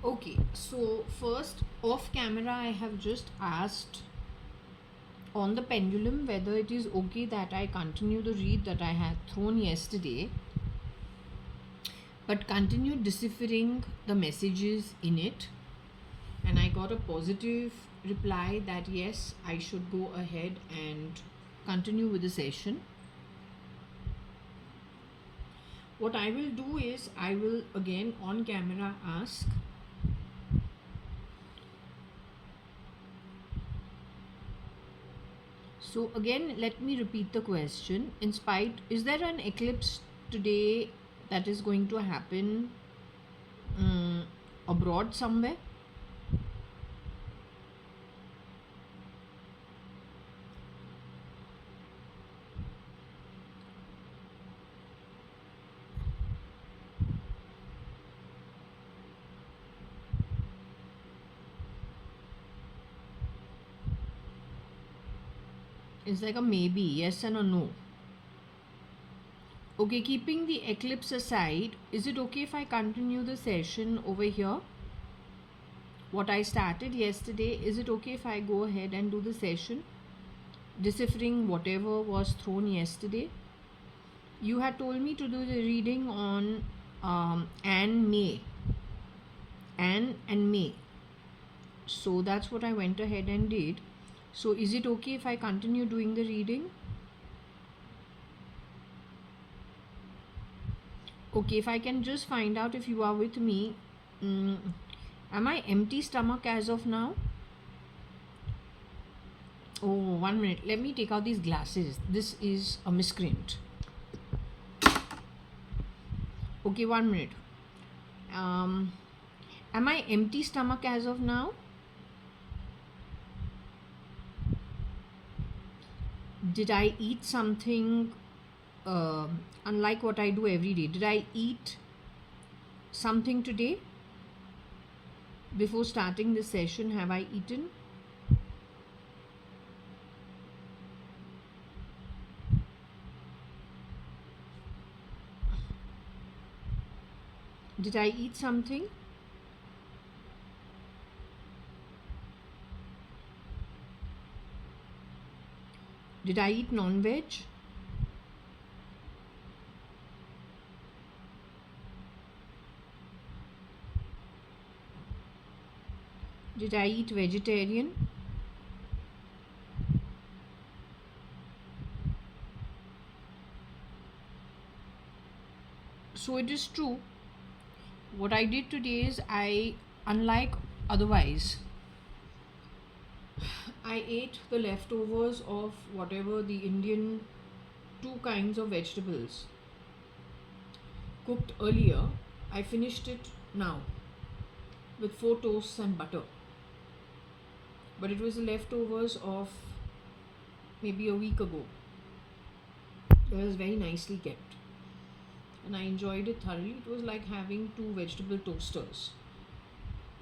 Okay, so first off camera, I have just asked on the pendulum whether it is okay that I continue the read that I had thrown yesterday, but continue deciphering the messages in it. And I got a positive reply that yes, I should go ahead and continue with the session. What I will do is I will again on camera ask, so again let me repeat the question. In spite, is there an eclipse today that is going to happen um, abroad somewhere? It's like a maybe, yes and a no. Okay, keeping the eclipse aside, is it okay if I continue the session over here? What I started yesterday, is it okay if I go ahead and do the session? Deciphering whatever was thrown yesterday. You had told me to do the reading on and May. Anne and May. So that's what I went ahead and did. So is it okay if I continue doing the reading? Okay, if I can just find out if you are with me. Am I empty stomach as of now? Oh, 1 minute. Let me take out these glasses. This is a miscreant. Okay, 1 minute. Am I empty stomach as of now? Did I eat something unlike what I do every day? Did I eat something today? Before starting the session, have I eaten? Did I eat something? Did I eat non-veg? Did I eat vegetarian? So it is true. What I did today is unlike otherwise, I ate the leftovers of whatever the Indian two kinds of vegetables cooked earlier. I finished it now with 4 toasts and butter. But it was the leftovers of maybe a week ago. It was very nicely kept. And I enjoyed it thoroughly. It was like having two vegetable toasters.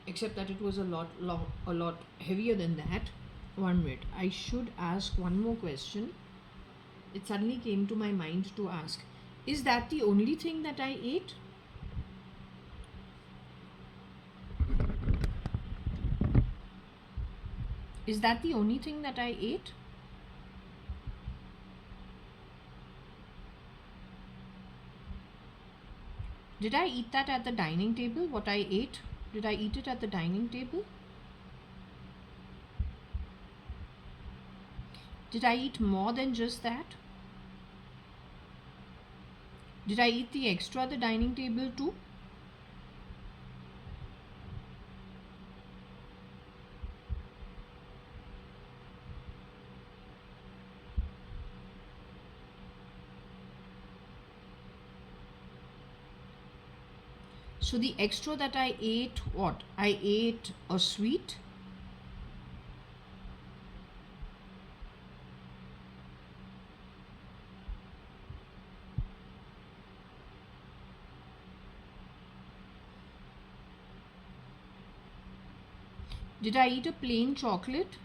Except that it was a lot heavier than that. 1 minute. I should ask one more question. It suddenly came to my mind to ask. Is that the only thing that I ate? Is that the only thing that I ate? Did I eat that at the dining table? What I ate? Did I eat it at the dining table? Did I eat more than just that? Did I eat the extra at the dining table too? So the extra that I ate, what? I ate a sweet. Did I eat a plain chocolate?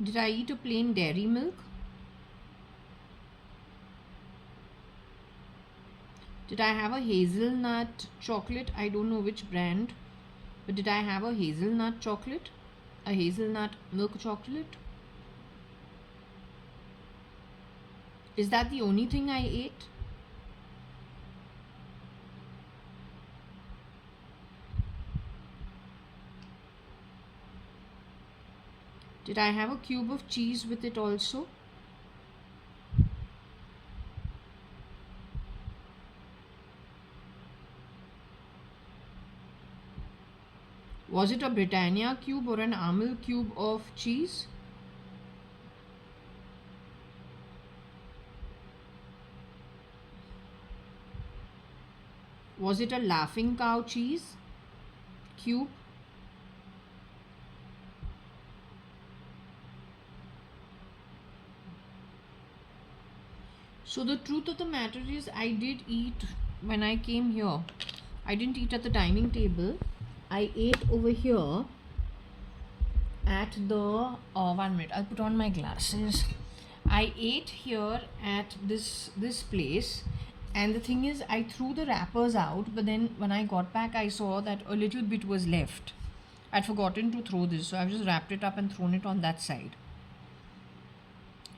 Did I eat a plain dairy milk? Did I have a hazelnut chocolate? I don't know which brand, but did I have a hazelnut chocolate? A hazelnut milk chocolate? Is that the only thing I ate? Did I have a cube of cheese with it also? Was it a Britannia cube or an Amul cube of cheese? Was it a Laughing Cow cheese cube? So the truth of the matter is, I did eat when I came here. I didn't eat at the dining table. I ate over here at the 1 minute. I'll put on my glasses. I ate here at this place, and the thing is, I threw the wrappers out. But then when I got back, I saw that a little bit was left. I'd forgotten to throw this, so I've just wrapped it up and thrown it on that side.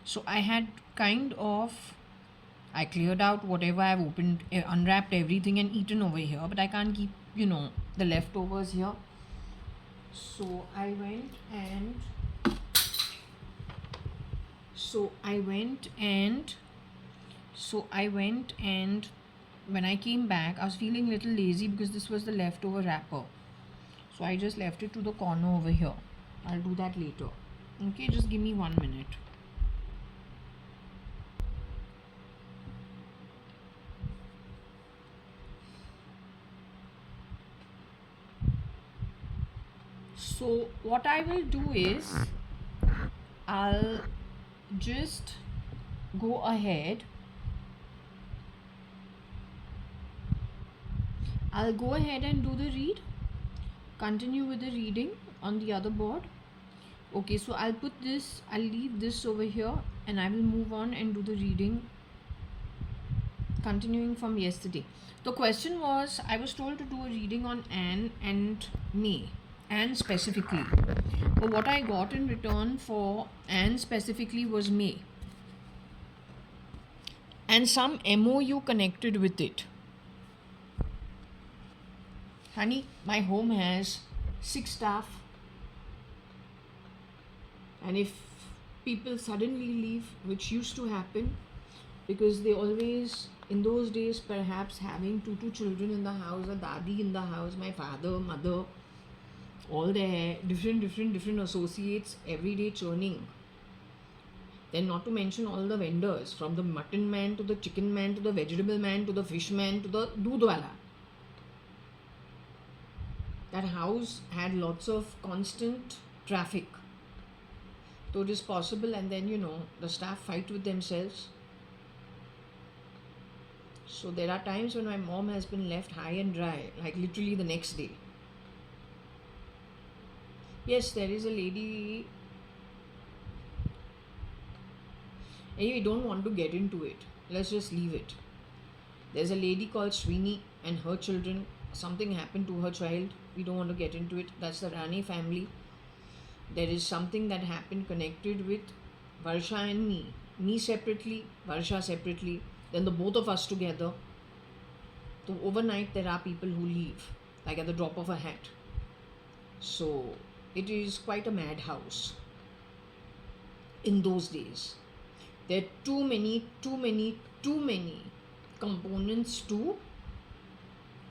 So I had kind of, I cleared out whatever I've opened, unwrapped everything and eaten over here, but I can't keep, the leftovers here. So I went and when I came back, I was feeling a little lazy because this was the leftover wrapper. So I just left it to the corner over here. I'll do that later. Okay, just give me 1 minute. So what I will do is, I'll just go ahead. I'll go ahead and do the read. Continue with the reading on the other board. Okay, so I'll leave this over here, and I will move on and do the reading, continuing from yesterday. The question was, I was told to do a reading on Anne and May. Anne specifically, but what I got in return for Anne specifically was May, and some MOU connected with it. Honey, my home has 6 staff, and if people suddenly leave, which used to happen, because they always, in those days, perhaps having two children in the house, a dadi in the house, my father, mother, all their different associates every day churning. Then not to mention all the vendors, from the mutton man to the chicken man to the vegetable man to the fish man to the doodwala. That house had lots of constant traffic. So it is possible, and then the staff fight with themselves. So there are times when my mom has been left high and dry, like literally the next day. Yes, there is a lady. Anyway, don't want to get into it. Let's just leave it. There's a lady called Sweeney and her children. Something happened to her child. We don't want to get into it. That's the Rani family. There is something that happened connected with Varsha and me. Me separately, Varsha separately. Then the both of us together. So overnight there are people who leave, like at the drop of a hat. So it is quite a madhouse in those days. There are too many components to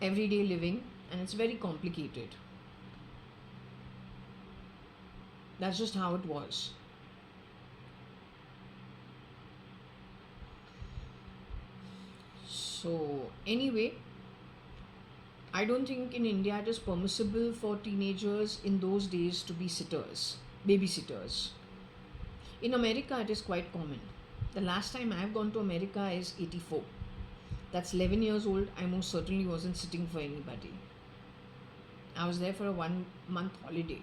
everyday living, and it's very complicated. That's just how it was. So anyway, I don't think in India it is permissible for teenagers in those days to be babysitters. In America it is quite common. The last time I've gone to America is 84. That's 11 years old. I most certainly wasn't sitting for anybody. I was there for a 1-month holiday.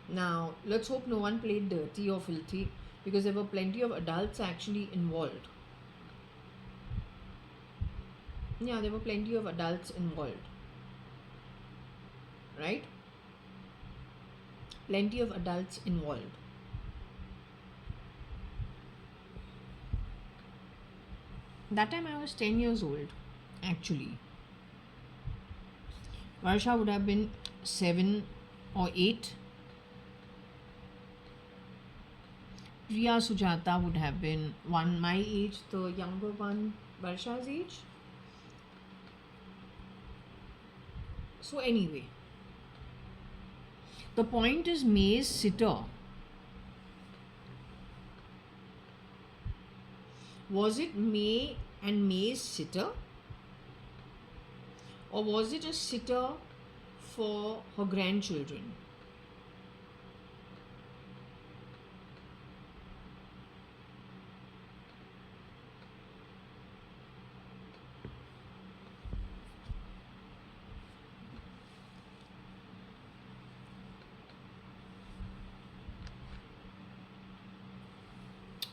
Now, let's hope no one played dirty or filthy, because there were plenty of adults actually involved. Yeah, there were plenty of adults involved, right? Plenty of adults involved. That time I was 10 years old, actually. Varsha would have been 7 or 8. Priya Sujata would have been one my age, the younger one, Varsha's age. So, anyway, the point is May's sitter. Was it May and May's sitter? Or was it a sitter for her grandchildren?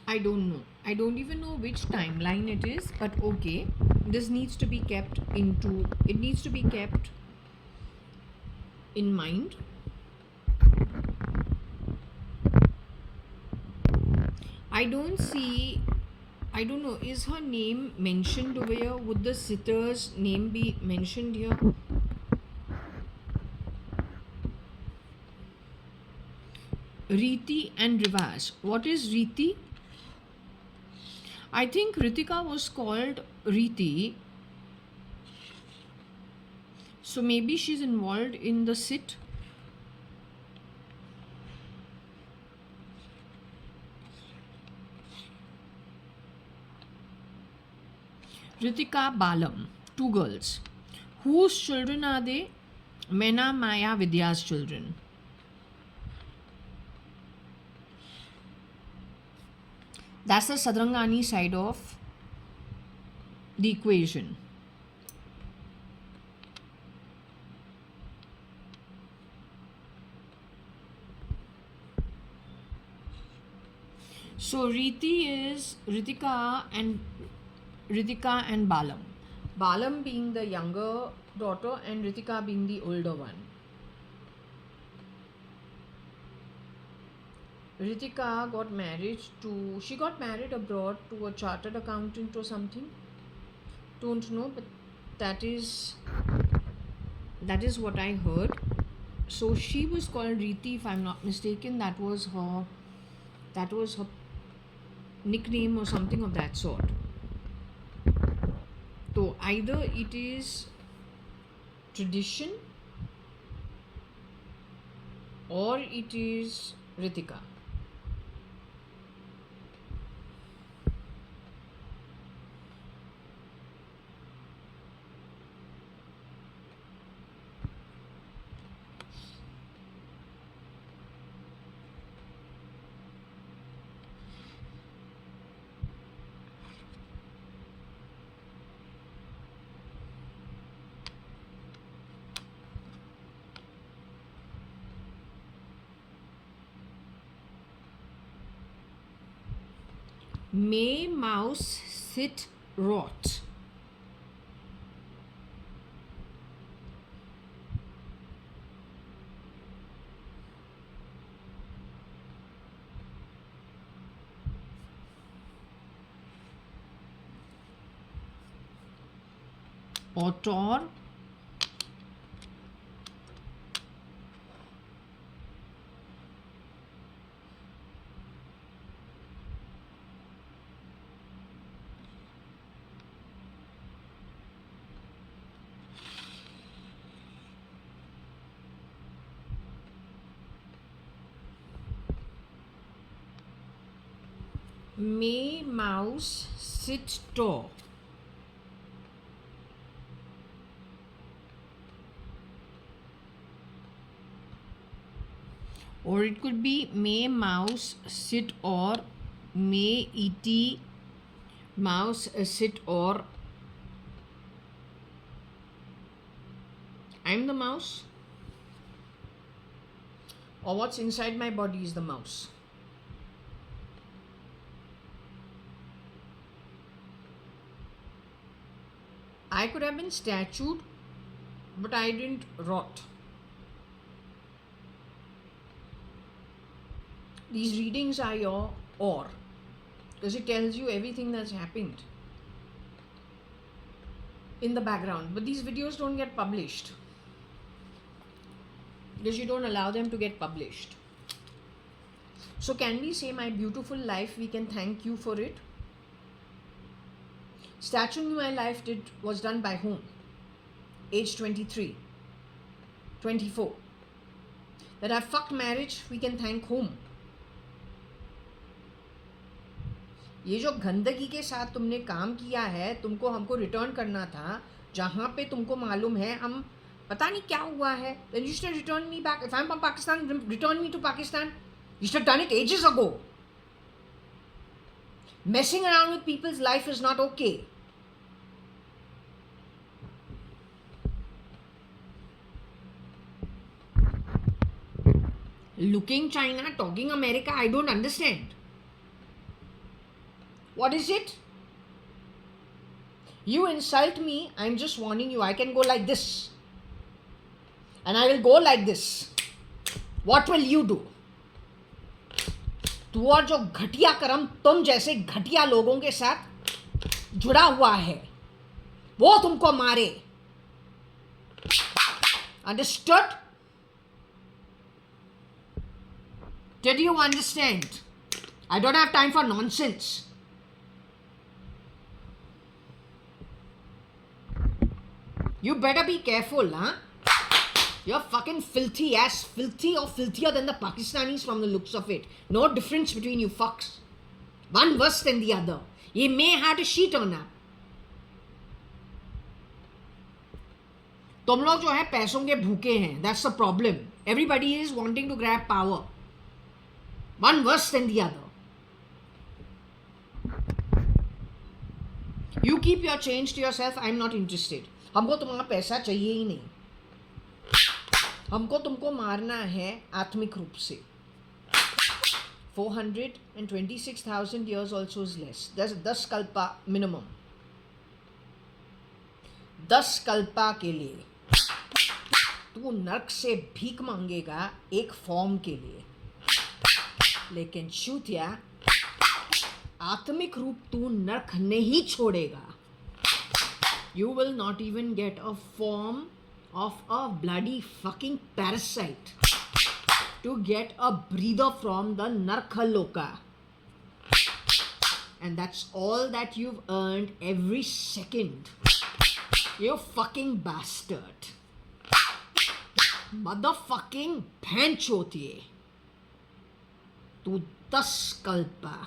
I don't know. I don't even know which timeline it is, but okay. This needs to be kept it needs to be kept in mind. I don't know, is her name mentioned over here? Would the sitter's name be mentioned here? Riti and Rivas. What is Riti? I think Ritika was called Riti. So maybe she's involved in the sit. Ritika Balam. 2 girls. Whose children are they? Mena Maya Vidya's children. That's the Sadrangani side of the equation. So Riti is Ritika and Balam. Balam being the younger daughter and Ritika being the older one. Ritika got married abroad to a chartered accountant or something. Don't know, but that is what I heard. So she was called Riti, if I'm not mistaken. That was her nickname or something of that sort. So either it is tradition or it is Ritika. May mouse sit rot. Or tor. May mouse sit tor. Or it could be may mouse sit or may et mouse sit or I'm the mouse, or what's inside my body is the mouse. I could have been statued, but I didn't rot. These readings are your ore, because it tells you everything that's happened in the background. But these videos don't get published, because you don't allow them to get published. So can we say, my beautiful life, we can thank you for it? Statuing my life was done by whom? Age 23, 24. That I fucked marriage, we can thank whom? ये जो गंदगी के साथ तुमने काम किया है, तुमको हमको रिटर्न करना था, जहाँ पे तुमको मालूम है हम पता नहीं क्या हुआ है. Then you should return me back. If I'm from Pakistan, return me to Pakistan. You should have done it ages ago. Messing around with people's life is not okay. Looking China, talking America, I don't understand. What is it? You insult me, I'm just warning you, I can go like this. And I will go like this. What will you do? तू और जो घटिया कर्म तुम जैसे घटिया लोगों के साथ जुड़ा हुआ है, वो तुमको मारे. Understood? Did you understand? I don't have time for nonsense. You better be careful, huh? You're fucking filthy ass, filthy or filthier than the Pakistanis from the looks of it. No difference between you fucks. One worse than the other. You may have to shit on that. तुम लोग जो है पैसों के भूखे हैं. That's the problem. Everybody is wanting to grab power. One worse than the other. You keep your change to yourself. I'm not interested. हमको तुम्हारा पैसा चाहिए ही नहीं. हमको तुमको मारना है आत्मिक रूप से. 426,000 years also is less. There's 10 Kalpa minimum. 10 Kalpa के लिए तू नर्क से भीख मांगेगा एक फॉर्म के लिए. लेकिन शूतिया, आत्मिक रूप तू नर्क नहीं छोड़ेगा. You will not even get a form of a bloody fucking parasite to get a breather from the Narkaloka. And that's all that you've earned every second. You fucking bastard. Motherfucking bhanchotiye. तू 10 कल्पा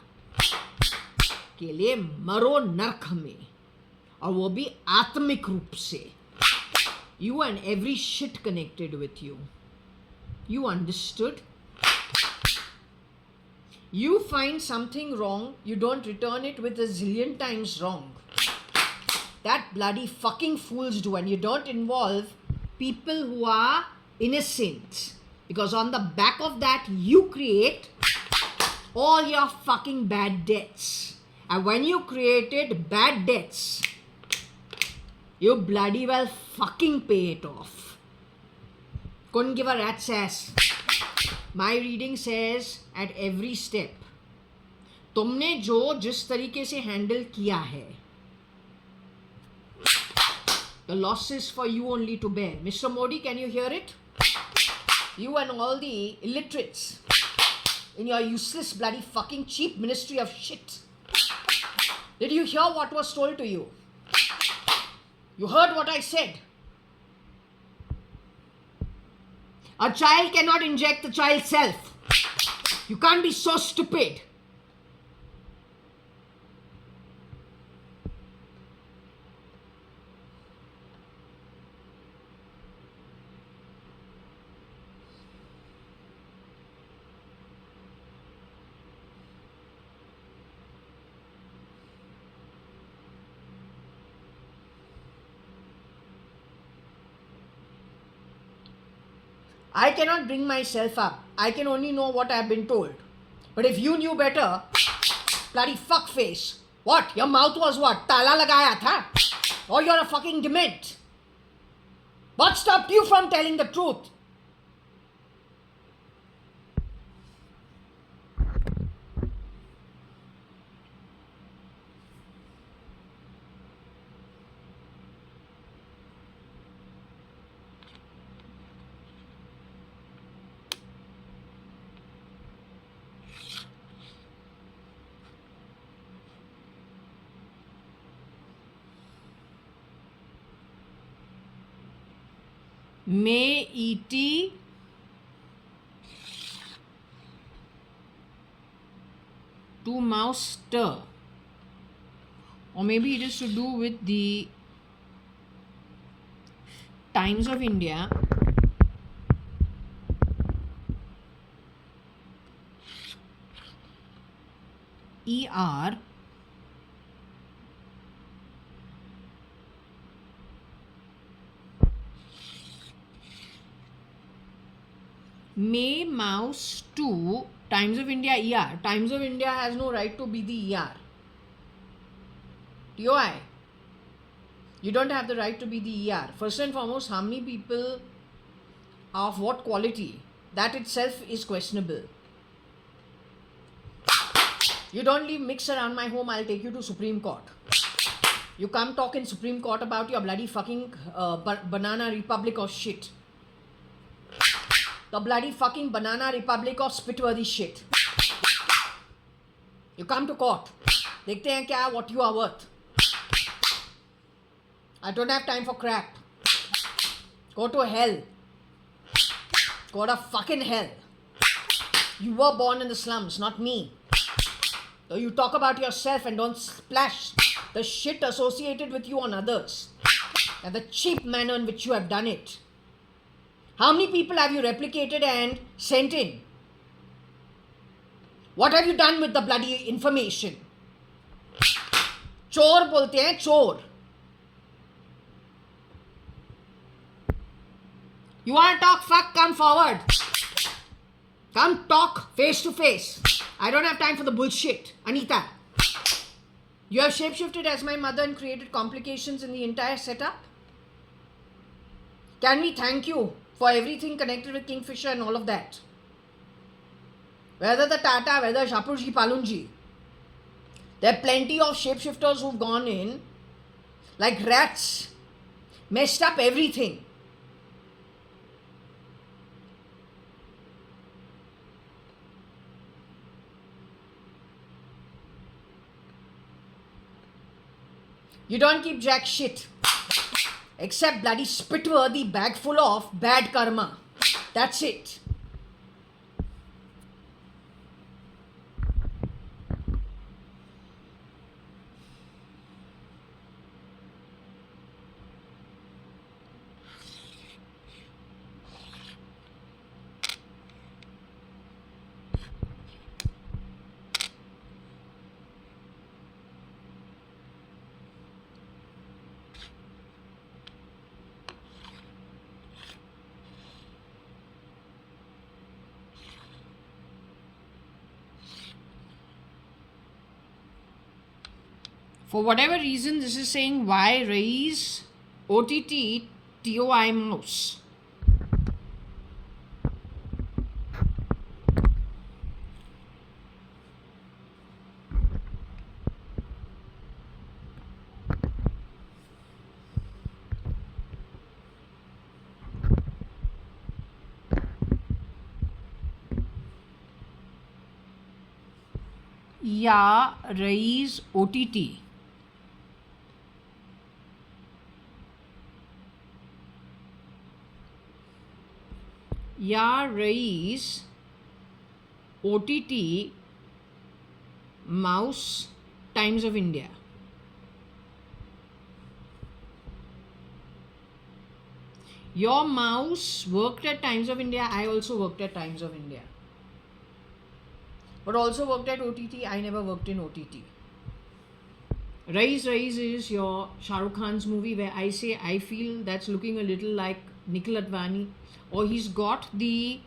के लिए मरो नर्क में, और वो भी आत्मिक रूप से. You and every shit connected with you. You understood? You find something wrong, you don't return it with a zillion times wrong. That bloody fucking fools do, and you don't involve people who are innocent. Because on the back of that, you create all your fucking bad debts. And when you created bad debts, you bloody well fucking pay it off. Couldn't give a rat's ass. My reading says at every step, तुमने जो जिस तरीके से handle किया है, the loss is for you only to bear. Mr. Modi, can you hear it? You and all the illiterates in your useless bloody fucking cheap ministry of shit. Did you hear what was told to you? You heard what I said. A child cannot inject the child's self. You can't be so stupid. I cannot bring myself up. I can only know what I have been told. But if you knew better, bloody fuckface. What? Your mouth was what? Tala lagaya tha? Or you're a fucking dement. What stopped you from telling the truth? May et to mouse stir, or maybe it is to do with the Times of India ER May mouse to Times of India ER. Times of India has no right to be the ER. TOI. You don't have the right to be the ER. First and foremost, how many people, of what quality? That itself is questionable. You don't leave mix around my home, I'll take you to Supreme Court. You come talk in Supreme Court about your bloody fucking banana republic of shit. The bloody fucking banana republic of spit-worthy shit. You come to court. देखते हैं क्या what you are worth. I don't have time for crap. Go to hell. Go to fucking hell. You were born in the slums, not me. So you talk about yourself and don't splash the shit associated with you on others. And the cheap manner in which you have done it. How many people have you replicated and sent in? What have you done with the bloody information? चोर बोलते हैं, चोर. You want to talk? Fuck, come forward. Come talk face to face. I don't have time for the bullshit. Anita, you have shapeshifted as my mother and created complications in the entire setup. Can we thank you for everything connected with Kingfisher and all of that? Whether the Tata, whether Shapurji, Palunji, there are plenty of shapeshifters who've gone in like rats, messed up everything. You don't keep jack shit. Except bloody spit-worthy bag full of bad karma. That's it. For whatever reason, this is saying why raise OTT TOI mouse. या raise OTT. या raise OTT mouse Times of India. Your mouse worked at Times of India. I also worked at Times of India. But also worked at OTT. I never worked in OTT. Rise is your Shah Rukh Khan's movie where I say I feel that's looking a little like Nikhil Advani, or he's got the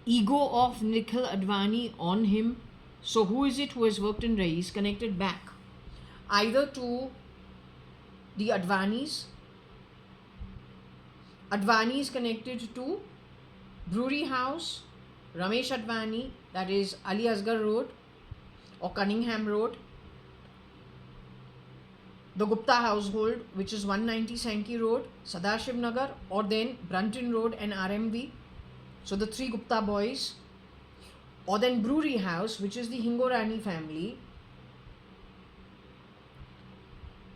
ego of Nikhil Advani on him. So who is it who has worked in Rais? Connected back either to the Advanis. Advani is connected to Brewery House, Ramesh Advani, that is Ali Asgar Road or Cunningham Road, the Gupta household, which is 190 Sankey Road, Sadashiv Nagar, or then Brunton Road and RMV. So the three Gupta boys, or then Brewery House, which is the Hingorani family.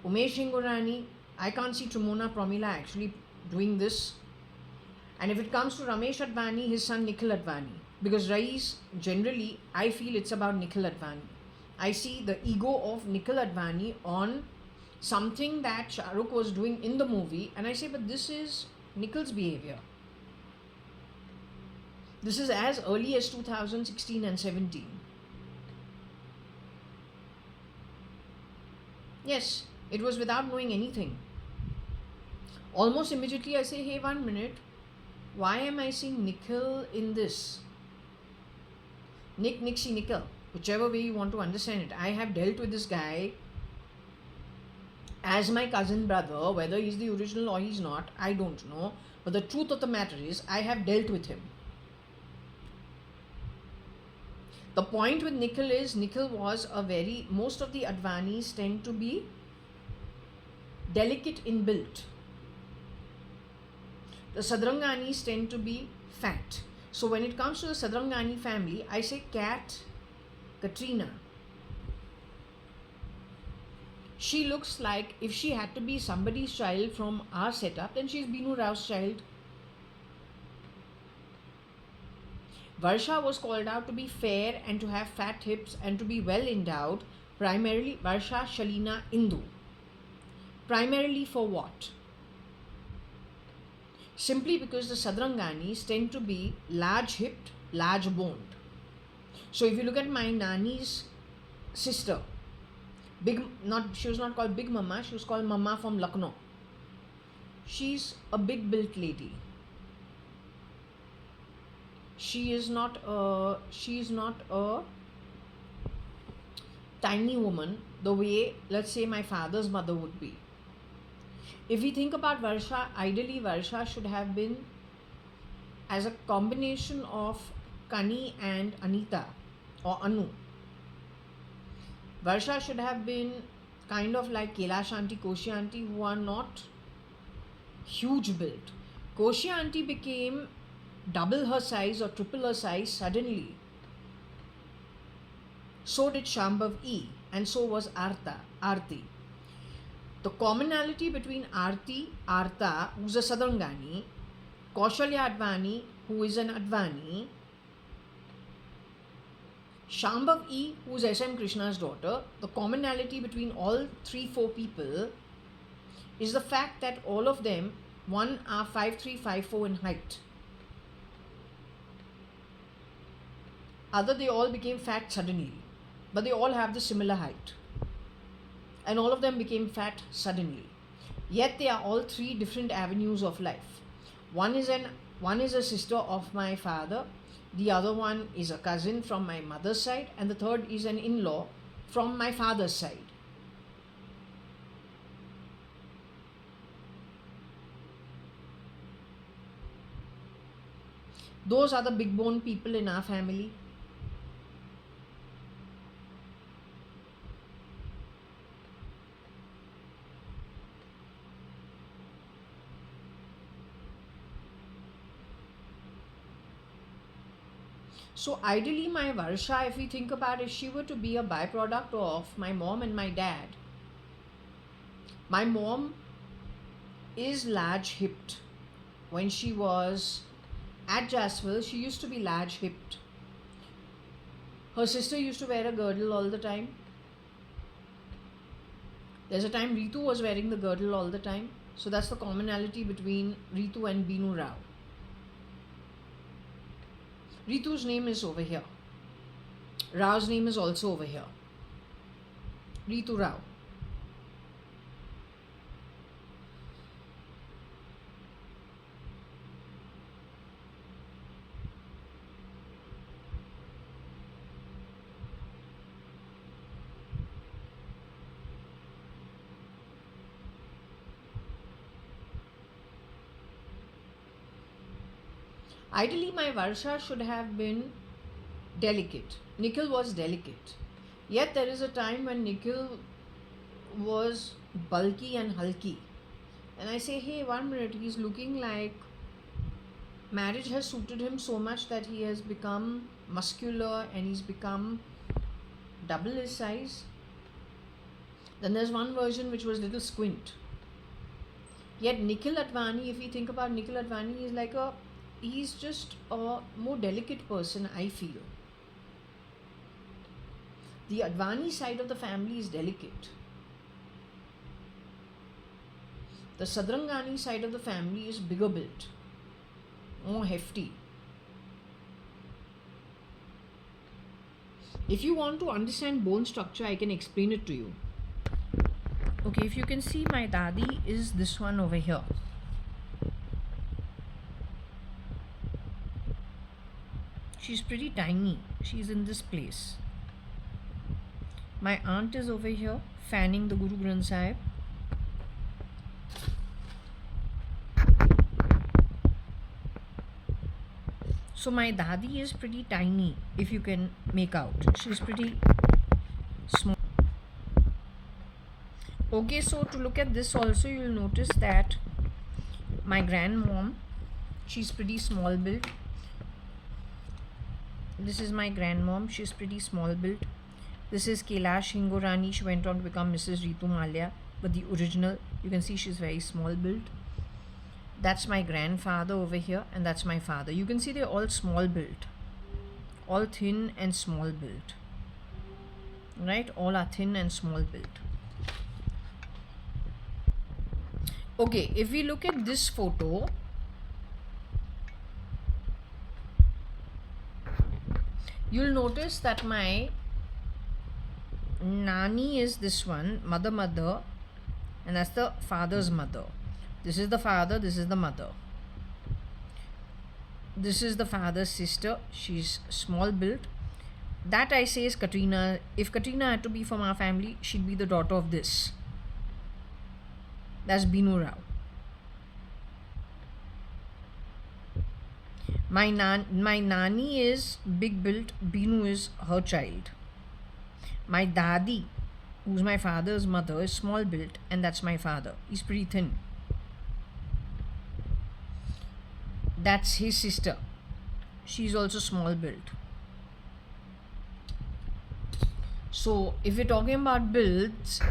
Umesh Hingorani, I can't see Trimona Pramila actually doing this. And if it comes to Ramesh Advani, his son Nikhil Advani, because Rais, generally, I feel it's about Nikhil Advani. I see the ego of Nikhil Advani on something that Shah Rukh was doing in the movie, and I say, but this is Nikhil's behavior. This is as early as 2016 and 17. Yes, it was without knowing anything. Almost immediately I say, hey, 1 minute, why am I seeing Nikhil in this? Nixie, Nikhil, whichever way you want to understand it. I have dealt with this guy as my cousin brother. Whether he's the original or he's not, I don't know. But the truth of the matter is, I have dealt with him. The point with Nikhil is, Nikhil was most of the Advanis tend to be delicate in build. The Sadranganis tend to be fat. So when it comes to the Sadrangani family, I say Kat, Katrina. She looks like, if she had to be somebody's child from our setup, then she's Binu Rao's child. Varsha was called out to be fair and to have fat hips and to be well endowed, primarily Varsha, Shalina, Indu. Primarily for what? Simply because the Sadranganis tend to be large hipped, large boned. So if you look at my Nani's sister, she was not called Big Mama, she was called Mama from Lucknow. She's a big built lady. She is not a tiny woman the way, let's say, my father's mother would be. If we think about Varsha, ideally Varsha should have been as a combination of Kani and Anita or Anu. Varsha should have been kind of like Kailash Aunty, Koshi Aunty, who are not huge built. Koshi Aunty became double her size or triple her size suddenly. So did Shambhav E, and so was Aarti. The commonality between Arta, who's a Sadrangani, Kaushalya Advani, who is an Advani, Shambhav E, who is S.M. Krishna's daughter, the commonality between all 3-4 people is the fact that all of them, one are 5'3", 5'4" in height. Other, they all became fat suddenly, but they all have the similar height. And all of them became fat suddenly. Yet they are all three different avenues of life. One is a sister of my father, the other one is a cousin from my mother's side, and the third is an in-law from my father's side. Those are the big bone people in our family. So ideally my Varsha, if we think about it, if she were to be a byproduct of my mom and my dad. My mom is large hipped. When she was at Jaswell, she used to be large hipped. Her sister used to wear a girdle all the time. There's a time Ritu was wearing the girdle all the time. So that's the commonality between Ritu and Binu Rao. Ritu's name is over here. Rao's name is also over here. Ritu Rao. Ideally, my Varsha should have been delicate. Nikhil was delicate. Yet there is a time when Nikhil was bulky and hulky. And I say, hey, 1 minute, he's looking like marriage has suited him so much that he has become muscular and he's become double his size. Then there's one version which was little squint. Yet Nikhil Advani, if we think about Nikhil Advani, he's just a more delicate person, I feel. The Advani side of the family is delicate. The Sadrangani side of the family is bigger built, more hefty. If you want to understand bone structure, I can explain it to you. Okay, if you can see, my dadi is this one over here. She's pretty tiny. She's in this place. My aunt is over here, fanning the Guru Granth Sahib. So my dadi is pretty tiny, if you can make out. She's pretty small. Okay, so to look at this also, you'll notice that my grandmom, she's pretty small built. This is my grandmom, she's pretty small built. This is Kailash Hingorani, she went on to become Mrs. Ritu Malia, but the original, you can see she's very small built. That's my grandfather over here, and that's my father. You can see they're all small built, all thin and small built, right? All are thin and small built. Okay, if we look at this photo, you'll notice that my Nani is this one, mother, and that's the father's mother. This is the father, this is the mother. This is the father's sister, she's small built. That I say is Katrina. If Katrina had to be from our family, she'd be the daughter of this. That's Binu Rao. My Nani is big built, Binu is her child. My Dadi, who's my father's mother, is small built, and that's my father. He's pretty thin. That's his sister. She's also small built. So if we're talking about builds,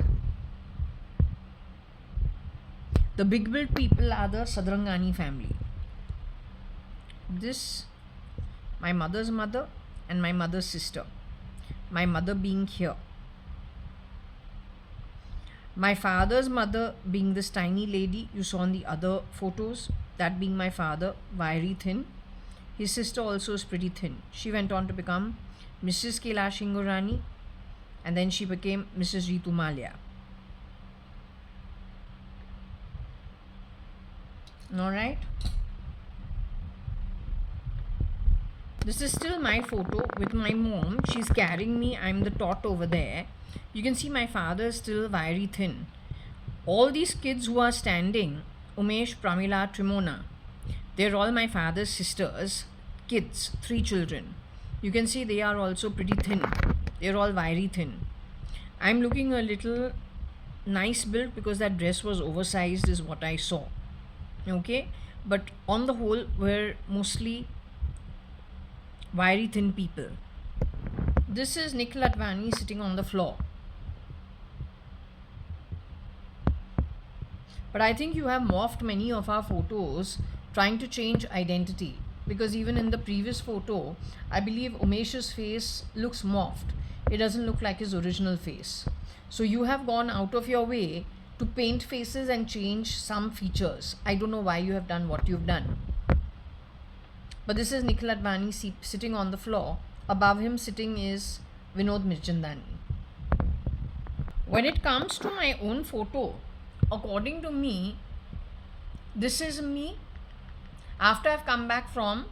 the big build people are the Sadrangani family. This, my mother's mother and my mother's sister. My mother being here. My father's mother being this tiny lady you saw in the other photos, that being my father, wiry thin. His sister also is pretty thin. She went on to become Mrs. Kailash Hingorani, and then she became Mrs. Ritu Malia. Alright. This is still my photo with my mom. She's carrying me. I'm the tot over there. You can see my father is still very thin. All these kids who are standing, Umesh, Pramila, Trimona, they're all my father's sisters, kids, 3 children. You can see they are also pretty thin. They're all very thin. I'm looking a little nice built because that dress was oversized is what I saw. Okay, but on the whole we're mostly very thin people. This is Nikhil Advani sitting on the floor. But I think you have morphed many of our photos trying to change identity, because even in the previous photo I believe Umesh's face looks morphed. It doesn't look like his original face. So you have gone out of your way to paint faces and change some features. I don't know why you have done what you've done. But this is Nikhil Advani sitting on the floor. Above him sitting is Vinod Mirchandani. When it comes to my own photo, according to me, this is me after I've come back from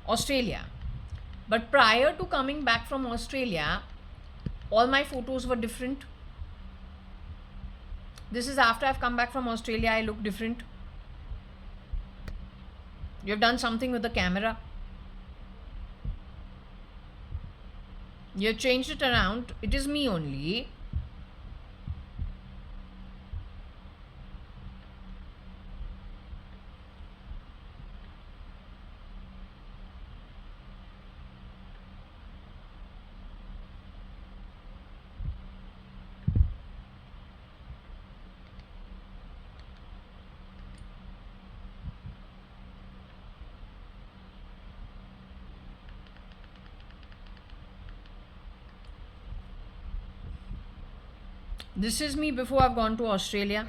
Australia. But prior to coming back from Australia, all my photos were different. This is after I've come back from Australia, I look different. You've done something with the camera. You've changed it around. It is me only. This is me before I've gone to Australia.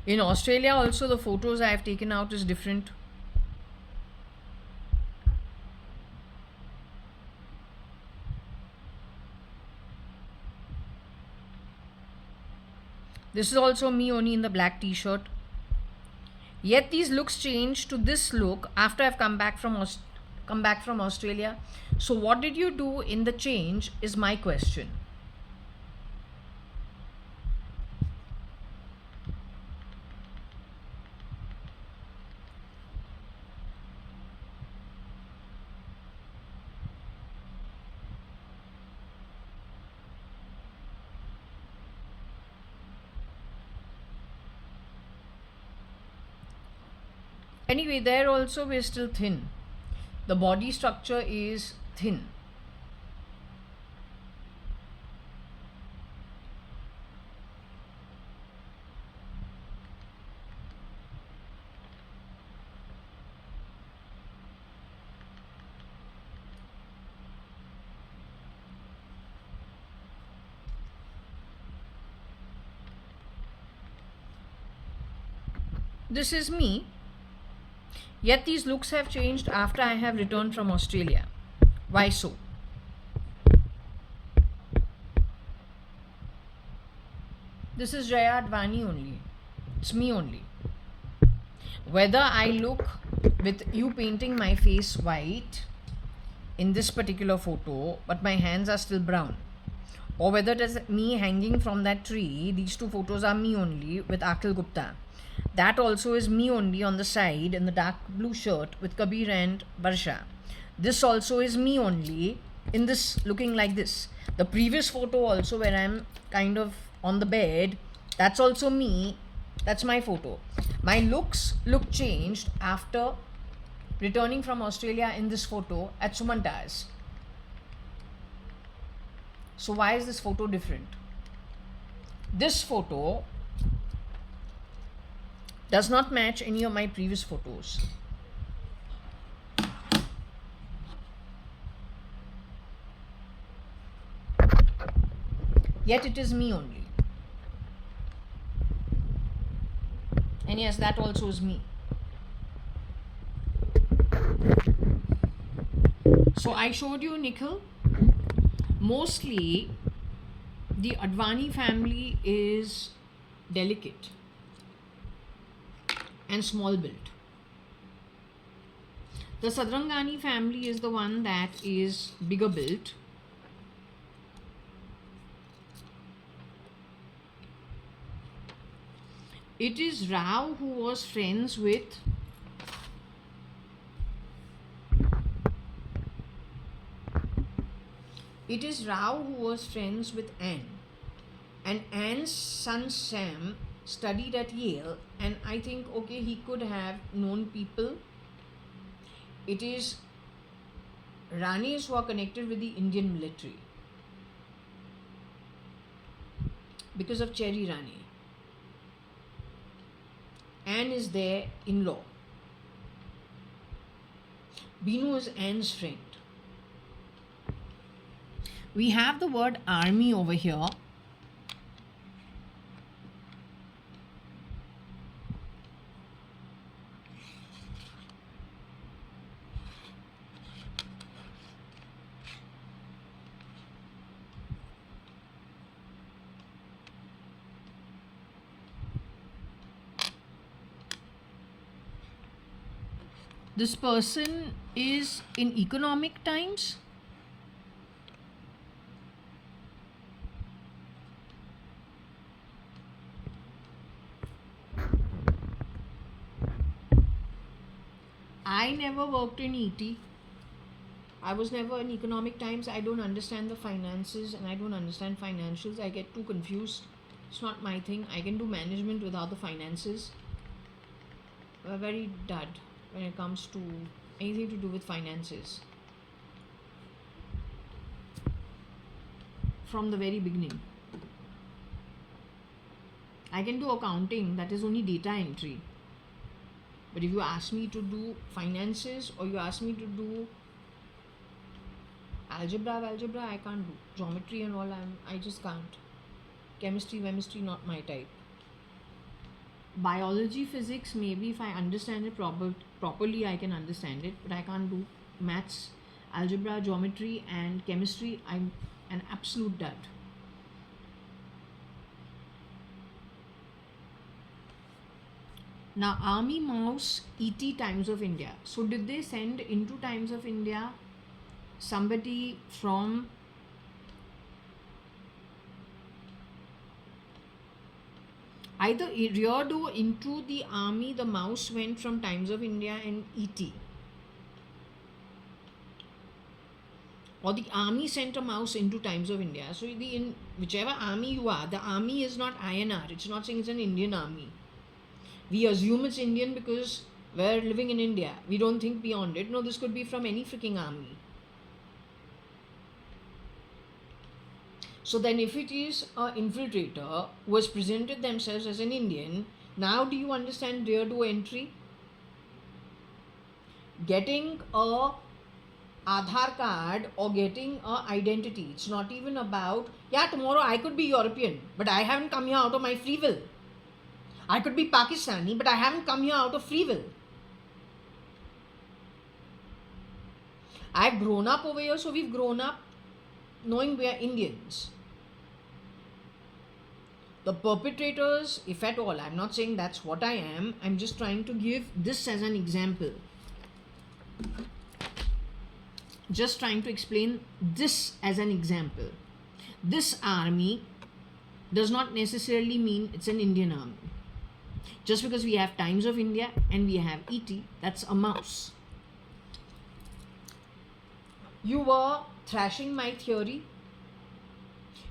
In Australia also the photos I have taken out is different. This is also me only in the black t-shirt. Yet these looks change to this look after I've come back from Australia. So what did you do in the change is my question. Anyway, there also we're still thin. The body structure is thin. This is me. Yet these looks have changed after I have returned from Australia. Why so? This is JAYA.ADVANI only. It's me only. Whether I look with you painting my face white in this particular photo, but my hands are still brown, or whether it is me hanging from that tree, these two photos are me only with Akhil Gupta. That also is me only on the side in the dark blue shirt with Kabir and Barsha. This also is me only in this looking like this. The previous photo also where I'm kind of on the bed, that's also me. That's my photo. My looks look changed after returning from Australia in this photo at Sumantas. So why is this photo different? This photo does not match any of my previous photos. Yet it is me only. And yes, that also is me. So I showed you Nikhil. Mostly the Advani family is delicate and small built. The Sadrangani family is the one that is bigger built. It is Rao who was friends with Anne. And Anne's son Sam studied at Yale, and I think okay, he could have known people. It is Ranis who are connected with the Indian military because of Cherry Rani. Anne is their in-law. Binu is Anne's friend. We have the word army over here. This person is in economic times. never worked in ET. I was never in Economic Times. I don't understand the finances and I don't understand financials. I get too confused. It's not my thing. I can do management without the finances. I'm very dud when it comes to anything to do with finances. From the very beginning. I can do accounting, that is only data entry. But if you ask me to do finances or you ask me to do algebra, I can't do. Geometry and all, I just can't. Chemistry, not my type. Biology, physics, maybe if I understand it properly, I can understand it. But I can't do maths, algebra, geometry and chemistry. I'm an absolute dud. Now, Army Mouse, ET Times of India. So, did they send into Times of India somebody from either reared into the army? The mouse went from Times of India and ET. Or the army sent a mouse into Times of India. So, in whichever army you are, the army is not INR. It's not saying it's an Indian army. We assume it's Indian because we're living in India. We don't think beyond it. No, this could be from any freaking army. So then if it is an infiltrator who has presented themselves as an Indian, now do you understand rear door entry? Getting a Aadhaar card or getting a identity. It's not even about, yeah, tomorrow I could be European, but I haven't come here out of my free will. I could be Pakistani, but I haven't come here out of free will. I've grown up over here, so we've grown up knowing we are Indians. The perpetrators, if at all, I'm not saying that's what I am, I'm just trying to give this as an example. Just trying to explain this as an example. This army does not necessarily mean it's an Indian army. Just because we have Times of India and we have ET, that's a mouse. You were thrashing my theory.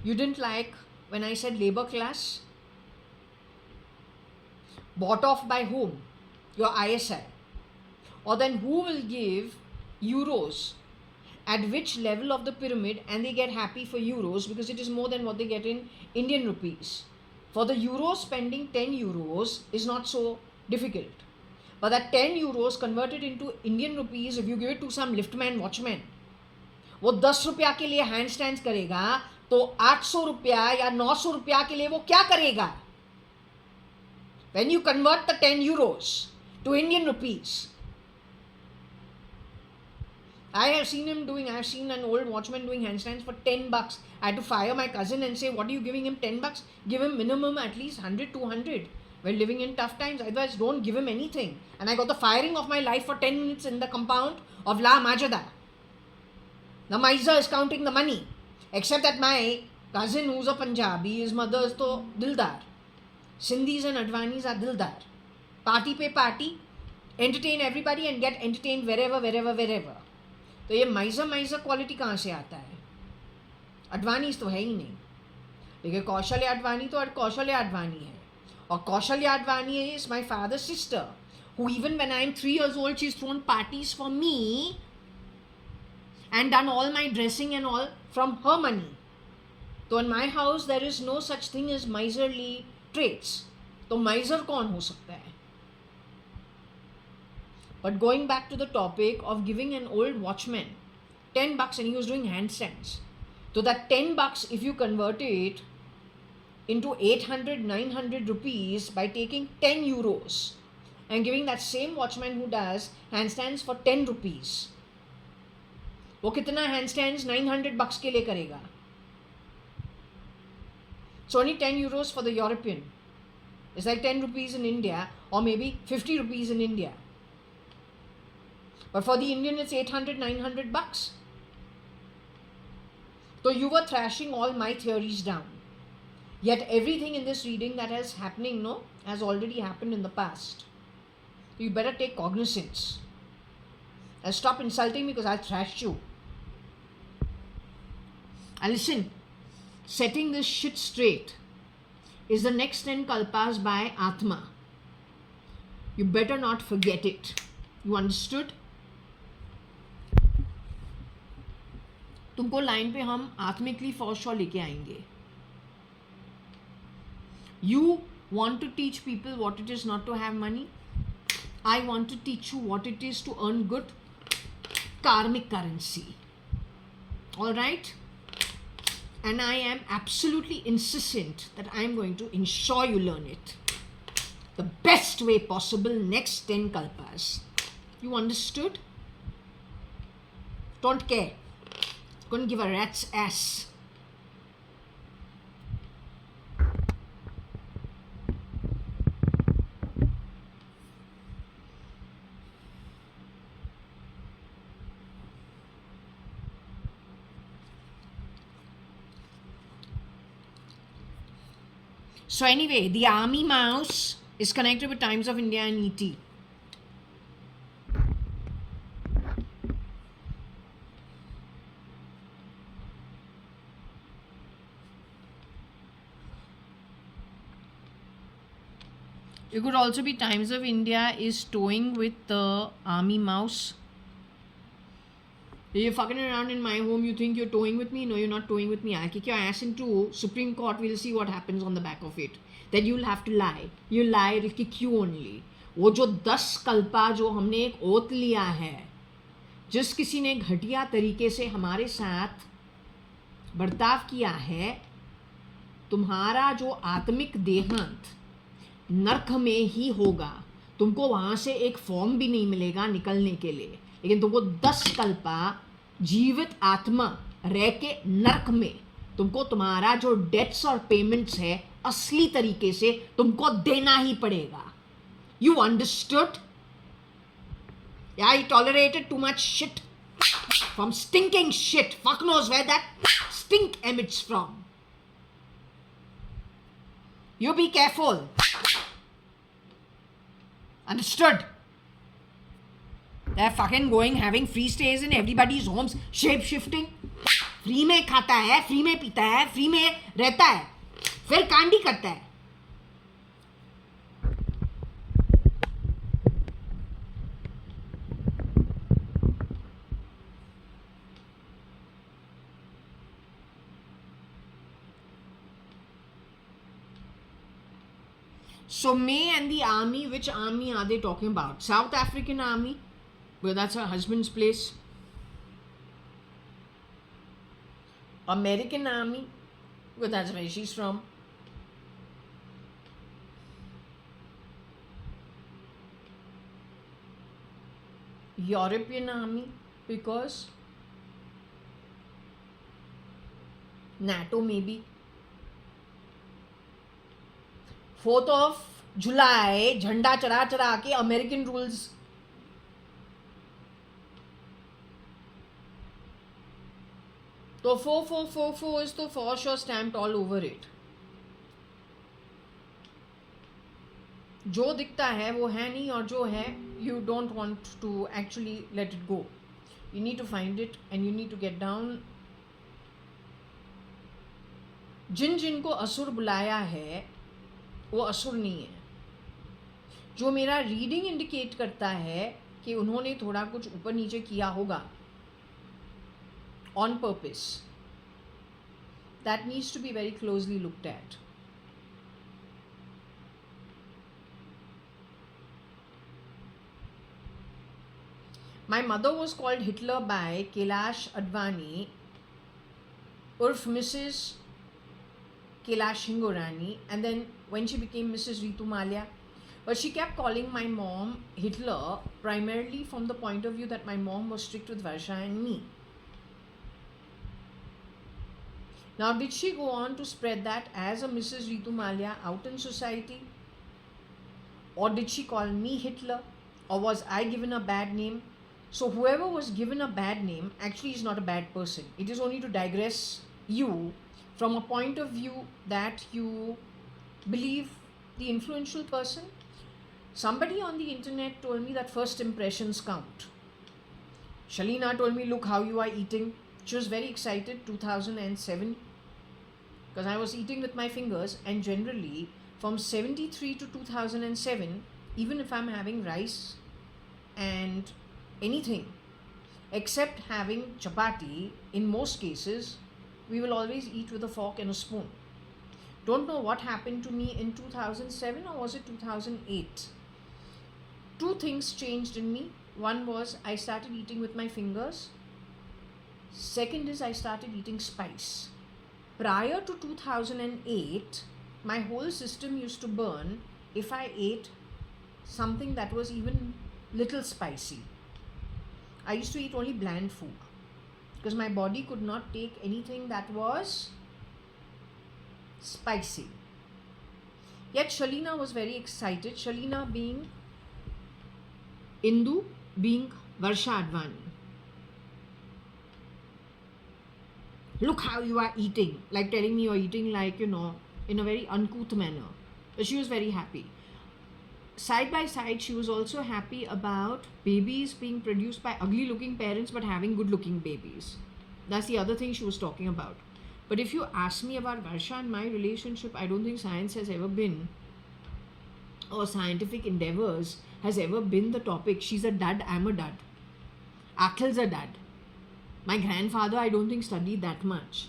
You didn't like when I said labor class. Bought off by whom? Your ISI. Or then who will give euros at which level of the pyramid and they get happy for euros because it is more than what they get in Indian rupees. For the euro, spending 10 euros is not so difficult. But that 10 euros converted into Indian rupees, if you give it to some liftman, watchman, वो 10 रुपया के लिए hand stand करेगा तो 800 रुपया या 900 रुपया के लिए वो क्या करेगा? When you convert the 10 euros to Indian rupees, I have seen an old watchman doing handstands for 10 bucks. I had to fire my cousin and say, what are you giving him 10 bucks? Give him minimum at least 100, 200. We're living in tough times. Otherwise, don't give him anything. And I got the firing of my life for 10 minutes in the compound of La Majada. The miser is counting the money. Except that my cousin, who's a Punjabi, his mother is to Dildar. Sindhis and Advanis are Dildar. Party pe party. Entertain everybody and get entertained wherever. तो ये माइजर quality कहाँ से आता है? अडवाणी तो है ही नहीं, लेकिन कौशल्या आडवाणी तो कौशल्या आडवाणी है. और Kaushalya Advani is my father's sister, who even when I am 3 years old, she's thrown parties for me and done all my dressing and all from her money. So in my house there is no such thing as miserly traits. तो miser कौन हो सकता है? But going back to the topic of giving an old watchman 10 bucks and he was doing handstands. So that 10 bucks, if you convert it into 800, 900 rupees by taking 10 euros and giving that same watchman who does handstands for 10 rupees, वो कितना handstands 900 bucks के लिए करेगा? It's only 10 euros for the European. It's like 10 rupees in India or maybe 50 rupees in India. But for the Indian, it's 800, 900 bucks. So you were thrashing all my theories down. Yet everything in this reading that is happening, has already happened in the past. You better take cognizance. Stop insulting me because I'll thrash you. And listen, setting this shit straight is the next 10 kalpas by Atma. You better not forget it. You understood? तुमको line पे हम आत्मिकली for sure लेके आएंगे. You want to teach people what it is not to have money? I want to teach you what it is to earn good karmic currency. Alright? And I am absolutely insistent that I am going to ensure you learn it the best way possible next 10 kalpas. You understood? Don't care. Couldn't give a rat's ass. So anyway, the army mouse is connected with Times of India and ET. It could also be Times of India is toying with the army mouse. You're fucking around in my home, you think you're toying with me? No, you're not toying with me. I'll kick your ass into Supreme Court. We'll see what happens on the back of it. Then you'll have to lie. You'll lie, it'll kick you only. वो जो 10 कल्पा जो हमने एक oath लिया है, जिस किसी ने घटिया तरीके से हमारे साथ बर्ताव किया है, तुम्हारा जो आत्मिक देहांत नरक में ही होगा. तुमको वहाँ से एक फॉर्म भी नहीं मिलेगा निकलने के लिए, लेकिन तुमको 10 कल्पा जीवित आत्मा रह के नरक में तुमको तुम्हारा जो डेट्स और पेमेंट्स है असली तरीके से तुमको देना ही पड़ेगा. You understood? Yeah, he tolerated too much shit from stinking shit. Fuck knows where that stink emits from. You be careful. Understood? They're fucking going, having free stays in everybody's homes, shape shifting. Free में खाता है, free में पीता है, free में रहता है, फिर कांडी करता है. So May and the army, which army are they talking about? South African army? Well, that's her husband's place. American army? Well, that's where she's from. European army? Because NATO maybe. 4th of July, झंडा चढ़ा चढ़ा के American rules. तो 4444 is तो for sure stamped all over it. जो दिखता है वो है नहीं, और जो है you don't want to actually let it go. You need to find it and you need to get down. जिन जिनको असुर बुलाया है वो असुर नहीं है. जो मेरा रीडिंग इंडिकेट करता है कि उन्होंने थोड़ा कुछ ऊपर नीचे किया होगा on purpose. That needs to be very closely looked at. My mother was called Hitler by JAYA.ADVANI, urf Mrs. Kailash Hingorani, and then when she became Mrs. Ritu Malia. But she kept calling my mom Hitler primarily from the point of view that my mom was strict with Varsha and me. Now, did she go on to spread that as a Mrs. Ritu Malia out in society? Or did she call me Hitler? Or was I given a bad name? So whoever was given a bad name actually is not a bad person. It is only to digress you from a point of view that you believe the influential person. Somebody on the internet told me that first impressions count. Shalina told me, look how you are eating. She was very excited, 2007, because I was eating with my fingers, and generally from 73 to 2007, even if I'm having rice and anything except having chapati, in most cases, we will always eat with a fork and a spoon. Don't know what happened to me in 2007, or was it 2008? Two things changed in me. One was I started eating with my fingers. Second is I started eating spice. Prior to 2008, my whole system used to burn if I ate something that was even little spicy. I used to eat only bland food because my body could not take anything that was spicy. Yet Shalina was very excited. Shalina being Indu, being JAYA.ADVANI. Look how you are eating, like telling me you're eating like, in a very uncouth manner. But she was very happy. Side by side, she was also happy about babies being produced by ugly looking parents but having good looking babies. That's the other thing she was talking about. But if you ask me about Varsha and my relationship, I don't think science has ever been, or scientific endeavors has ever been the topic. She's a dad, I'm a dad. Akhil's a dad. My grandfather, I don't think, studied that much.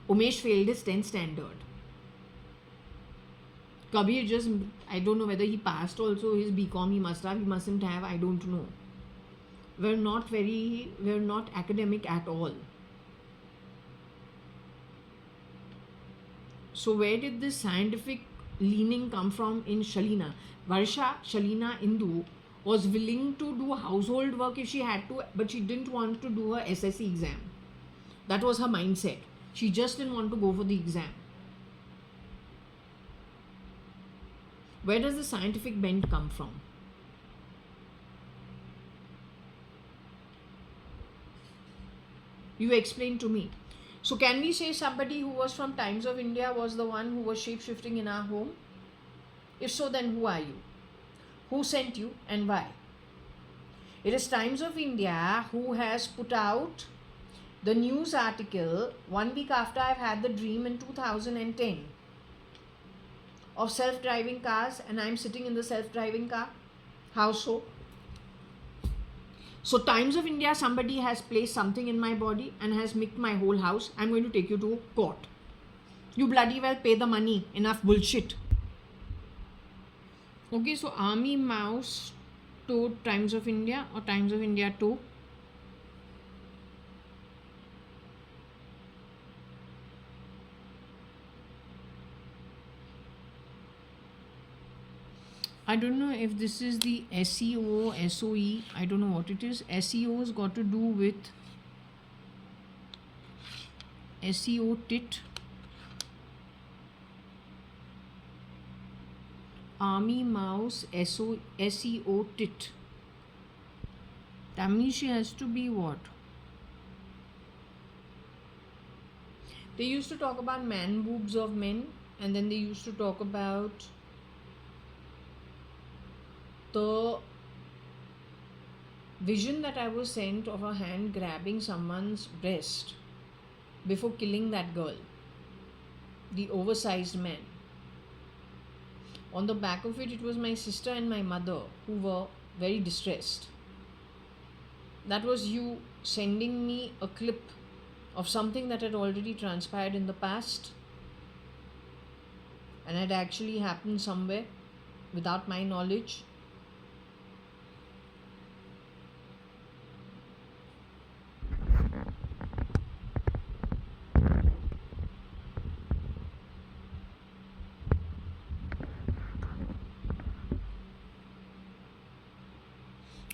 Umesh failed his 10th standard. Kabir just, I don't know whether he passed also his BCom, he mustn't have, I don't know. We're not academic at all. So where did this scientific leaning come from in Shalina? Varsha, Shalina, Indu was willing to do household work if she had to, but she didn't want to do her SSC exam. That was her mindset. She just didn't want to go for the exam. Where does the scientific bent come from? You explain to me. So can we say somebody who was from Times of India was the one who was shape-shifting in our home? If so, then who are you? Who sent you and why? It is Times of India who has put out the news article 1 week after I've had the dream in 2010 of self-driving cars, and I'm sitting in the self-driving car. How so? So Times of India, somebody has placed something in my body and has mixed my whole house. I'm going to take you to court. You bloody well pay the money. Enough bullshit. Okay, so Army Mouse to Times of India or Times of India to? I don't know if this is the SEO, SOE, I don't know what it is. SEO's got to do with SEO tit. Army Mouse SEO tit. That means she has to be what? They used to talk about man boobs of men, and then they used to talk about the vision that I was sent of a hand grabbing someone's breast before killing that girl, the oversized man. On the back of it, it was my sister and my mother who were very distressed. That was you sending me a clip of something that had already transpired in the past and had actually happened somewhere without my knowledge.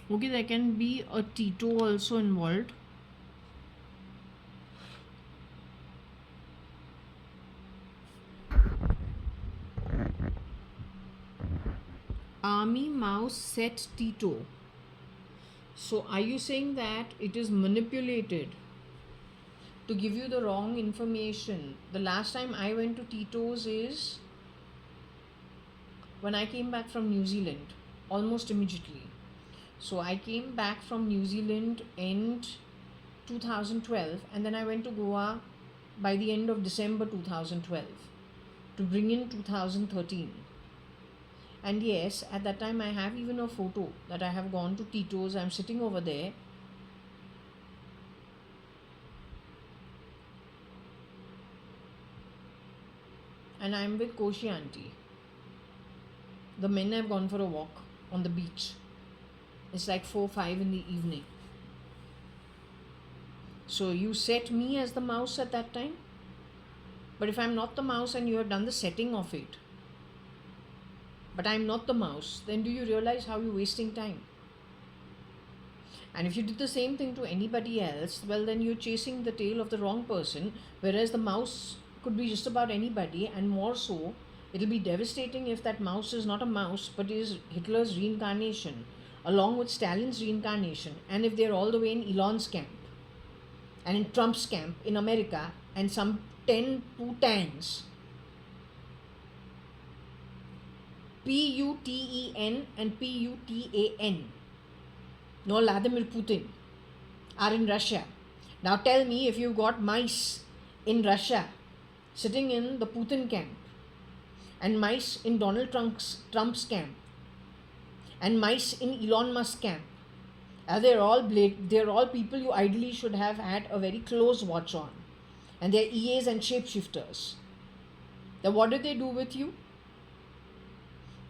Okay, there can be a Tito also involved. Army Mouse set Tito. So are you saying that it is manipulated to give you the wrong information? The last time I went to Tito's is when I came back from New Zealand, almost immediately. So I came back from New Zealand end 2012, and then I went to Goa by the end of December 2012 to bring in 2013. And yes, at that time I have even a photo that I have gone to Tito's. I'm sitting over there. And I'm with Koshi auntie. The men have gone for a walk on the beach. It's like 4-5 in the evening. So you set me as the mouse at that time? But if I'm not the mouse and you have done the setting of it, but I'm not the mouse, then do you realize how you're wasting time? And if you did the same thing to anybody else, well, then you're chasing the tail of the wrong person, whereas the mouse could be just about anybody, and more so, it'll be devastating if that mouse is not a mouse but is Hitler's reincarnation, along with Stalin's reincarnation, and if they're all the way in Elon's camp, and in Trump's camp in America, and some 10 Putans, P-U-T-E-N and P-U-T-A-N, no, Vladimir Putin, are in Russia. Now tell me, if you've got mice in Russia sitting in the Putin camp, and mice in Donald Trump's camp, and mice in Elon Musk's camp, they're all people you ideally should have had a very close watch on, and they're EAs and shapeshifters. Then what did they do with you?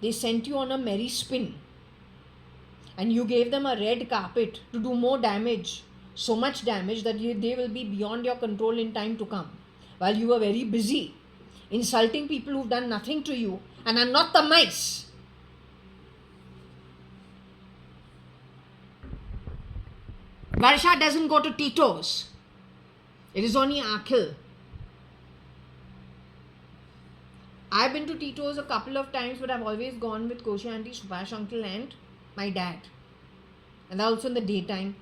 They sent you on a merry spin, and you gave them a red carpet to do more damage, so much damage that they will be beyond your control in time to come, while you were very busy insulting people who've done nothing to you and are not the mice. Varsha doesn't go to Tito's. It is only Akhil. I've been to Tito's a couple of times, but I've always gone with Koshi auntie, Subhash uncle and my dad. And also in the daytime.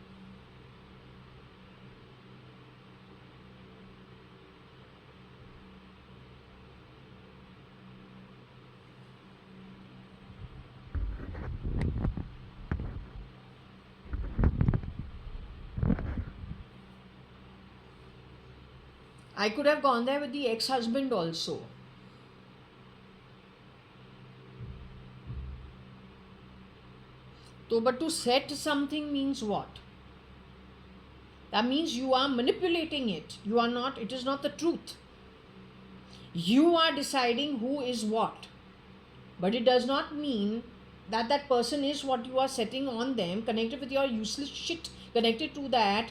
I could have gone there with the ex-husband also. So, but to set something means what? That means you are manipulating it. You are not, it is not the truth. You are deciding who is what. But it does not mean that that person is what you are setting on them, connected with your useless shit, connected to that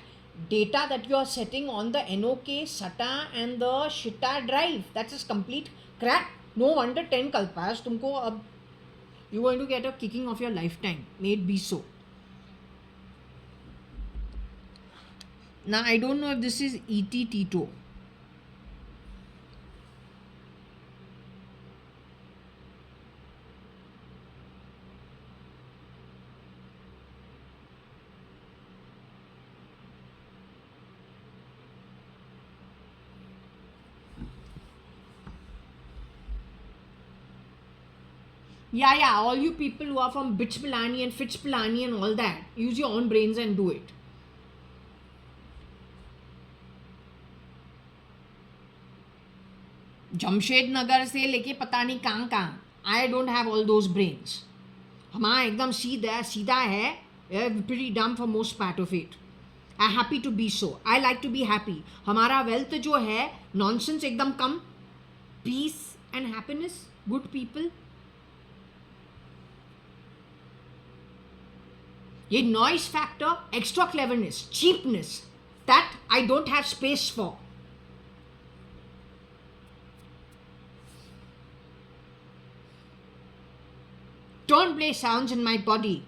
data that you are setting on the NOK, SATA and the SHITA drive. That's just complete crap. No wonder 10 kalpas tumko you're going to get a kicking of your lifetime. May it be so. Now I don't know if this is E.T. Tito. Yeah, all you people who are from Bitch Pilani and Fitch Pilani and all that, use your own brains and do it. Jamshed नगर से लेके पता नहीं कहाँ I don't have all those brains. हमारा एकदम सीधा है, pretty dumb for most part of it. I'm happy to be so. I like to be happy. हमारा wealth जो है nonsense एकदम कम, peace and happiness, good people. ये noise factor, extra cleverness, cheapness, that I don't have space for. Don't play sounds in my body.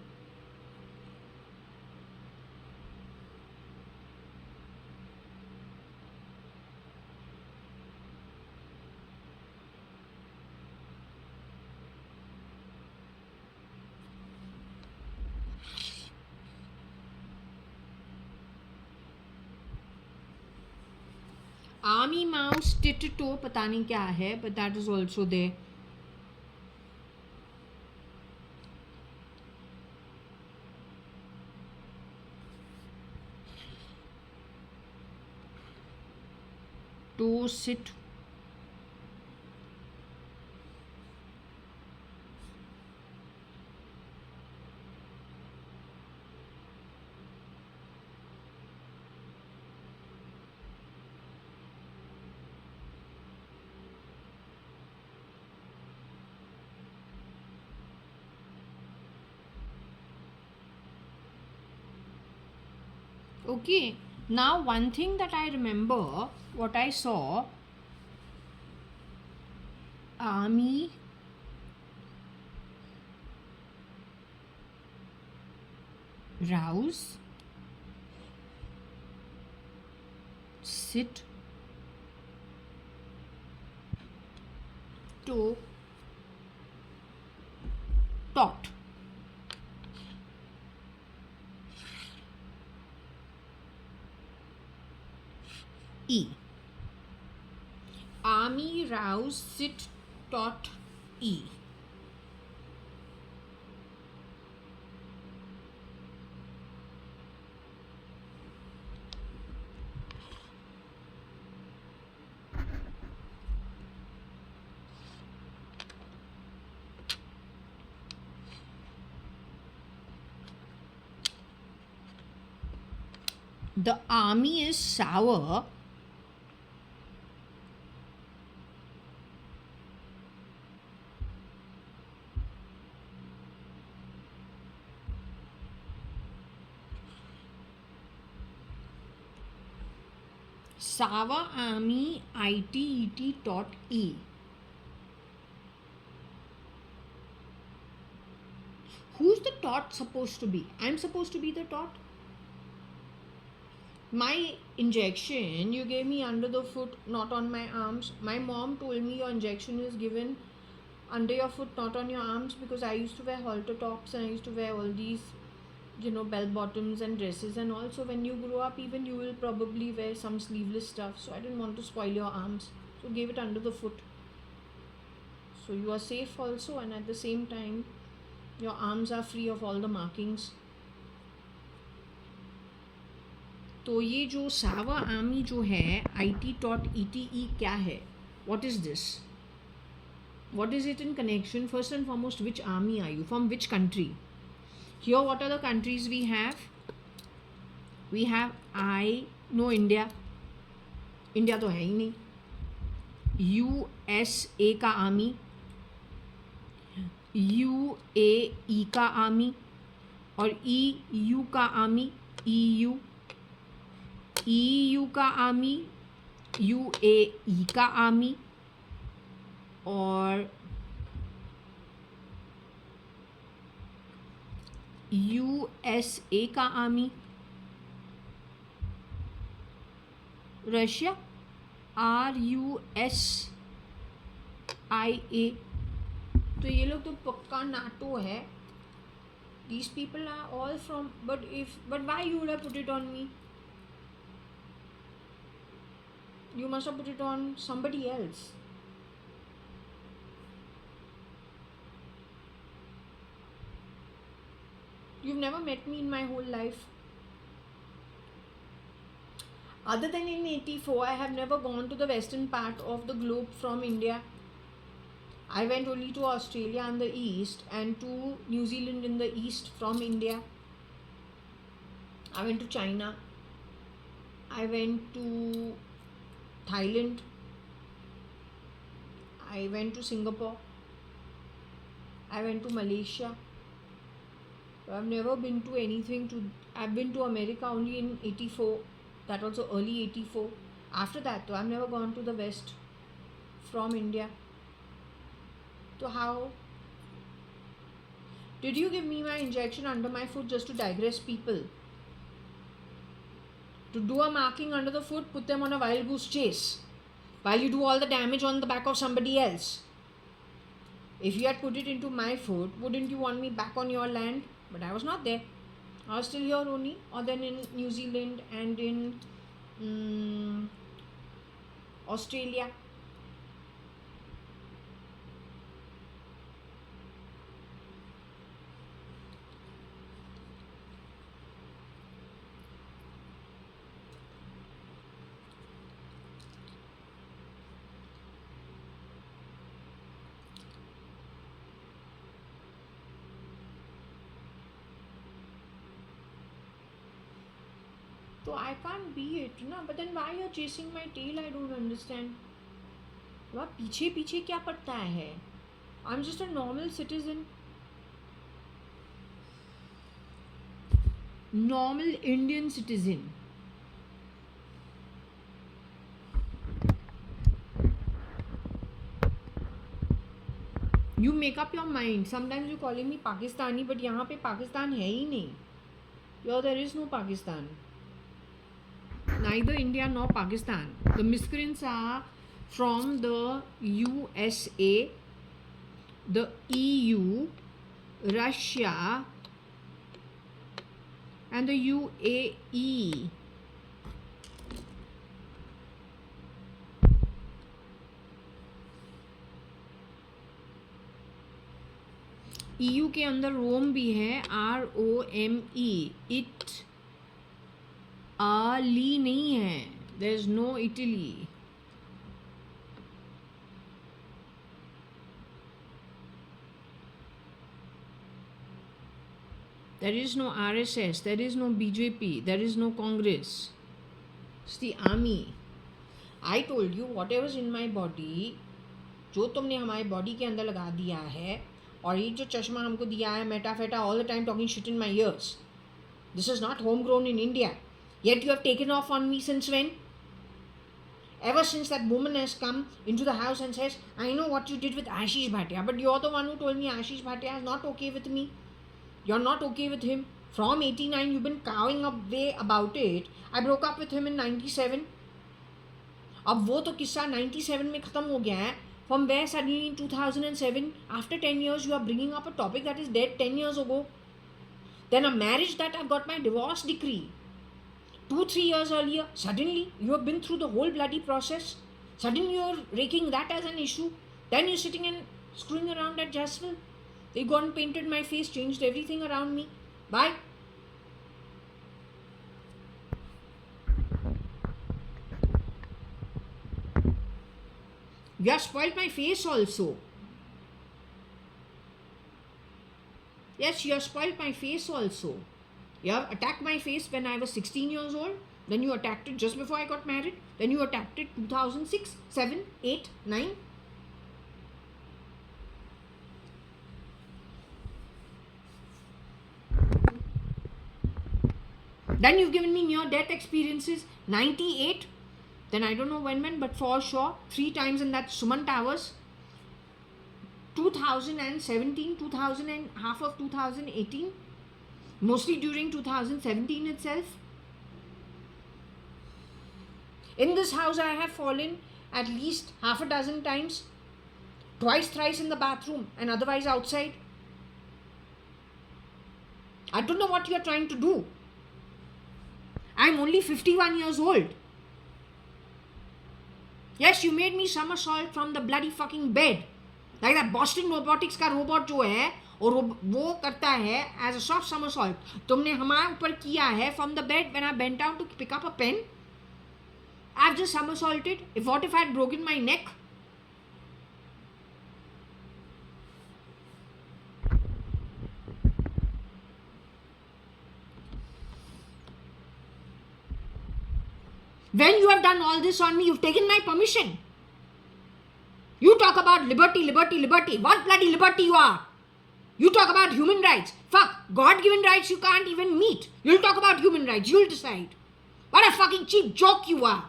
Army mouse tit to पता नहीं क्या है, but that is also there. to sit. Okay, now one thing that I remember, what I saw, army rouse, sit, to, taught. E. Army rouse, sit, taught, E. The army is sour. Sour army, IT, taught, E. Who's the taught supposed to be? I'm supposed to be the taught? My injection you gave me under the foot, not on my arms. My mom told me your injection is given under your foot, not on your arms, because I used to wear halter tops and I used to wear all these, bell bottoms and dresses, and also when you grow up, even you will probably wear some sleeveless stuff. So I didn't want to spoil your arms, so gave it under the foot. So you are safe also, and at the same time, your arms are free of all the markings. तो ये जो सावा army जो है IT taught ETE क्या है? What is this? What is it in connection? First and foremost, which army are you? From which country? Here, what are the countries we have? We have India. India तो है ही नहीं. USA का army, UAE का army, और EU का army, EU का army, UAE का army, और USA का आर्मी, रशिया, RUSIA. तो ये लोग तो पक्का नाटो है. These people are all from, but why you would have put it on me? You must have put it on somebody else. You've never met me in my whole life. Other than in 84, I have never gone to the western part of the globe from India. I went only to Australia in the east and to New Zealand in the east from India. I went to China. I went to Thailand. I went to Singapore. I went to Malaysia. I've never been to anything I've been to America only in 84. That also early 84. After that, I've never gone to the west from India. So how did you give me my injection under my foot just to digress people? To do a marking under the foot, put them on a wild goose chase while you do all the damage on the back of somebody else. If you had put it into my foot, wouldn't you want me back on your land? But I was not there. I was still here only, or then in New Zealand and in Australia. So I can't be it ना. But then why you're chasing my tail? I don't understand. वहाँ पीछे पीछे क्या पड़ता है? I'm just a normal citizen. Normal Indian citizen. You make up your mind. Sometimes you're calling me Pakistani, but यहाँ पे पाकिस्तान है ही नहीं. Here there is no Pakistan. Neither India nor Pakistan. The miscreants are from the USA, the EU, Russia, and the UAE. EU के अंदर रोम भी है, ROME. It ली नहीं है. There is no Italy. There is no RSS, there is no BJP, there is no Congress. It's the army. I told you whatever's in my body, जो तुमने हमारे body के अंदर लगा दिया है, और ये जो चश्मा हमको दिया है मेटाफेटा, all the time talking shit in my ears, this is not home grown in India. Yet you have taken off on me since when? Ever since that woman has come into the house and says, I know what you did with Ashish Bhatia, but you're the one who told me Ashish Bhatia is not okay with me. You're not okay with him. From 89, you've been cowing away about it. I broke up with him in 97. अब वो तो किस्सा 97 में ख़त्म हो गया है. From where suddenly in 2007, after 10 years, you are bringing up a topic that is dead 10 years ago. Then a marriage that I got my divorce decree 2-3 years earlier. Suddenly, you have been through the whole bloody process. Suddenly, you're raking that as an issue. Then you're sitting and screwing around at Jasville. They gone and painted my face, changed everything around me. Bye. You have spoiled my face also. Yes, you have spoiled my face also. You have attacked my face when I was 16 years old. Then you attacked it just before I got married. Then you attacked it 2006, 7, 8, 9. Then you've given me near-death experiences. 98. Then I don't know when, but for sure, 3 times in that Suman Towers. 2017, 2000 and half of 2018. Mostly during 2017 itself. In this house, I have fallen at least half a dozen times. Twice, thrice in the bathroom and otherwise outside. I don't know what you are trying to do. I'm only 51 years old. Yes, you made me somersault from the bloody fucking bed. Like that Boston Robotics का robot जो है, और वो करता है as a soft somersault. तुमने हमारे ऊपर किया है from the bed when I bent down to pick up a pen. I've just somersaulted. What if I had broken my neck? When you have done all this on me, you've taken my permission. You talk about liberty, liberty, liberty. What bloody liberty you are? You talk about human rights. Fuck, God-given rights you can't even meet. You'll talk about human rights. You'll decide. What a fucking cheap joke you are.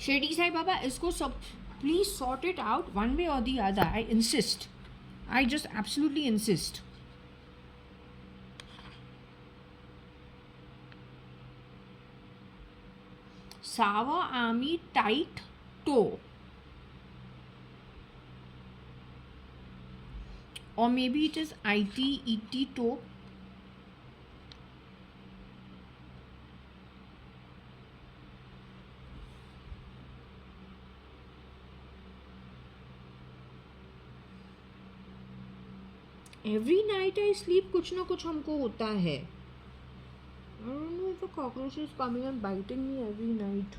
Shady Sai Baba, isko please sort it out one way or the other. I insist. I just absolutely insist. Sour army tight toe. Or maybe it is IT toe. Every night I sleep कुछ ना कुछ हमको होता है. I don't know is the cockroaches coming and biting me every night?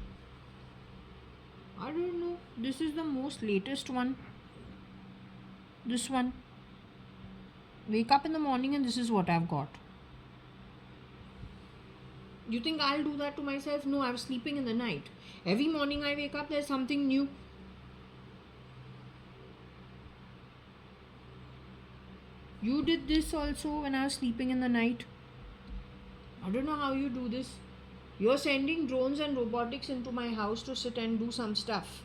I don't know. This is the most latest one. This one. Wake up in the morning and this is what I've got. You think I'll do that to myself? No, I was sleeping in the night. Every morning I wake up, there's something new. You did this also when I was sleeping in the night. I don't know how you do this. You're sending drones and robotics into my house to sit and do some stuff.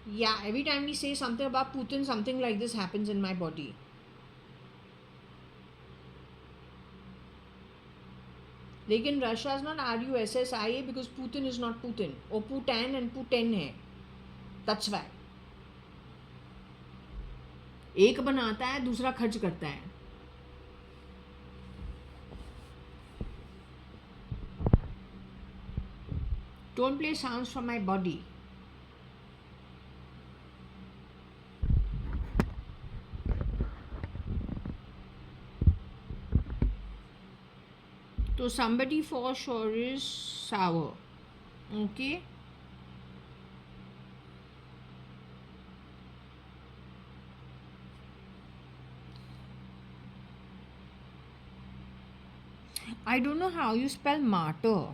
Yeah, every time we say something about Putin, something like this happens in my body. लेकिन Russia is not RUSSIA because Putin is not Putin. Or Putin and Putin है. That's why. एक बनाता है, दूसरा खर्च करता है. Don't play sounds from my body. So somebody for sure is sour. Okay. I don't know how you spell martyr.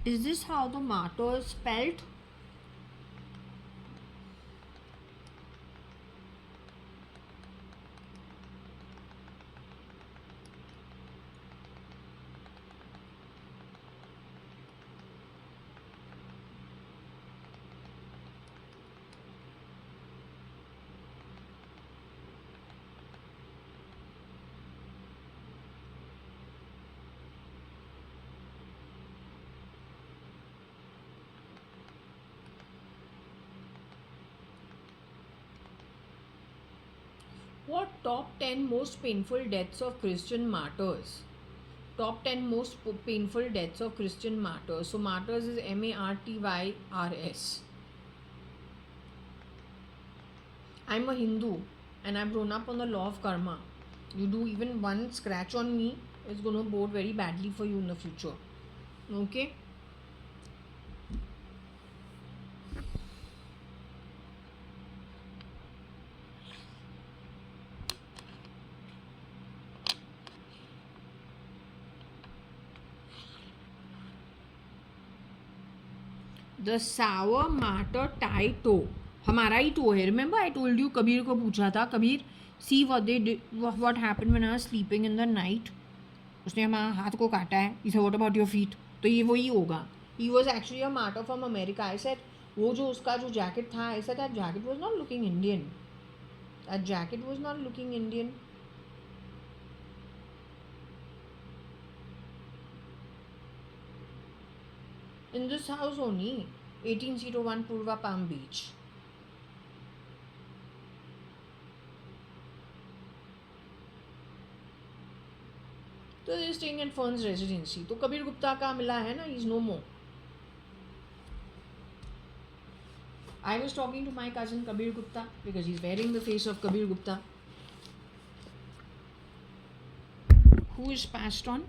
Is this how the martyr is spelled? What top 10 most painful deaths of Christian martyrs? Top 10 most painful deaths of Christian martyrs. So martyrs is MARTYRS. I'm a Hindu and I've grown up on the law of karma. You do even one scratch on me, it's going to bode very badly for you in the future. Okay? The sour martyr tie toe. हमारा ही toe है. Remember I told you Kabir को पूछा था. Kabir, see what they did, what happened when I was sleeping in the night. उसने हमारा हाथ को काटा है. He said what about your feet? तो ये वही होगा. He was actually a martyr from America. I said वो जो उसका जो jacket था, I said that jacket was not looking Indian. That jacket was not looking Indian. In this house only, 1801 Purva Palm Beach. So they are staying at Fern's residency. तो कबीर गुप्ता का मिला है ना, he is no more. I was talking to my cousin Kabir Gupta because he's wearing the face of Kabir Gupta, who is passed on,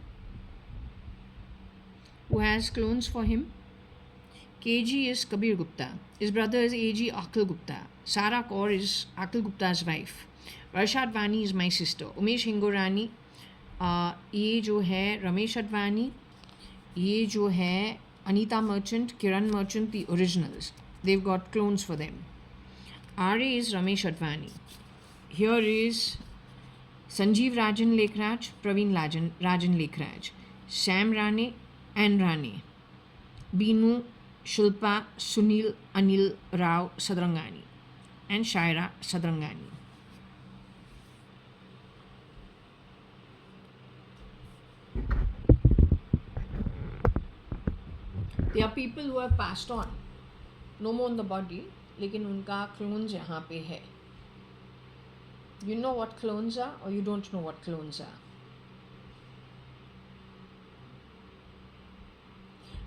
who has clones for him. KG is Kabir Gupta. His brother is AG Akhil Gupta. Sara Kaur is Akhil Gupta's wife. JAYA.ADVANI is my sister. Umesh Hingorani. ये जो है रमेश अडवाणी, ये जो है Anita merchant, Kiran merchant, the originals. They've got clones for them. RA is Ramesh Advani. Here is Sanjeev Rajan Lekhraj, Praveen Rajan Lekhraj, Sam Rane and Rane, Binu, Shilpa, Sunil, Anil Rao Sadrangani, and Shaira Sadrangani. They are people who have passed on, no more in the body, लेकिन उनका clones यहाँ पे है. You know what clones are, or you don't know what clones are?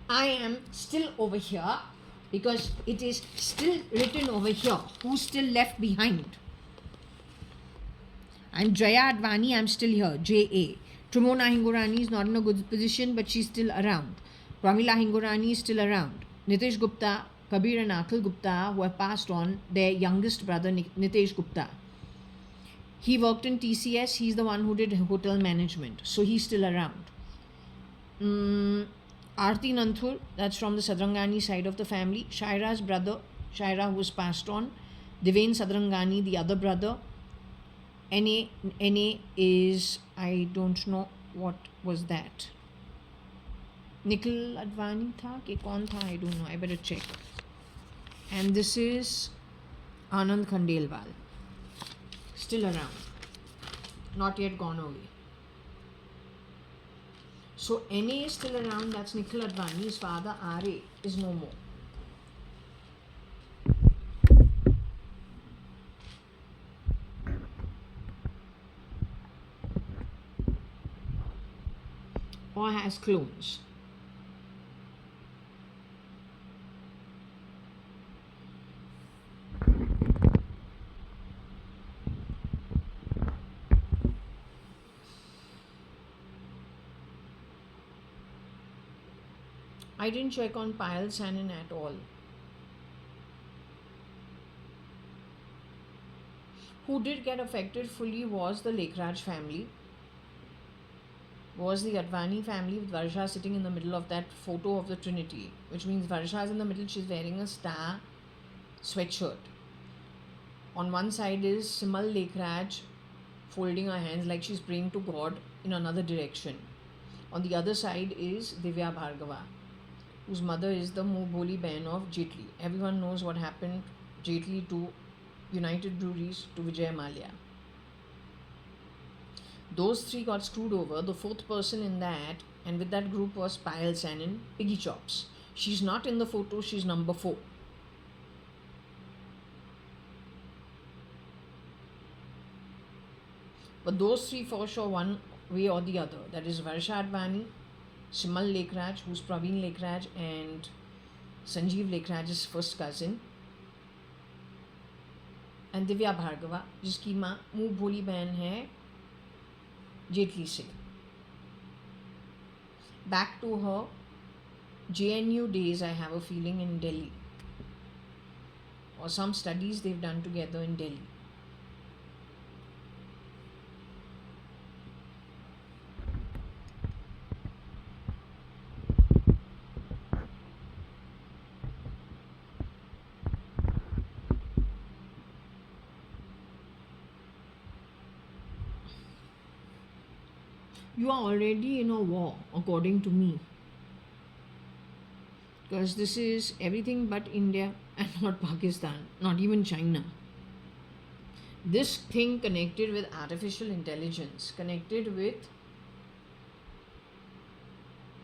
I am still over here because it is still written over here. Who's still left behind? I'm JAYA.ADVANI, I'm still here. JA. Trimona Hingorani is not in a good position, but she's still around. Pramila Hingorani is still around. Nitesh Gupta, Kabir and Akhil Gupta, who have passed on, their youngest brother Nitesh Gupta. He worked in TCS, he's the one who did hotel management, so he's still around. Aarti Nanthur, that's from the Sadrangani side of the family. Shaira's brother, Shaira, who was passed on. Devain Sadrangani, the other brother. NA is, I don't know what was that. Nikhil Advani tha ke kaun tha, I don't know, I better check. And this is Anand Khandelwal, still around, not yet gone away. So NA is still around, that's Nikhil Advani. His father RA is no more. Or has clones. I didn't check on Payal Sanin at all. Who did get affected fully was the Lekhraj family. Was the Advani family, with Varsha sitting in the middle of that photo of the Trinity, which means Varsha is in the middle, she's wearing a star sweatshirt. On one side is Simal Lekhraj folding her hands like she's praying to God in another direction. On the other side is Divya Bhargava, whose mother is the Mohboli Bain of Jaitley. Everyone knows what happened Jaitley to United Breweries to Vijay Mallya. Those three got screwed over. The fourth person in that and with that group was Payal Sanin, Piggy Chops. She's not in the photo, she's number 4. But those three for sure, one way or the other. That is Varsha Advani, Simal Lekhraj, who's Praveen Lekhraj, and Sanjeev Lekhraj's first cousin, and Divya Bhargava, जिसकी माँ मुँह भोली बहन है जेटली से. Back to her JNU days, I have a feeling, in Delhi, or some studies they've done together in Delhi. You are already in a war, according to me. Because this is everything but India and not Pakistan, not even China. This thing connected with artificial intelligence, connected with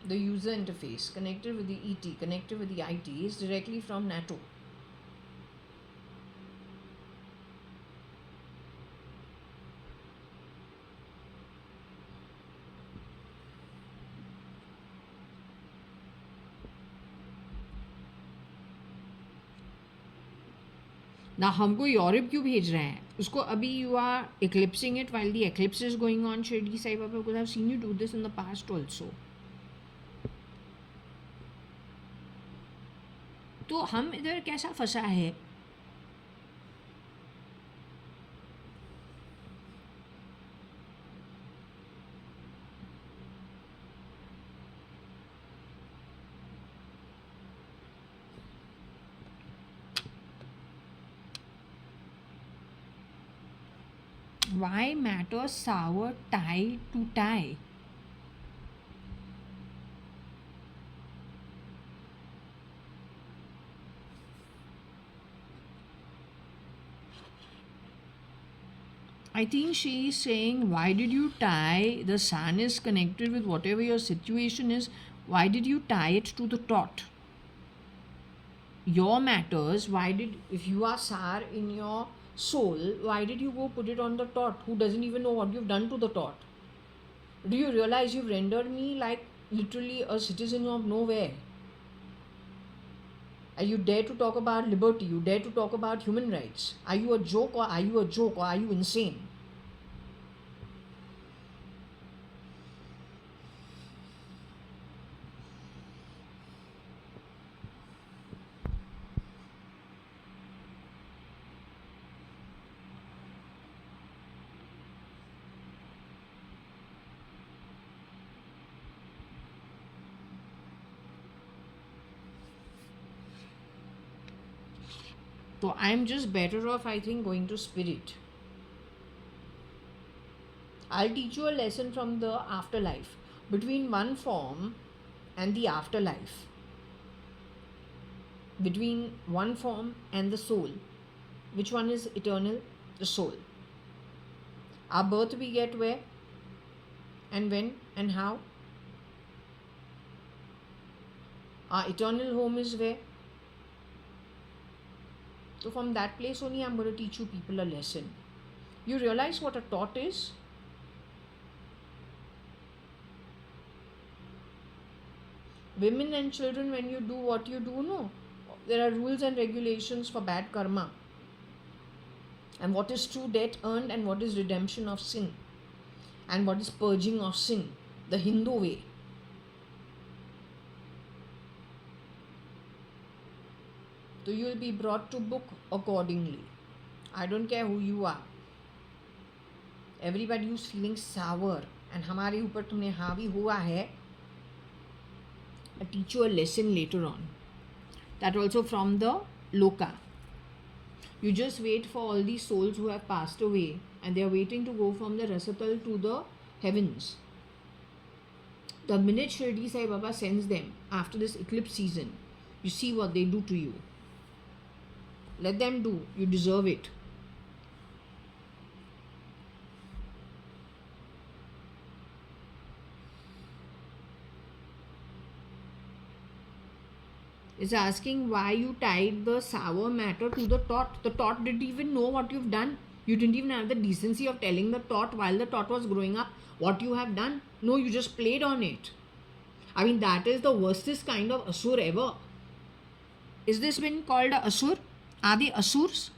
the user interface, connected with the ET, connected with the IT, is directly from NATO. ना हमको Europe क्यों भेज रहे हैं उसको अभी? You are eclipsing it while the eclipse is going on. Shirdi Sai Baba, because I have seen you do this in the past also. तो हम इधर कैसा फंसा है? Why matter sour tie to tie? I think she is saying, why did you tie? The sun is connected with whatever your situation is. Why did you tie it to the tot? your matters, if you are sour in your soul, why did you go put it on the tot who doesn't even know what you've done to the tot? Do you realize you've rendered me like literally a citizen of nowhere? And you dare to talk about liberty, you dare to talk about human rights. Are you a joke, or are you a joke, or are you insane? So I'm just better off, I think, going to spirit. I'll teach you a lesson from the afterlife, between one form and the afterlife, between one form and the soul. Which one is eternal? The soul. Our birth we get where and when and how? Our eternal home is where? So from that place only I'm going to teach you people a lesson. You realize what a tot is? Women and children, when you do what you do, no, there are rules and regulations for bad karma, and what is true debt earned, and what is redemption of sin, and what is purging of sin, the Hindu way. So you will be brought to book accordingly. I don't care who you are. Everybody who's feeling sour and हमारे ऊपर तुमने हावी हुआ है, I'll teach you a lesson later on. That also from the Loka. You just wait for all these souls who have passed away and they are waiting to go from the Rasatal to the heavens. The minute Shirdi Sai Baba sends them after this eclipse season, you see what they do to you. Let them do. You deserve it. It's asking why you tied the sour matter to the tot. The tot didn't even know what you've done. You didn't even have the decency of telling the tot while the tot was growing up what you have done. No, you just played on it. I mean, that is the worstest kind of asur ever. Is this been called a asur? Are they asurs?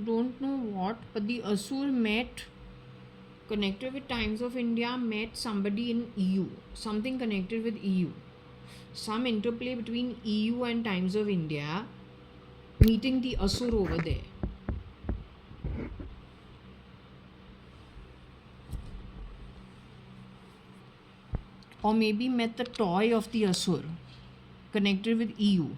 Don't know what, but the asur met, connected with Times of India, met somebody in EU, something connected with EU, some interplay between EU and Times of India, meeting the asur over there. Or maybe met the toy of the asur, connected with EU.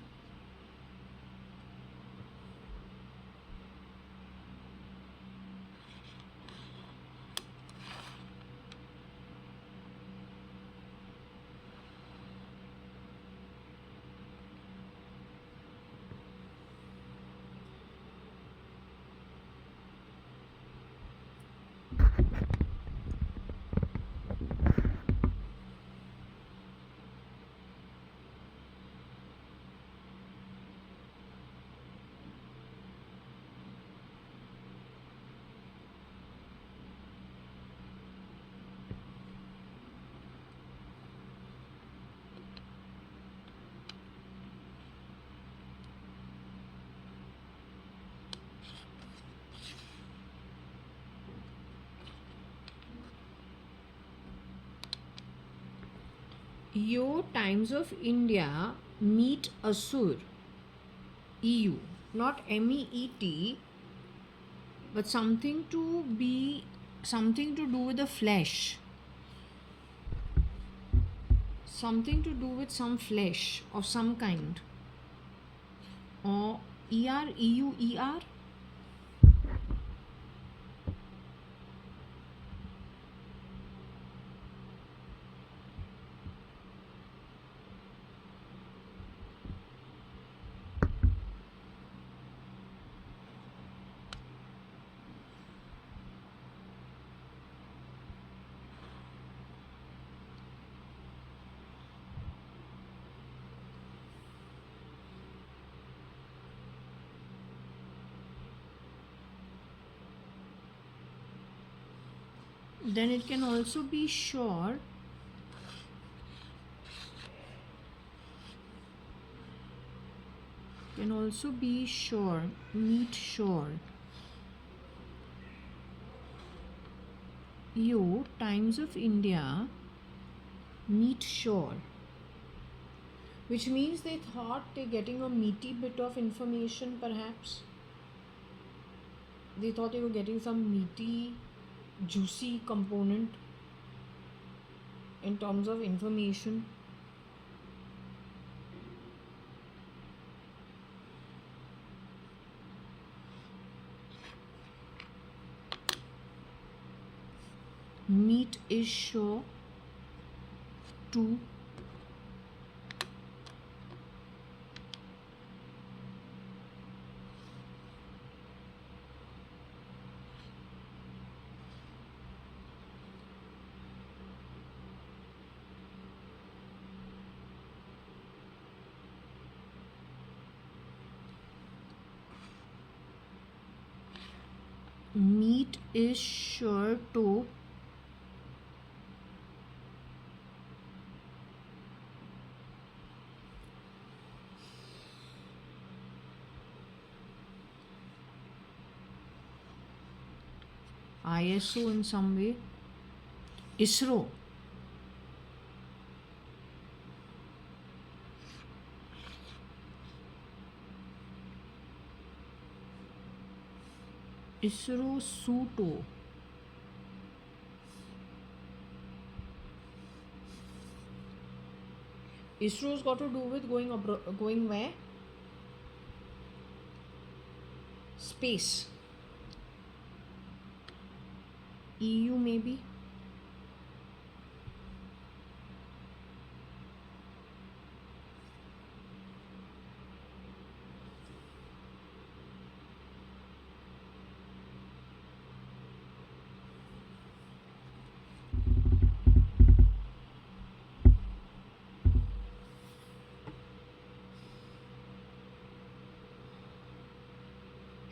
Yo Times of India meet Asur. EU, not MEET, but something to do with the flesh, something to do with some flesh of some kind, or ER. Then it can also be shore. Can also be shore, meet shore. Yo Times of India meet shore, which means they thought they're getting a meaty bit of information. Perhaps they thought they were getting some meaty, juicy component in terms of information. Meat is sure to meat is sure to ISO in some way. ISRO. ISRO SUTO. ISRO's got to do with going where? Space. EU maybe.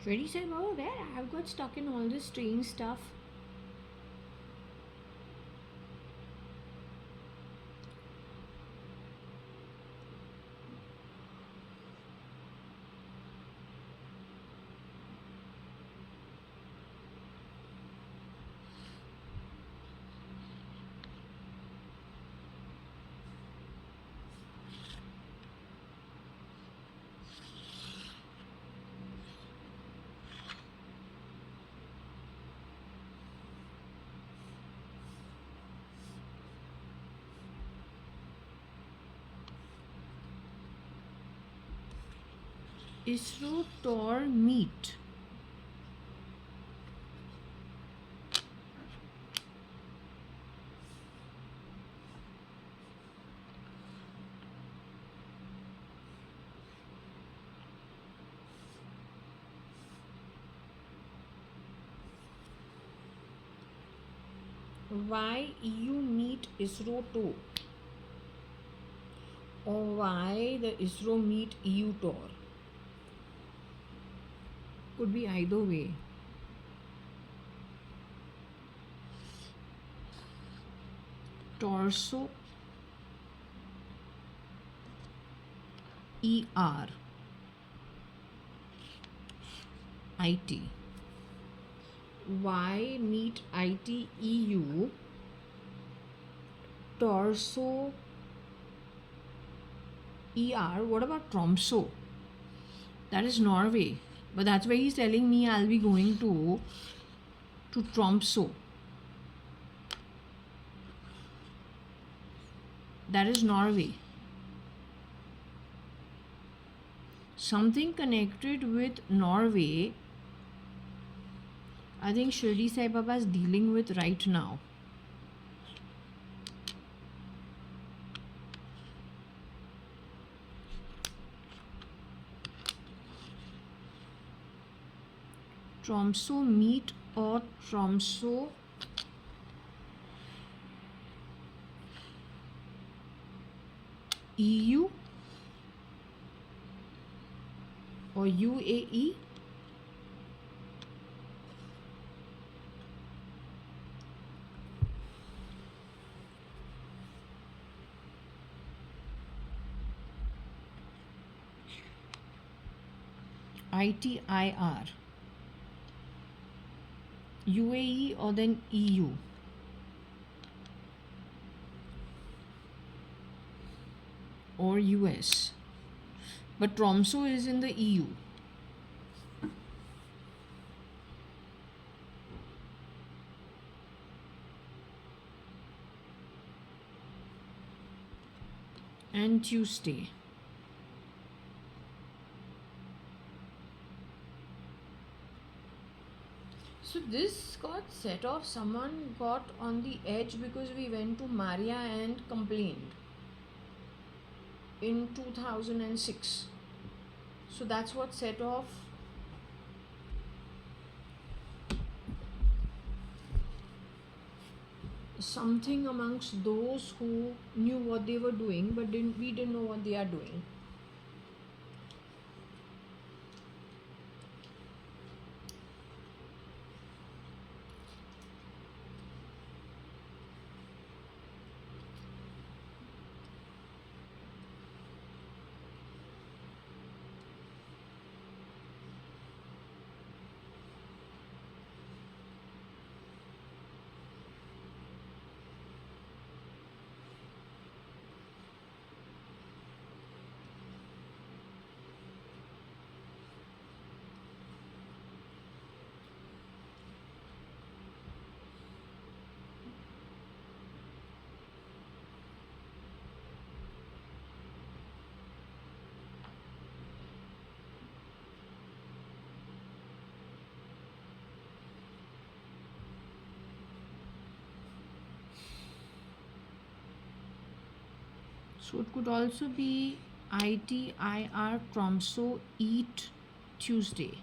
Shreddy said, oh, there, I've got stuck in all this strange stuff. ISRO Tor meet. Why EU meet ISRO Tor? Or why the ISRO meet EU Tor? Could be either way. Torso ER IT. Why meet IT EU? Torso ER. What about Tromsø? That is Norway. But that's why he's telling me I'll be going to Tromsø. That is Norway. Something connected with Norway, I think Shirdi Sai Baba is dealing with right now. Tromsø meet or Tromsø EU or UAE. ITIR, UAE or then EU. Or US. But Tromsø is in the EU. And Tuesday. So this got set off. Someone got on the edge because we went to Maria and complained in 2006. So that's what set off something amongst those who knew what they were doing, but we didn't know what they are doing. So it could also be ITIR Tromsø Eat Tuesday.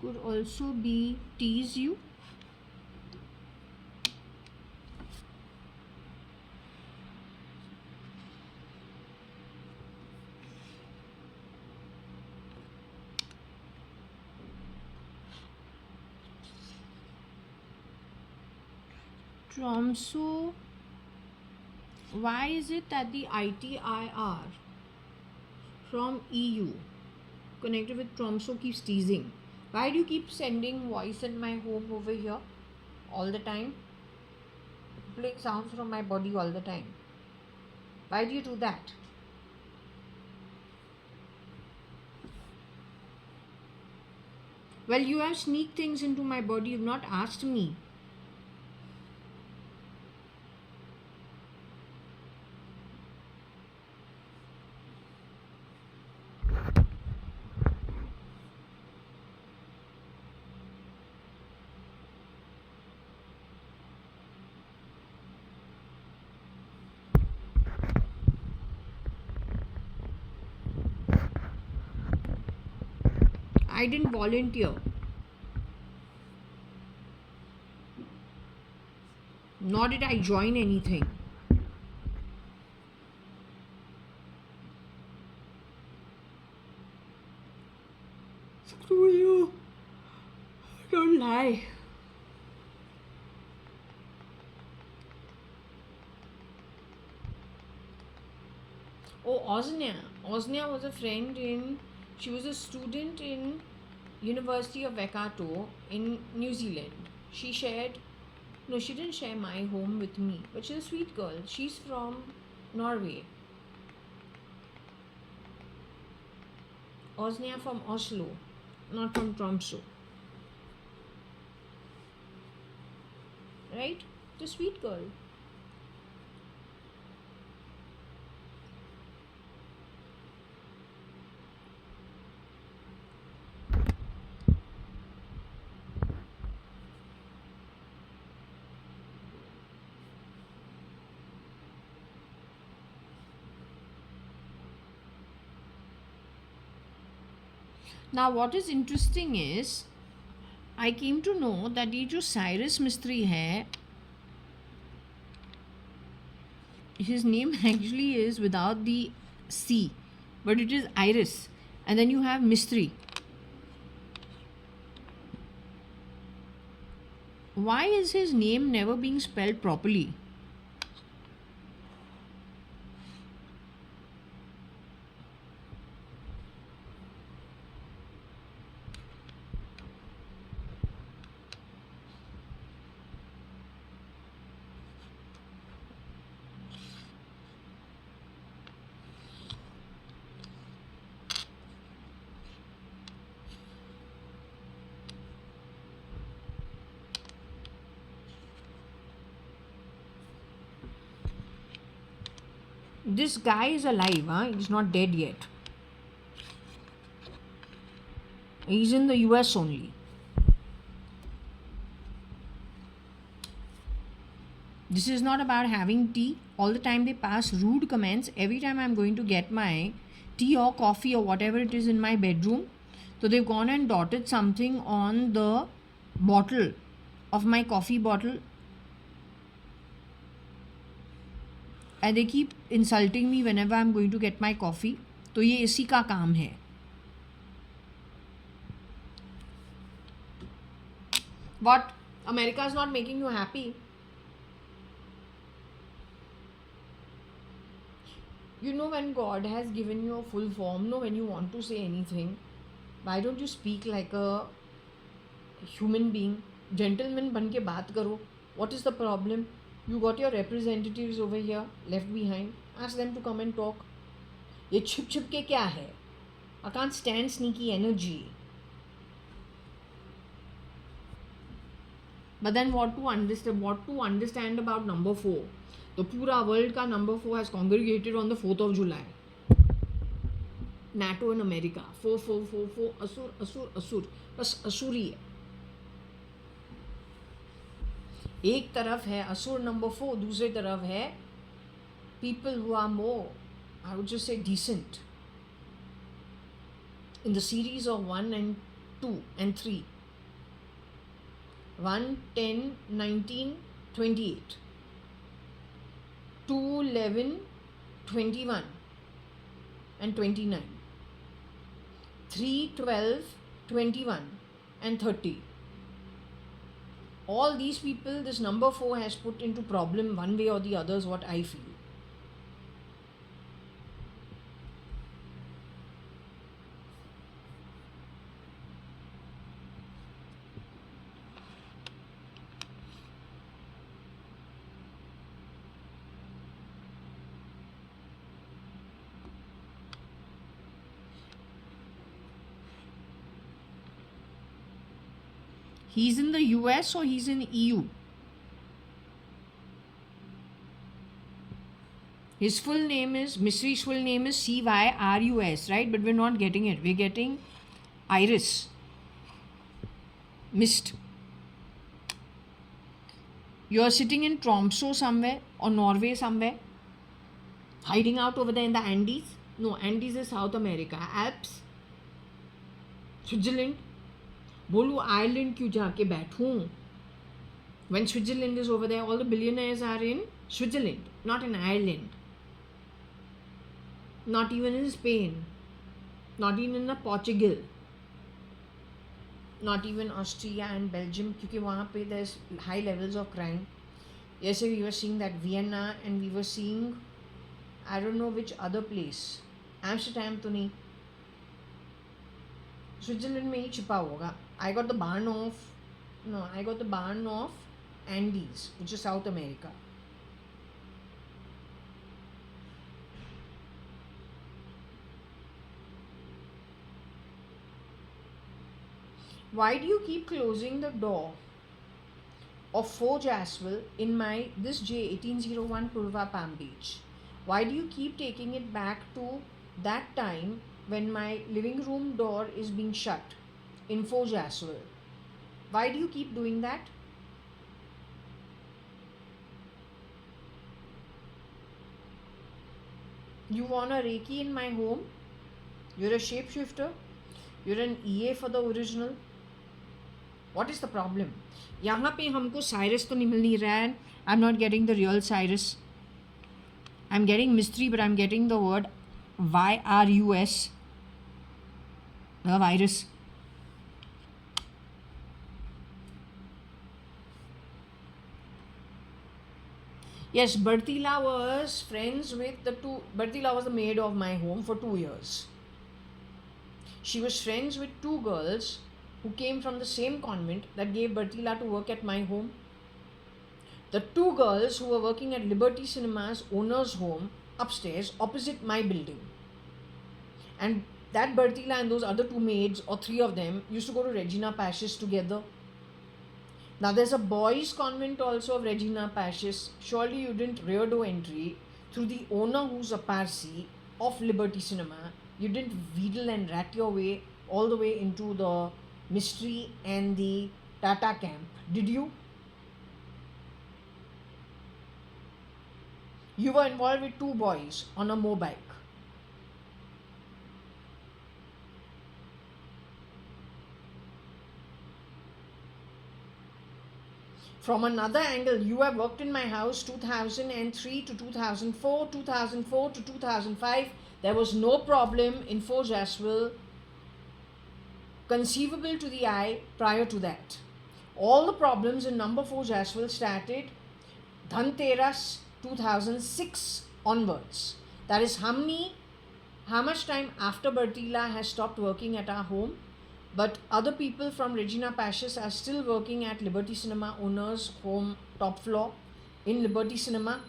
Could also be Tease You. Tromsø, why is it that the ITIR from EU connected with Tromsø keeps teasing? Why do you keep sending voice in my home over here all the time? Playing sounds from my body all the time. Why do you do that? Well, you have sneaked things into my body. You've not asked me. I didn't volunteer. Nor did I join anything. Screw you. Don't lie. Oh, Osnia. Osnia was a friend in. She was a student in University of Waikato in New Zealand. She shared. No, she didn't share my home with me, but she's a sweet girl. She's from Norway. Osnia from Oslo, not from Tromsø. Right? The sweet girl. Now, what is interesting is, I came to know that ये जो Cyrus Mistry है, his name actually is without the C, but it is Iris, and then you have Mistry. Why is his name never being spelled properly? This guy is alive, huh? He's not dead yet. He's in the US only. This is not about having tea. All the time they pass rude comments. Every time I'm going to get my tea or coffee or whatever it is in my bedroom, so they've gone and dotted something on the bottle of my coffee bottle, and they keep insulting me whenever I'm going to get my coffee. तो ये इसी का काम है. What? America is not making you happy? You know, when God has given you a full form, no, when you want to say anything, why don't you speak like a human being? Gentleman ban ke baat karo. What is the problem? You got your representatives over here left behind. Ask them to come and talk. ये छिप छिप के क्या है? I can't stand sneaky energy. But then what to understand about number 4? The पूरा world का number 4 has congregated on the 4th of July. NATO in America. 4 4 4 4 असुर असुर असुर. बस असुर ही है. एक तरफ है असुर नंबर 4, दूसरी तरफ है people who are more, I would just say, decent. In the series of 1 and 2 and 3. 1, 10, 19, 28. 2, 11, 21 and 29. 3, 12, 21 and 30. All these people, this number 4 has put into problem one way or the other, is what I feel. He's in the US or he's in EU? His full name is, Mistry's full name is Cyrus, right? But we're not getting it. We're getting Iris. Mist. You're sitting in Tromsø somewhere or Norway somewhere, hiding out over there in the Andes. No, Andes is South America. Alps, Switzerland. बोलूँ Ireland क्यों जाके बैठूँ? When Switzerland is over there, all the billionaires are in Switzerland, not in Ireland. Not even in Spain. Not even in Portugal. Not even Austria and Belgium, क्योंकि वहाँ पे there's high levels of crime. Yesterday we were seeing that Vienna, and we were seeing I don't know which other place. Amsterdam तो नहीं, Switzerland में ही छिपा होगा. I got the barn of Andes, which is South America. Why do you keep closing the door of Forge Aswell in my this J1801 Purva Palm Beach? Why do you keep taking it back to that time when my living room door is being shut in Forge Aswell? Why do you keep doing that? You want a Reiki in my home? You're a shapeshifter? You're an EA for the original? What is the problem? यहाँ पे हमको Cyrus तो नहीं मिल नहीं रहा है. I'm not getting the real Cyrus. I'm getting mystery, but I'm getting the word virus. The virus. Yes, Bertila was friends with the two. Bertila was the maid of my home for 2 years. She was friends with two girls who came from the same convent that gave Bertila to work at my home. The two girls who were working at Liberty Cinema's owner's home upstairs opposite my building. And that Bertila and those other two maids, or three of them, used to go to Regina Pacis together. Now there's a boys' convent also of Regina Pacis. Surely you didn't rear door entry through the owner who's a Parsi of Liberty Cinema. You didn't wheedle and rat your way all the way into the mystery and the Tata camp, did you? You were involved with two boys on a motorbike. From another angle, you have worked in my house 2003 to 2004, 2004 to 2005. There was no problem in Forge Aswell conceivable to the eye prior to that. All the problems in number 4 Jaswell started Dhanteras 2006 onwards. That is how much time after Bertila has stopped working at our home, but other people from Regina Pacis are still working at Liberty Cinema owner's home top floor in Liberty Cinema.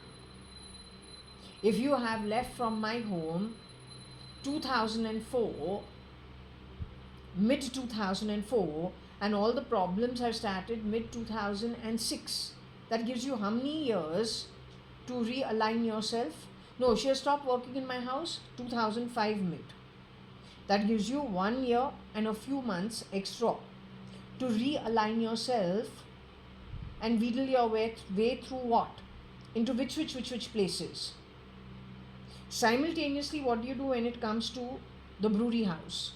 If you have left from my home 2004, mid 2004, and all the problems have started mid 2006, that gives you how many years to realign yourself? No, she has stopped working in my house 2005 mid. That gives you 1 year and a few months extra to realign yourself and wheedle your way through what? Into which places? Simultaneously, what do you do when it comes to the brewery house?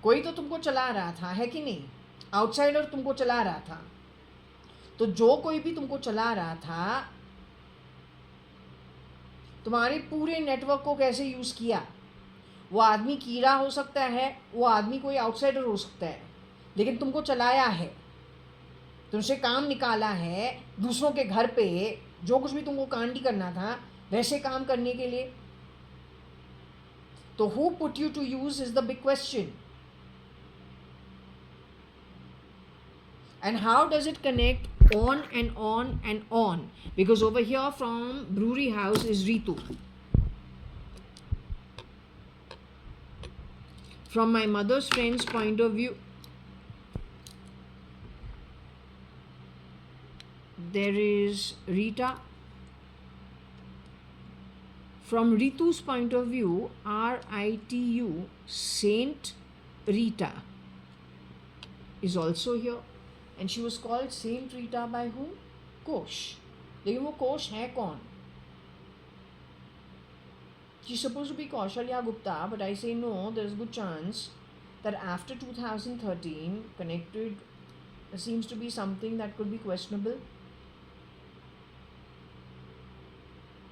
कोई तो तुमको चला रहा था, है कि नहीं? Outsider तुमको चला रहा था. तो जो कोई भी तुमको चला रहा था, तुम्हारे पूरे नेटवर्क को कैसे यूज किया? वो आदमी कीड़ा हो सकता है, वो आदमी कोई आउटसाइडर हो सकता है, लेकिन तुमको चलाया है, तुमसे काम निकाला है दूसरों के घर पे, जो कुछ भी तुमको कांडी करना था वैसे काम करने के लिए. तो who put you to use is the big question. And how does it connect on and on and on? Because over here from brewery house is Ritu. From my mother's friend's point of view, there is Rita. From Ritu's point of view, RITU, Saint Rita, is also here. And she was called Saint Rita by whom? Kosh. लेकिन वो कोश है कौन? She's supposed to be Kaushalya Gupta, but I say no, there's a good chance that after 2013, connected seems to be something that could be questionable.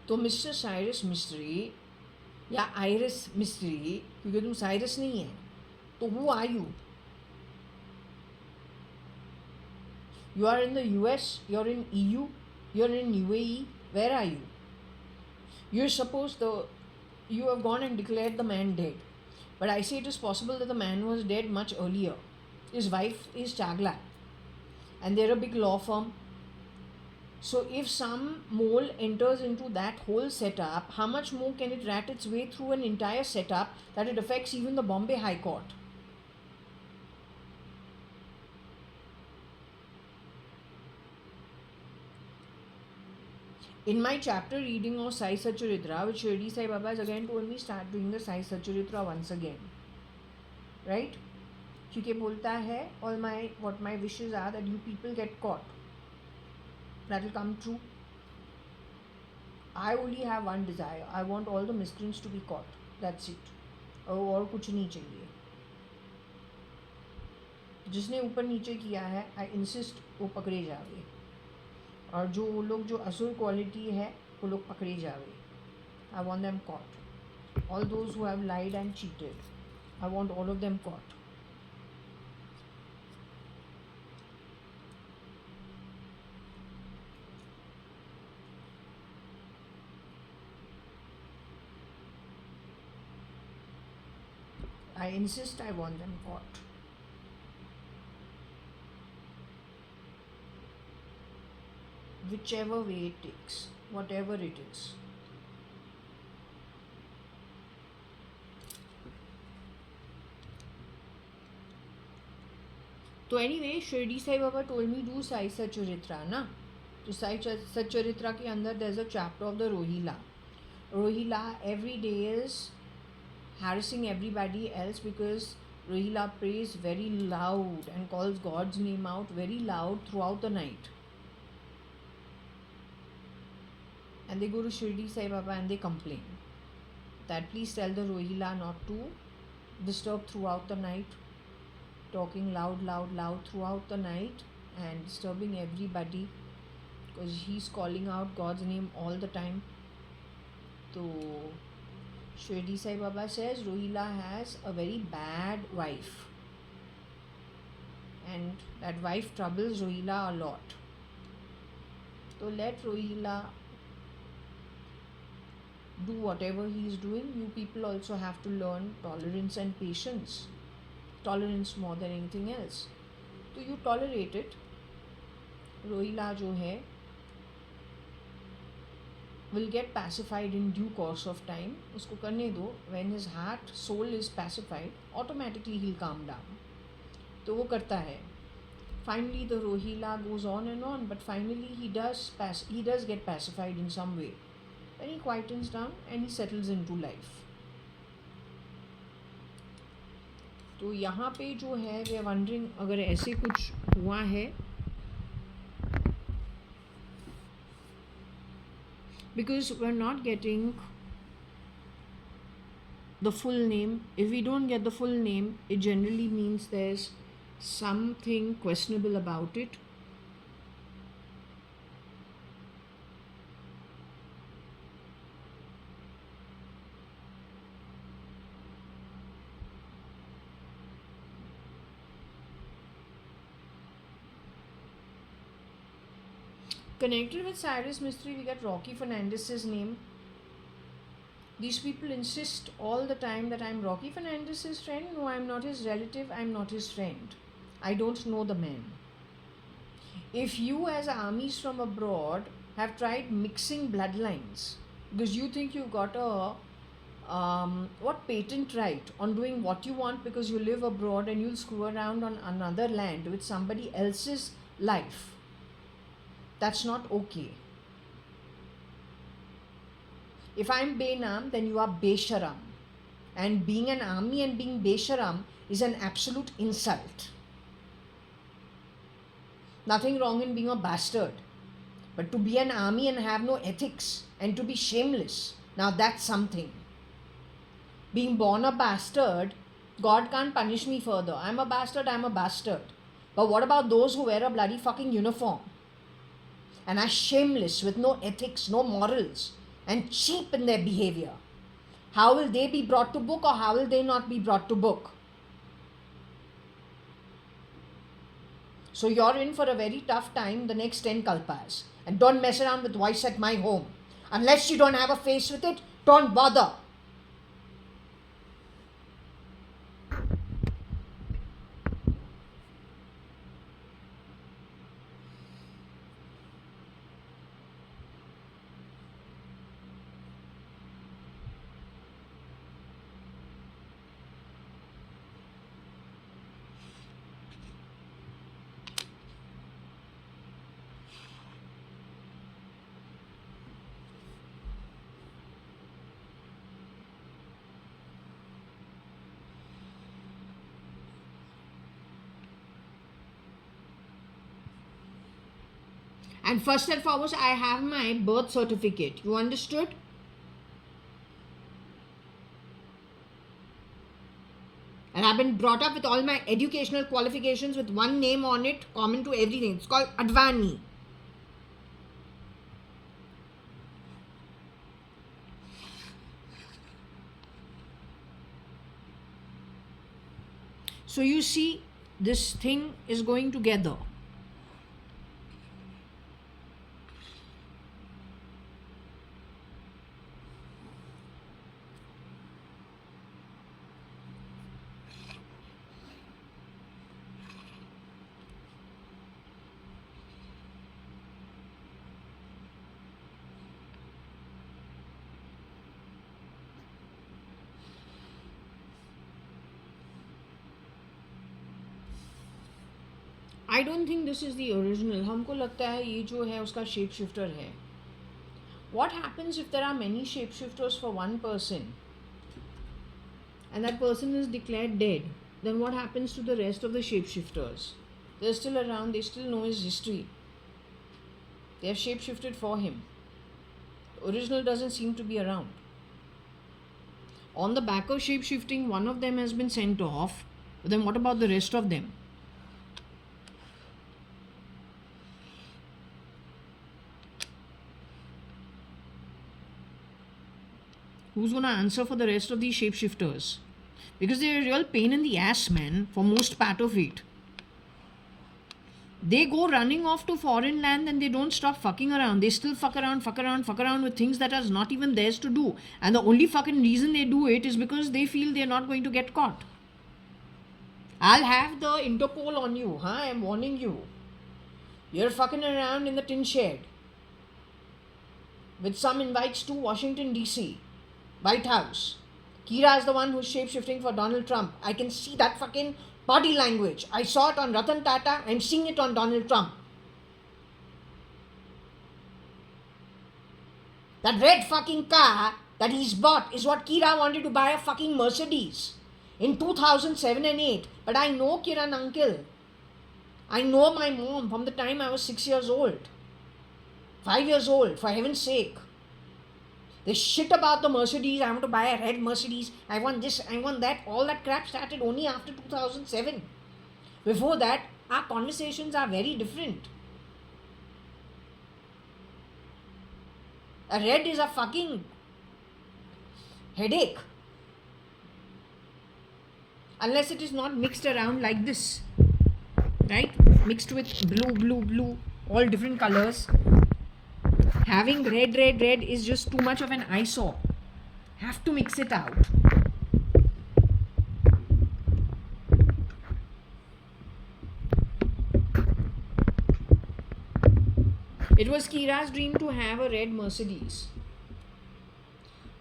तो mister Cyrus mystery या iris mystery, क्योंकि तुम Cyrus नहीं है, तो who are you? You are in the US, you're in EU, You're in UAE. Where are you? You're supposed you have gone and declared the man dead. But I say it is possible that the man was dead much earlier. His wife is Chagla, and they're a big law firm. So if some mole enters into that whole setup, how much more can it rat its way through an entire setup that it affects even the Bombay High Court? In my chapter reading of Sai Satcharitra, which Shirdi Sai Baba has again told me start doing the Sai Satcharitra once again. Right? क्योंकि बोलता है what my wishes are that you people get caught. That will come true. I only have one desire. I want all the miscreants to be caught. That's it. और कुछ नहीं चाहिए. जिसने ऊपर नीचे किया है, I insist वो पकड़े जावे. और जो वो लोग जो असुर क्वालिटी है वो लोग पकड़े जावे. I want them caught. All those who have lied and cheated, I want all of them caught. I insist I want them caught. Whichever way it takes, whatever it is. तो anyway, Shirdi Sai Baba told me do Sai Satcharitra ना. तो Sai Satcharitra के अंदर there's a chapter of the Rohila. Rohila every day is harassing everybody else because Rohila prays very loud and calls God's name out very loud throughout the night. And they go to Shirdi Sai Baba and they complain that please tell the Rohila not to disturb throughout the night, talking loud throughout the night and disturbing everybody because he's calling out God's name all the time. So Shirdi Sai Baba says Rohila has a very bad wife and that wife troubles Rohila a lot. So let Rohila do whatever he is doing. You people also have to learn tolerance and patience. Tolerance more than anything else. So you tolerate it. Rohila jo hai will get pacified in due course of time. Usko karne do. When his heart, soul is pacified, automatically he'll calm down. तो वो करता है. Finally the Rohila goes on, but finally he does get pacified in some way. Then he quietens down and he settles into life. तो यहाँ पे जो है we are wondering अगर ऐसे कुछ हुआ है, because we're not getting the full name. If we don't get the full name, it generally means there's something questionable about it. Connected with Cyrus Mistry, we get Rocky Fernandez's name. These people insist all the time that I'm Rocky Fernandez's friend. No, I'm not his relative. I'm not his friend. I don't know the man. If you as armies from abroad have tried mixing bloodlines because you think you've got a patent right on doing what you want because you live abroad and you'll screw around on another land with somebody else's life, that's not okay. If I'm Benam, then you are Besharam. And being an army and being Besharam is an absolute insult. Nothing wrong in being a bastard. But to be an army and have no ethics and to be shameless, now that's something. Being born a bastard, God can't punish me further. I'm a bastard. But what about those who wear a bloody fucking uniform and are shameless with no ethics, no morals, and cheap in their behavior? How will they be brought to book or how will they not be brought to book? So you're in for a very tough time the next 10 kalpas. And don't mess around with voice at my home. Unless you don't have a face with it, don't bother. And first and foremost, I have my birth certificate. You understood? And I've been brought up with all my educational qualifications with one name on it, common to everything. It's called Advani. So you see, this thing is going together. I don't think this is the original. हमको लगता है ये जो है उसका shapeshifter है. What happens if there are many shapeshifters for one person and that person is declared dead? Then what happens to the rest of the shapeshifters? They're still around, they still know his history. They have shapeshifted for him. The original doesn't seem to be around. On the back of shapeshifting, one of them has been sent off. But then what about the rest of them? Who's going to answer for the rest of these shapeshifters? Because they're a real pain in the ass, man, for most part of it. They go running off to foreign land and they don't stop fucking around. They still fuck around with things that are not even theirs to do. And the only fucking reason they do it is because they feel they're not going to get caught. I'll have the Interpol on you, huh? I'm warning you. You're fucking around in the tin shed with some invites to Washington, D.C., White House. Kira is the one who's shape-shifting for Donald Trump. I can see that fucking body language. I saw it on Ratan Tata. I'm seeing it on Donald Trump. That red fucking car that he's bought is what Kira wanted to buy a fucking Mercedes in 2007 and 8. But I know Kiran uncle. I know my mom from the time I was 6 years old. 5 years old, for heaven's sake. This shit about the Mercedes, I want to buy a red Mercedes, I want this, I want that, all that crap started only after 2007. Before that, our conversations are very different. A red is a fucking headache. Unless it is not mixed around like this. Right? Mixed with blue, all different colors. Having red is just too much of an eyesore. Have to mix it out. It was Kira's dream to have a red Mercedes.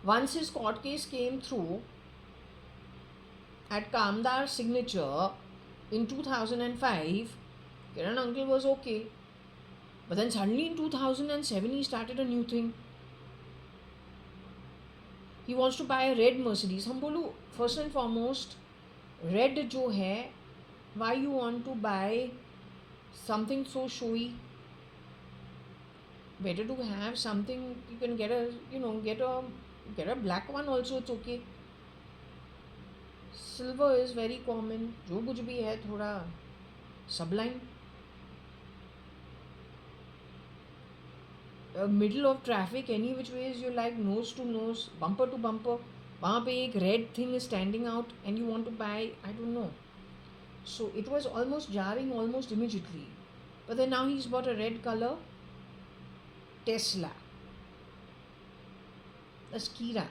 Once his court case came through at Kamdar's signature in 2005, Kiran uncle was okay. But then suddenly in 2007 he started a new thing. He wants to buy a red Mercedes. हम बोलूँ first and foremost, red जो है, why you want to buy something so showy? Better to have something you can get a black one also, it's okay. Silver is very common. जो कुछ भी है थोड़ा sublime. Middle of traffic, any which ways you like, nose to nose, bumper to bumper, वहाँ पे एक red thing is standing out and you want to buy, I don't know. So it was almost jarring almost immediately. But then now he's bought a red color Tesla. That's Kira.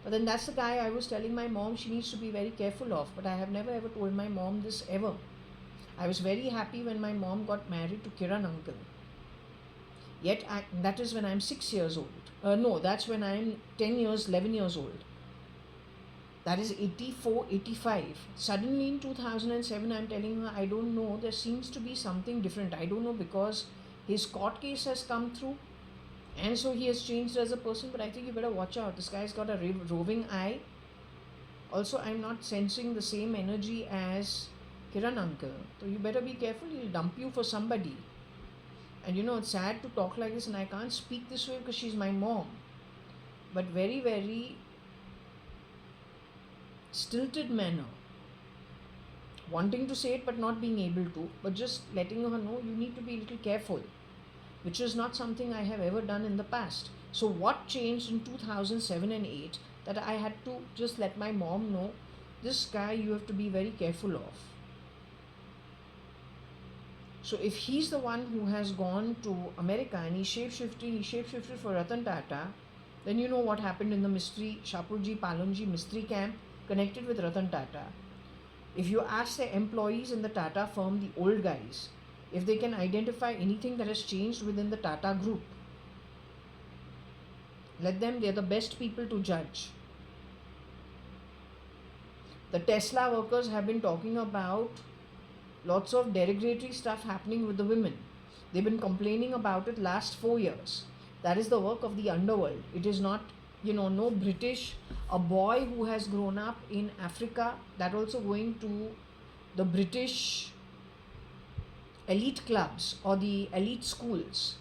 But then that's the guy I was telling my mom she needs to be very careful of. But I have never ever told my mom this ever. I was very happy when my mom got married to Kiran uncle. Yet that is when I'm 6 years old. No, that's when I'm 10 years, 11 years old. That is 84, 85. Suddenly in 2007, I'm telling her, I don't know, there seems to be something different. I don't know because his court case has come through and so he has changed as a person. But I think you better watch out. This guy's got a roving eye. Also, I'm not sensing the same energy as Kiran uncle. So you better be careful. He'll dump you for somebody. And you know, it's sad to talk like this and I can't speak this way because she's my mom. But very, very stilted manner. Wanting to say it but not being able to. But just letting her know you need to be a little careful. Which is not something I have ever done in the past. So what changed in 2007 and 8 that I had to just let my mom know, this guy you have to be very careful of. So if he's the one who has gone to America and he shapeshifted for Ratan Tata, then you know what happened in the Mistry, Shapurji, Palonji Mistry camp connected with Ratan Tata. If you ask the employees in the Tata firm, the old guys, if they can identify anything that has changed within the Tata group, let them, they're the best people to judge. The Tesla workers have been talking about lots of derogatory stuff happening with the women. They've been complaining about it last 4 years. That is the work of the underworld. It is not, no British, a boy who has grown up in Africa, that also going to the British elite clubs or the elite schools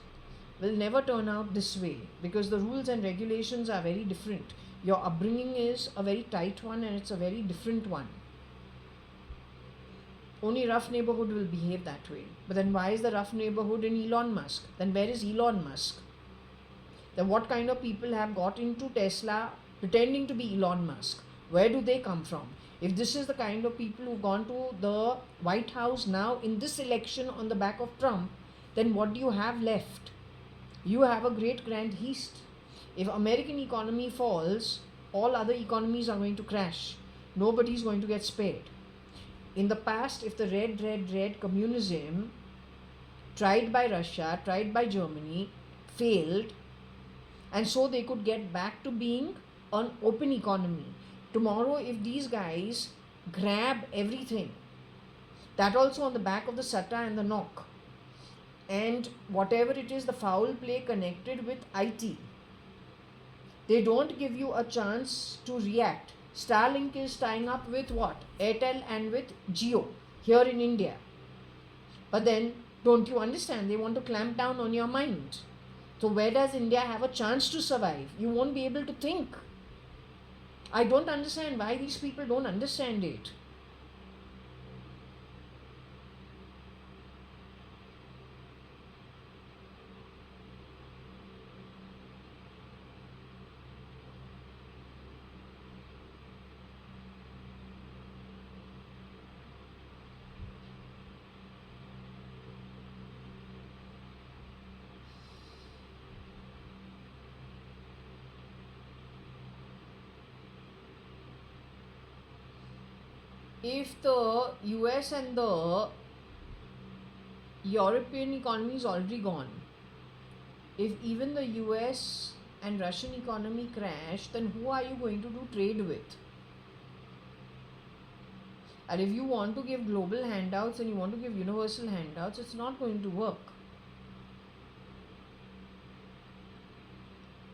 will never turn out this way because the rules and regulations are very different. Your upbringing is a very tight one and it's a very different one. Only rough neighborhood will behave that way. But then why is the rough neighborhood in Elon Musk? Then where is Elon Musk? Then what kind of people have got into Tesla pretending to be Elon Musk? Where do they come from? If this is the kind of people who've gone to the White House now in this election on the back of Trump, then what do you have left? You have a great grand east. If American economy falls, all other economies are going to crash. Nobody is going to get spared. In the past, if the red communism tried by Russia, tried by Germany, failed, and so they could get back to being an open economy. Tomorrow, if these guys grab everything, that also on the back of the Sata and the knock, and whatever it is, the foul play connected with IT, they don't give you a chance to react. Starlink is tying up with what? Airtel and with Jio here in India. But then, don't you understand? They want to clamp down on your mind. So where does India have a chance to survive? You won't be able to think. I don't understand why these people don't understand it. If the US and the European economy is already gone, if even the US and Russian economy crash, then who are you going to do trade with? And if you want to give global handouts and you want to give universal handouts, it's not going to work.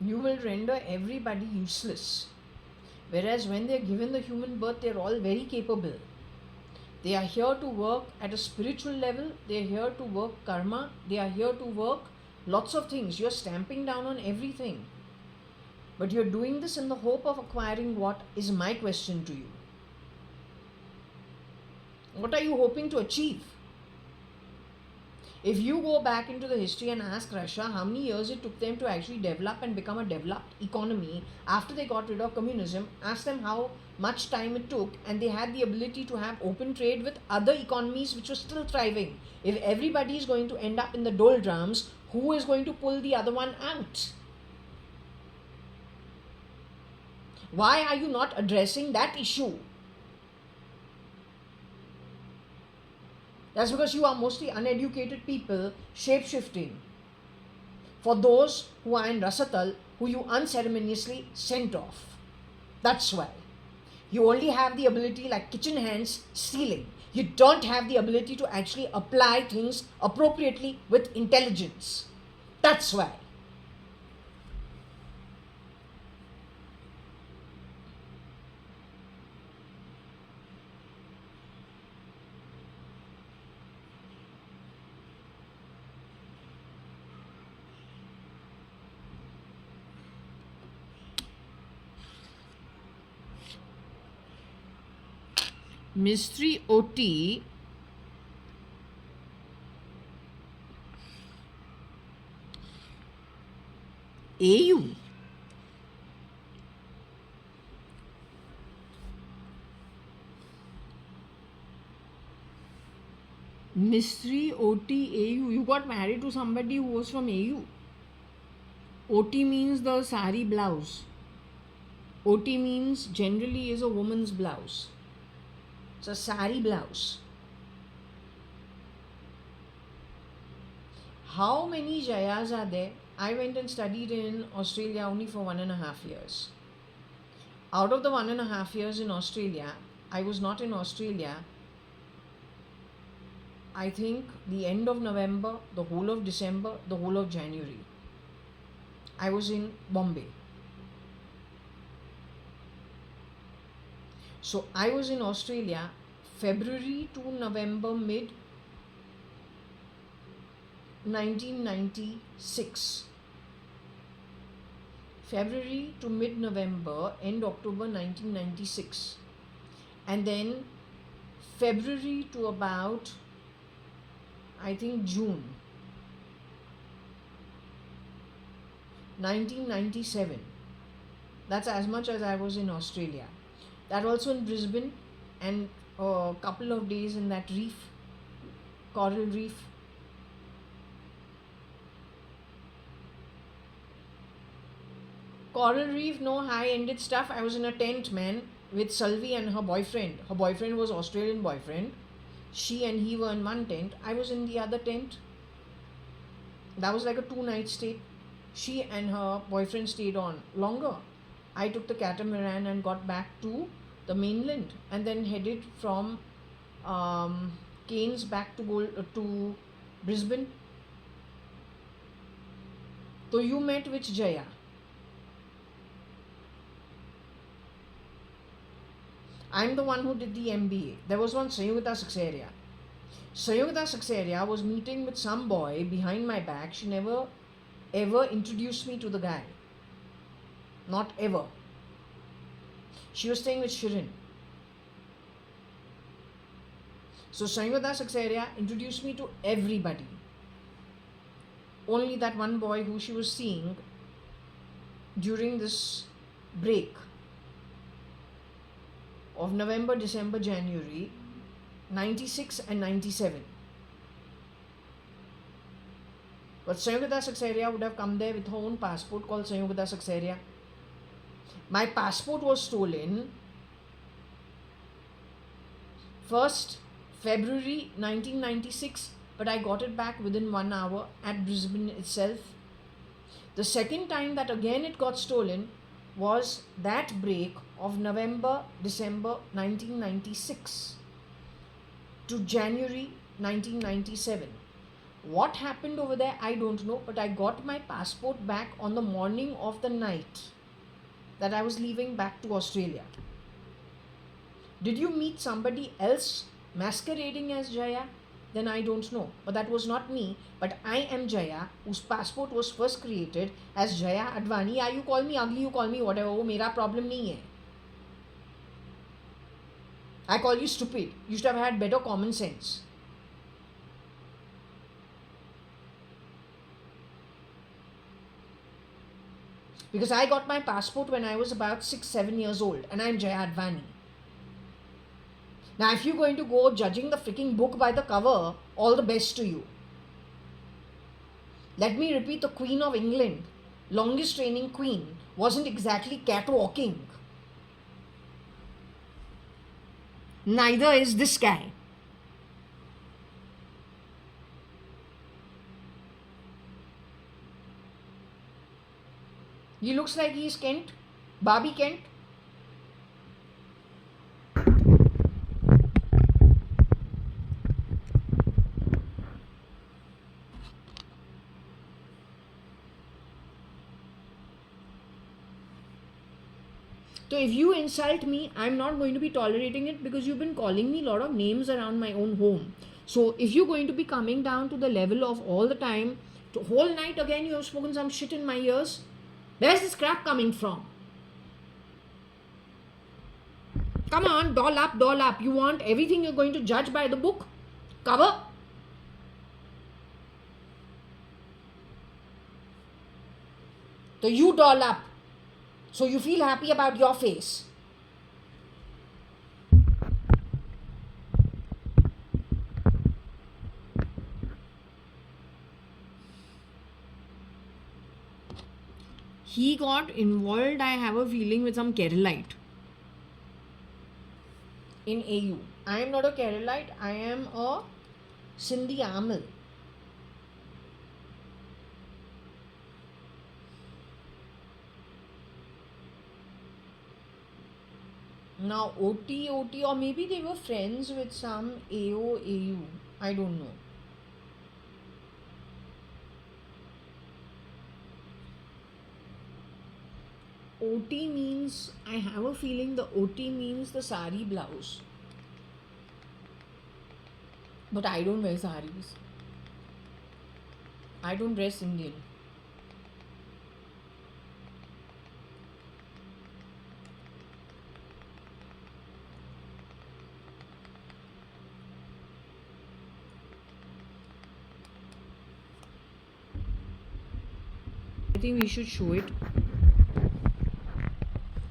You will render everybody useless. Whereas when they are given the human birth, they are all very capable. They are here to work at a spiritual level. They are here to work karma. They are here to work lots of things. You are stamping down on everything. But you are doing this in the hope of acquiring what is my question to you. What are you hoping to achieve? If you go back into the history and ask Russia how many years it took them to actually develop and become a developed economy after they got rid of communism, ask them how much time it took, and they had the ability to have open trade with other economies which were still thriving. If everybody is going to end up in the doldrums, who is going to pull the other one out? Why are you not addressing that issue? That's because you are mostly uneducated people shape-shifting for those who are in Rasatal, who you unceremoniously sent off. That's why. You only have the ability, like kitchen hands, stealing. You don't have the ability to actually apply things appropriately with intelligence. That's why. Mystery OT AU. Mystery OT AU. You got married to somebody who was from AU. OT means the sari blouse. OT means generally is a woman's blouse. It's a sari blouse. How many Jayas are there? I went and studied in Australia only for 1.5 years. Out of the 1.5 years in Australia, I was not in Australia. I think the end of November, the whole of December, the whole of January. I was in Bombay. So I was in Australia February to November mid 1996. February to mid November, end October 1996. And then February to about, I think, June 1997. That's as much as I was in Australia. That also in Brisbane, and a couple of days in that reef, coral reef. Coral reef, no high-ended stuff. I was in a tent, man, with Salvi and her boyfriend. Her boyfriend was Australian boyfriend. She and he were in one tent. I was in the other tent. That was like a 2-night stay. She and her boyfriend stayed on longer. I took the catamaran and got back to the mainland, and then headed from Cairns back to Brisbane. So you met which Jaya? I'm the one who did the MBA. There was one Sayugata Saxeria. Sayugata Saxeria was meeting with some boy behind my back. She never ever introduced me to the guy. Not ever. She was staying with Shirin. So Sayugata Saxeria introduced me to everybody. Only that one boy who she was seeing during this break of November, December, January 96 and 97. But Sayugata Saxeria would have come there with her own passport called Sayugata Saxeria. My passport was stolen 1st February 1996, but I got it back within 1 hour at Brisbane itself. The second time that again it got stolen was that break of November, December 1996 to January 1997. What happened over there, I don't know, but I got my passport back on the morning of the night that I was leaving back to Australia. Did you meet somebody else masquerading as Jaya? Then I don't know. But that was not me. But I am Jaya, whose passport was first created as JAYA.ADVANI. Yeah, you call me ugly, you call me whatever. वो मेरा problem नहीं है. I call you stupid. You should have had better common sense. Because I got my passport when I was about 6-7 years old, and I'm JAYA.ADVANI. Now, if you're going to go judging the freaking book by the cover, all the best to you. Let me repeat, the Queen of England, longest reigning queen, wasn't exactly catwalking. Neither is this guy. He looks like he's Kent, Barbie Kent. So if you insult me, I'm not going to be tolerating it, because you've been calling me a lot of names around my own home. So if you're going to be coming down to the level of all the time, the whole night again you have spoken some shit in my ears, where's this crap coming from? Come on, doll up, doll up. You want everything you're going to judge by the book cover? So you doll up. So you feel happy about your face. He got involved, I have a feeling, with some Keralite in AU. I am not a Keralite, I am a Sindhi Amal. Now OT, or maybe they were friends with some AU. I don't know. OT means, I have a feeling the OT means the sari blouse. But I don't wear saris. I don't dress Indian. I think we should show it.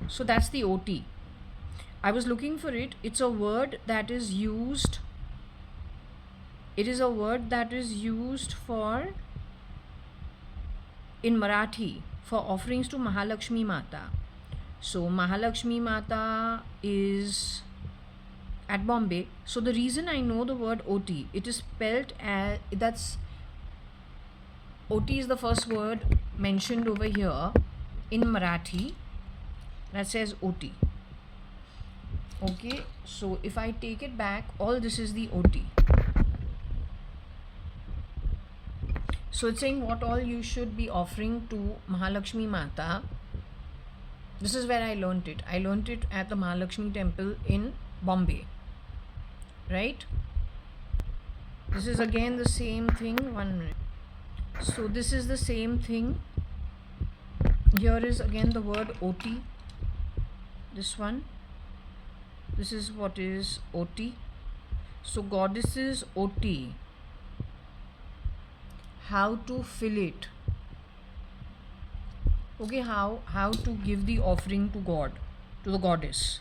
So that's the OT. I was looking for it. It's a word that is used. It is a word that is used for, in Marathi, for offerings to Mahalakshmi Mata. So Mahalakshmi Mata is at Bombay. So the reason I know the word OT, it is spelled as, OT is the first word mentioned over here in Marathi that says OT. Okay, so if I take it back, all this is the OT. So it's saying what all you should be offering to Mahalakshmi Mata. This is where I learnt it. I learnt it at the Mahalakshmi temple in Bombay. Right? This is again the same thing. 1 minute. So this is the same thing. Here is again the word OT. This one. This is what is OT. So goddesses OT. How to fill it. Okay, how to give the offering to God, to the goddess.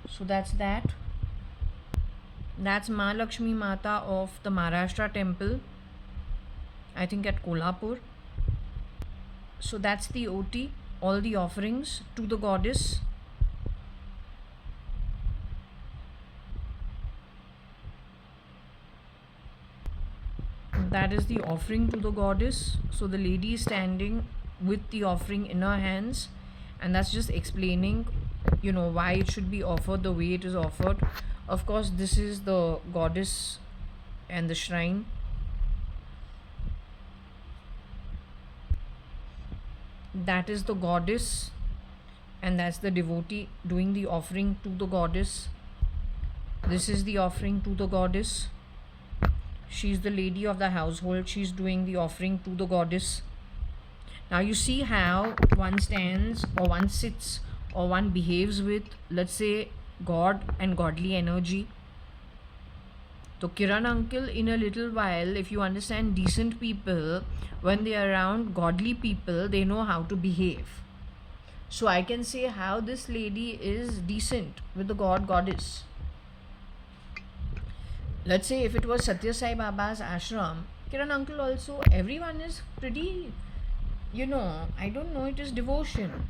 So that's that. That's Mahalakshmi Mata of the Maharashtra temple, I think at Kolhapur. So that's the OT, all the offerings to the goddess. That is the offering to the goddess. So the lady is standing with the offering in her hands, and that's just explaining, why it should be offered the way it is offered. Of course, this is the goddess and the shrine. That is the goddess, and that's the devotee doing the offering to the goddess. This is the offering to the goddess. She's the lady of the household. She's doing the offering to the goddess. Now you see how one stands or one sits or one behaves with, let's say, God and godly energy. So Kiran uncle, in a little while, if you understand, decent people, when they are around godly people, they know how to behave. So I can say how this lady is decent with the god goddess. Let's say if it was Satya Sai Baba's ashram, Kiran uncle also, everyone is pretty, I don't know, it is devotion.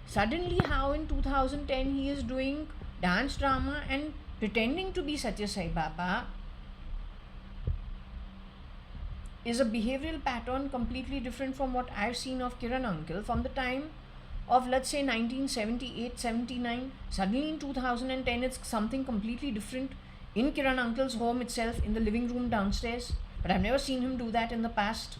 Suddenly, how in 2010 he is doing dance drama and pretending to be Satya Sai Baba is a behavioral pattern completely different from what I've seen of Kiran uncle from the time of, let's say, 1978 79. Suddenly in 2010 it's something completely different in Kiran uncle's home itself, in the living room downstairs. But I've never seen him do that in the past.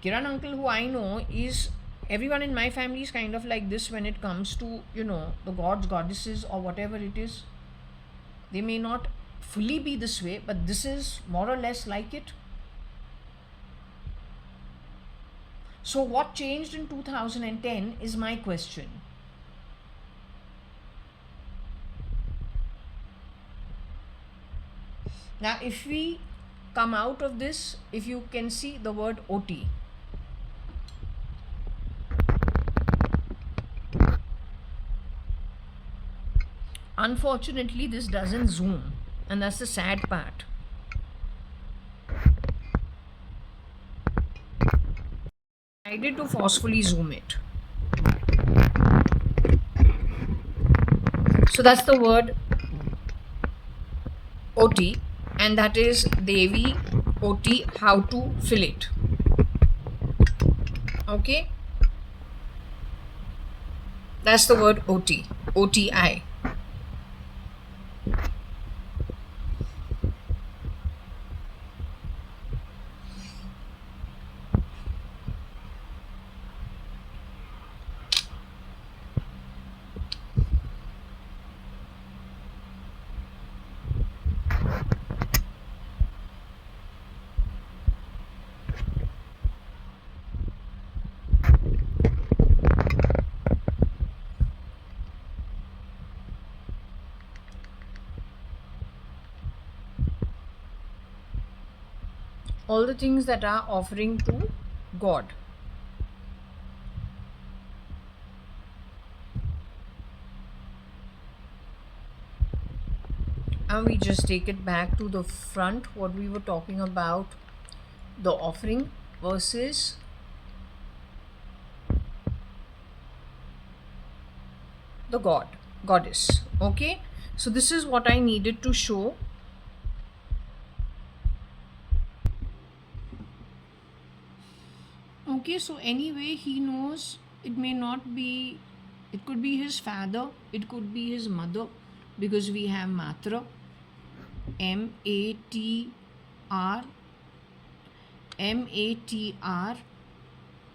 Kiran uncle, who I know, is, everyone in my family is kind of like this when it comes to, the gods, goddesses, or whatever it is. They may not fully be this way, but this is more or less like it. So, what changed in 2010 is my question. Now, if we come out of this, if you can see the word OT. Unfortunately, this doesn't zoom, and that's the sad part. I decided to forcefully zoom it. So that's the word OT, and that is Devi OT, how to fill it. Okay, that's the word OT, OTI. All the things that are offering to God. And we just take it back to the front, what we were talking about, the offering versus the goddess. Okay, so this is what I needed to show. Okay, so anyway, he knows it may not be, it could be his father, it could be his mother, because we have Matra, M-A-T-R, M-A-T-R,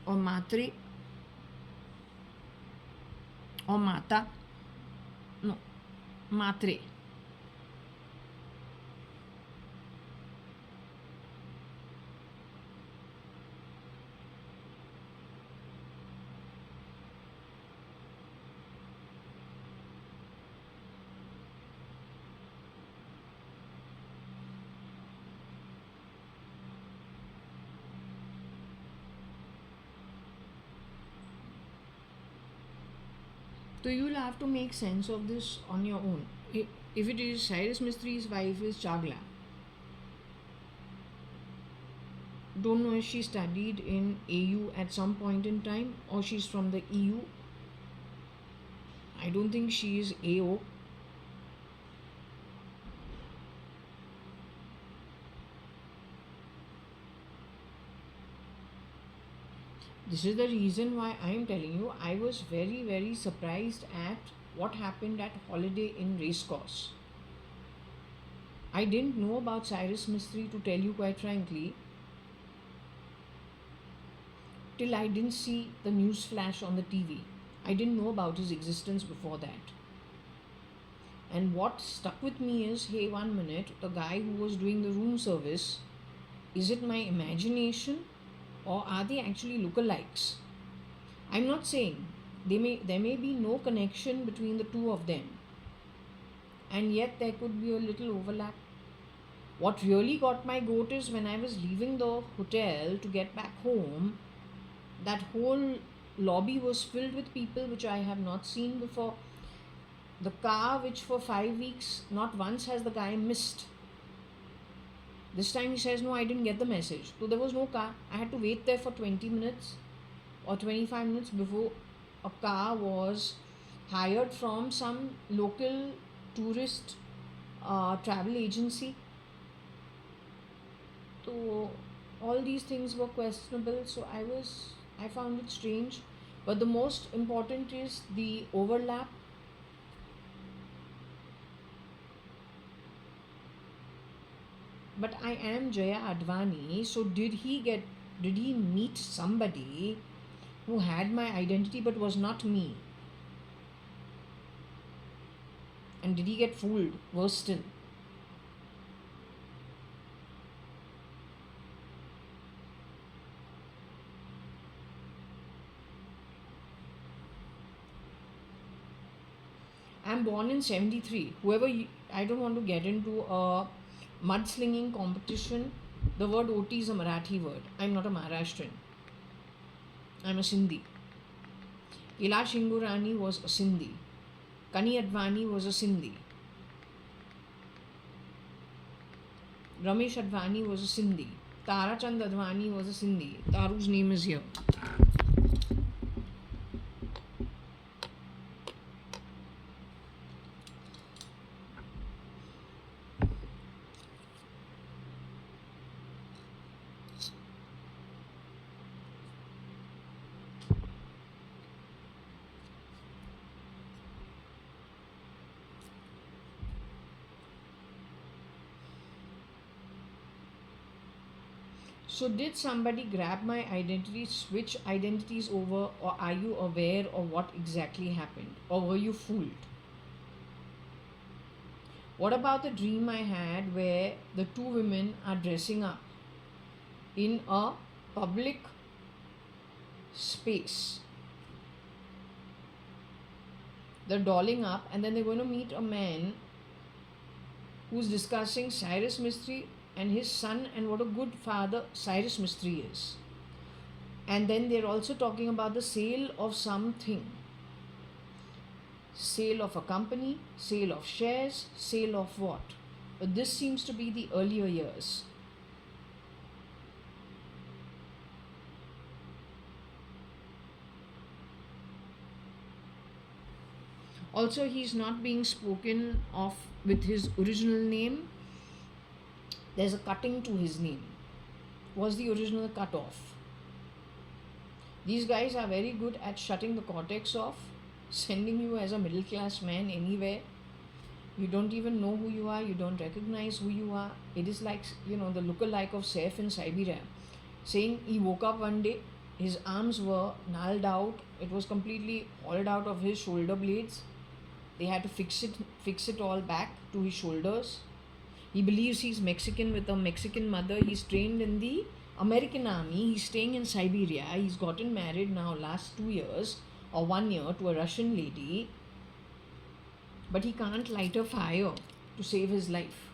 or Matre, or Mata, no, Matre. So you'll have to make sense of this on your own. If it is Cyrus Mistri's wife is Chagla, don't know if she studied in AU at some point in time or she's from the EU. I don't think she is AO. This is the reason why I am telling you I was very, very surprised at what happened at Holiday Inn Racecourse. I didn't know about Cyrus Mistry, to tell you quite frankly, till I didn't see the news flash on the TV. I didn't know about his existence before that. And what stuck with me is, hey, 1 minute, the guy who was doing the room service, is it my imagination or are they actually lookalikes? I'm not saying there may be no connection between the two of them, and yet there could be a little overlap. What really got my goat is when I was leaving the hotel to get back home, that whole lobby was filled with people which I have not seen before. The car, which for 5 weeks, not once has the guy missed. This time he says, no, I didn't get the message. So there was no car. I had to wait there for 20 minutes or 25 minutes before a car was hired from some local tourist travel agency. So all these things were questionable. So I found it strange. But the most important is the overlap. But I am Jaya.ADVANI. So did he meet somebody who had my identity but was not me? And did he get fooled? Worse still. I'm born in 73. I don't want to get into a mudslinging competition. The word OT is a Marathi word. I'm not a Maharashtrian. I'm a Sindhi. Kailash Hingurani was a Sindhi. Kani Advani was a Sindhi. Ramesh Advani was a Sindhi. Tara Chand Advani was a Sindhi. Taru's name is here. So did somebody grab my identity, switch identities over, or are you aware of what exactly happened? Or were you fooled? What about the dream I had where the two women are dressing up in a public space? They're dolling up and then they're going to meet a man who's discussing Cyrus Mistry and his son and what a good father Cyrus Mistry is. And then they're also talking about the sale of something. Sale of a company, sale of shares, sale of what? But this seems to be the earlier years. Also, he's not being spoken of with his original name. There's a cutting to his name. Was the original cut off? These guys are very good at shutting the cortex off, sending you as a middle class man anywhere. You don't even know who you are, you don't recognize who you are. It is like, the lookalike of Saif in Siberia, saying he woke up one day, his arms were gnarled out, it was completely hauled out of his shoulder blades. They had to fix it all back to his shoulders. He believes he's Mexican with a Mexican mother. He's trained in the American army. He's staying in Siberia. He's gotten married now last 2 years or 1 year to a Russian lady. But he can't light a fire to save his life.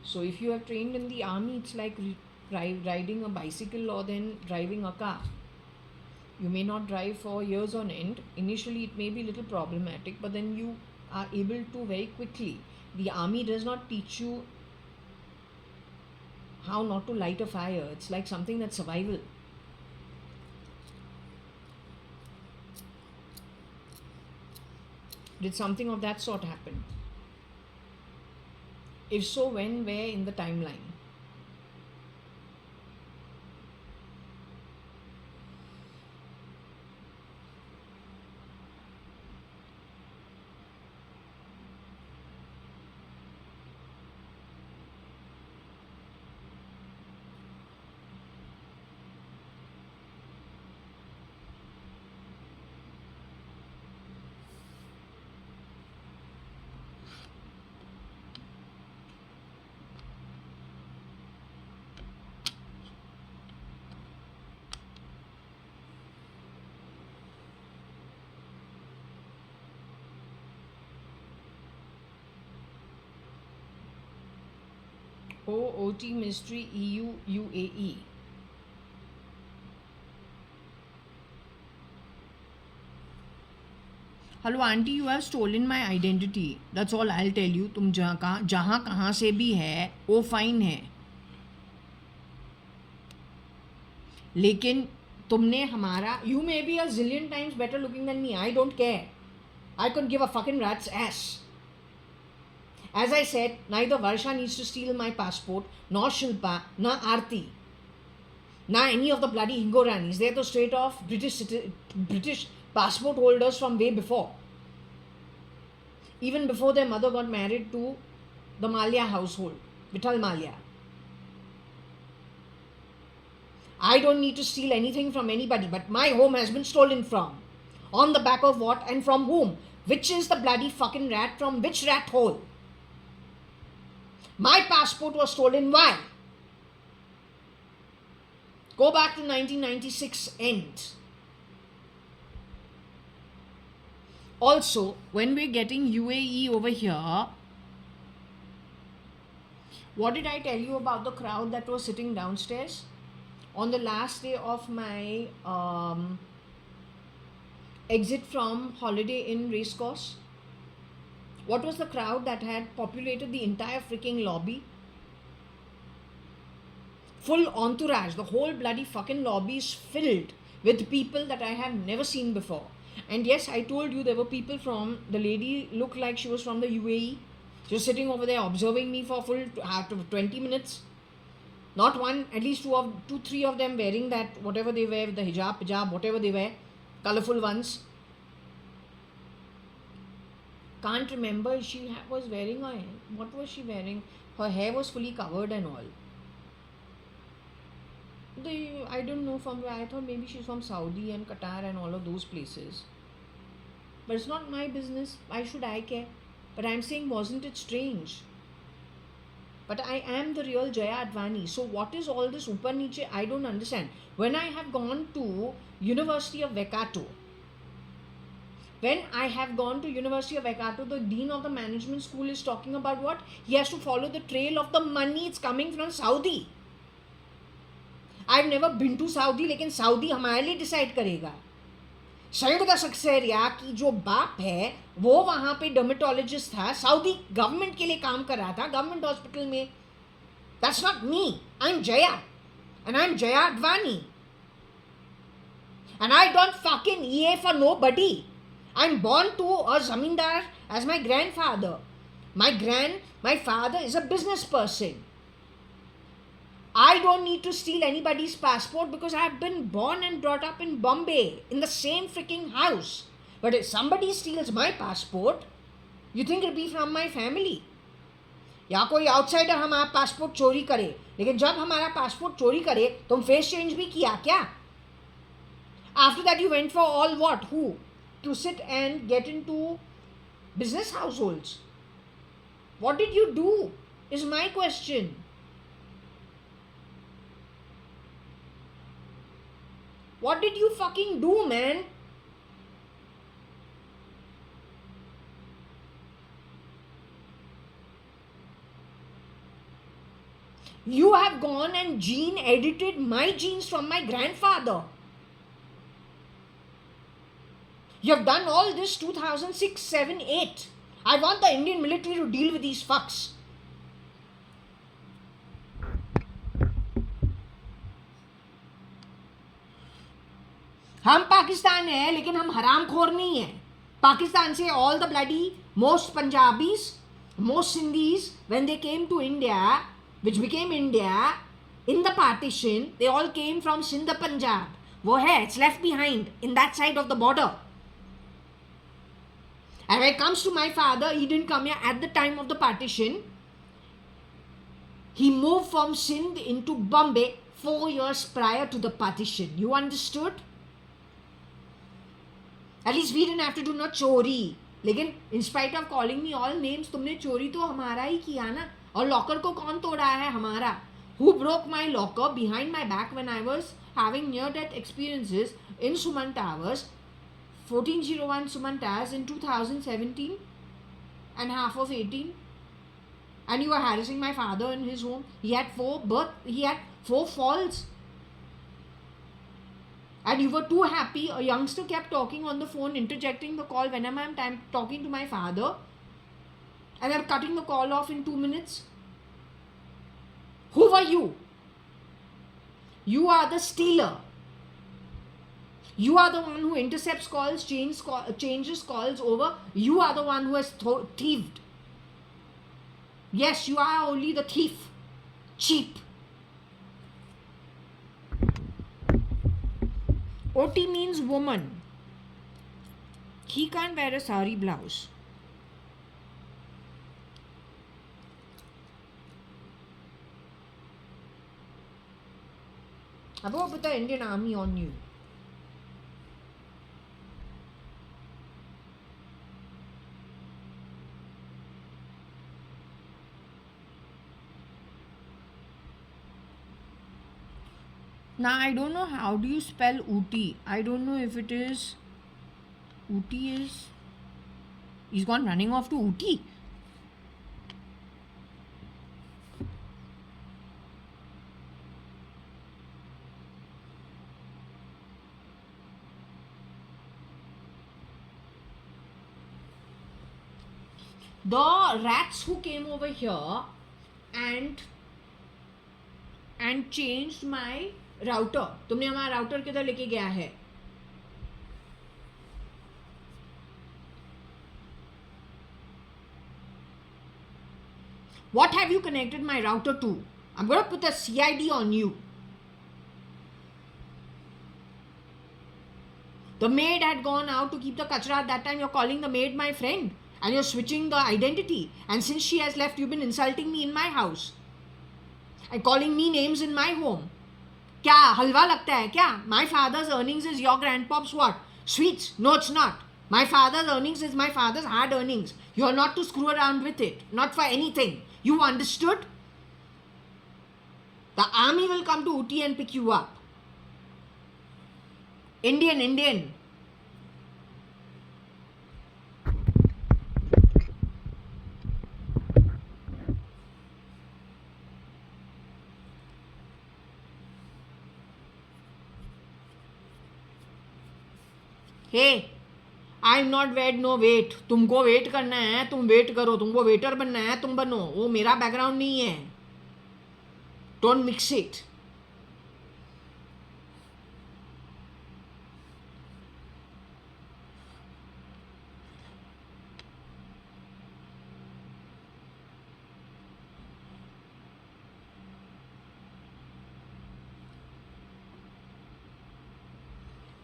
So if you have trained in the army, it's like riding a bicycle or then driving a car. You may not drive for years on end. Initially, it may be a little problematic, but then you are able to very quickly. The army does not teach you how not to light a fire. It's like something that's survival. Did something of that sort happen? If so, when, where in the timeline? OT Mystery EU UAE. Hello aunty, you have stolen my identity, that's all I will tell you. तुम जहाँ कहाँ से भी है वो fine है, लेकिन तुमने हमारा, you may be a zillion times better looking than me, I don't care, I can give a fucking rat's ass. As I said, neither Varsha needs to steal my passport, nor Shilpa, nor Aarti, nor any of the bloody Hingoranis. They're the straight off British passport holders from way before. Even before their mother got married to the Malia household, Vital Malia. I don't need to steal anything from anybody, but my home has been stolen from. On the back of what and from whom? Which is the bloody fucking rat from which rat hole? My passport was stolen. Why? Go back to 1996 end. Also, when we're getting UAE over here, what did I tell you about the crowd that was sitting downstairs? On the last day of my exit from Holiday Inn Racecourse, what was the crowd that had populated the entire freaking lobby? Full entourage. The whole bloody fucking lobby is filled with people that I have never seen before. And yes, I told you there were people from, the lady looked like she was from the UAE. She was sitting over there observing me for full 20 minutes. Not one, at least two, three of them wearing that, whatever they wear, the hijab, whatever they wear, colorful ones. Can't remember, she was wearing what was she wearing? Her hair was fully covered and all. I don't know from where, I thought maybe she's from Saudi and Qatar and all of those places. But it's not my business, why should I care? But I'm saying, wasn't it strange? But I am the real JAYA.ADVANI. So what is all this upar niche? I don't understand. When I have gone to University of Waikato, the dean of the management school is talking about what? He has to follow the trail of the money. It's coming from Saudi. I've never been to Saudi, लेकिन Saudi हमारे लिए decide करेगा. संयुक्त सक्सेरिया की जो बाप है वो वहां पे डर्मेटोलॉजिस्ट था, सऊदी गवर्नमेंट के लिए काम कर रहा था, गवर्नमेंट हॉस्पिटल में. That's not me. I'm Jaya. And I'm JAYA.ADVANI. And I don't fucking EA for nobody. I'm born to a zamindar as my grandfather. My father is a business person. I don't need to steal anybody's passport because I have been born and brought up in Bombay in the same freaking house. But if somebody steals my passport, you think it'll be from my family? या कोई outsider हमारा passport चोरी करे, लेकिन जब हमारा passport चोरी करे तुम फेस चेंज भी किया क्या? After that you went for all what? Who? To sit and get into business households. What did you do is my question. What did you fucking do, man? You have gone and gene edited my genes from my grandfather. You have done all this 2006, 7, 8. I want the Indian military to deal with these fucks. हम पाकिस्तान है लेकिन हम हरामखोर नहीं है. पाकिस्तान से all the bloody most Punjabis, most Sindhis, when they came to India, which became India, in the partition, they all came from Sindh, Punjab. वो है, it's left behind in that side of the border. And when it comes to my father, he didn't come here at the time of the partition. He moved from Sindh into Bombay 4 years prior to the partition. You understood? At least we didn't have to do no chori. लेकिन in spite of calling me all names, तुमने चोरी तो हमारा ही किया ना. और locker को कौन तोड़ा है? हमारा. Who broke my locker behind my back when I was having near-death experiences in Suman Towers, 1401 Suman Towers in 2017 and half of 18? And you were harassing my father in his home. He had 4 falls. and you were too happy. A youngster kept talking on the phone, interjecting the call whenever I'm talking to my father, and I'm cutting the call off in 2 minutes. Who were you? You are the stealer. You are the one who intercepts calls, changes calls over. You are the one who has thieved. Yes, you are only the thief. Cheap. OT means woman. He can't wear a sari blouse. How about with the Indian Army on you? Now I don't know how do you spell Ooty. I don't know if it is Ooty is. He's gone running off to Ooty. The rats who came over here and changed my router. तुमने हमारा router किधर लेके गया है? What have you connected my router to? I'm going to put a CID on you. The maid had gone out to keep the kachra. At that time, you're calling the maid my friend. And you're switching the identity. And since she has left, you've been insulting me in my house. And calling me names in my home. क्या हलवा लगता है क्या? My father's earnings is your grandpop's what? Sweets? No, it's not. My father's earnings is my father's hard earnings. You're not to screw around with it. Not for anything. You understood? The army will come to Ooty and pick you up. Indian. Hey, I'm not wed, no wait. तुमको wait करना है, तुम wait करो. तुमको waiter बनना है, तुम बनो. वो मेरा बैकग्राउंड नहीं है. Don't mix it.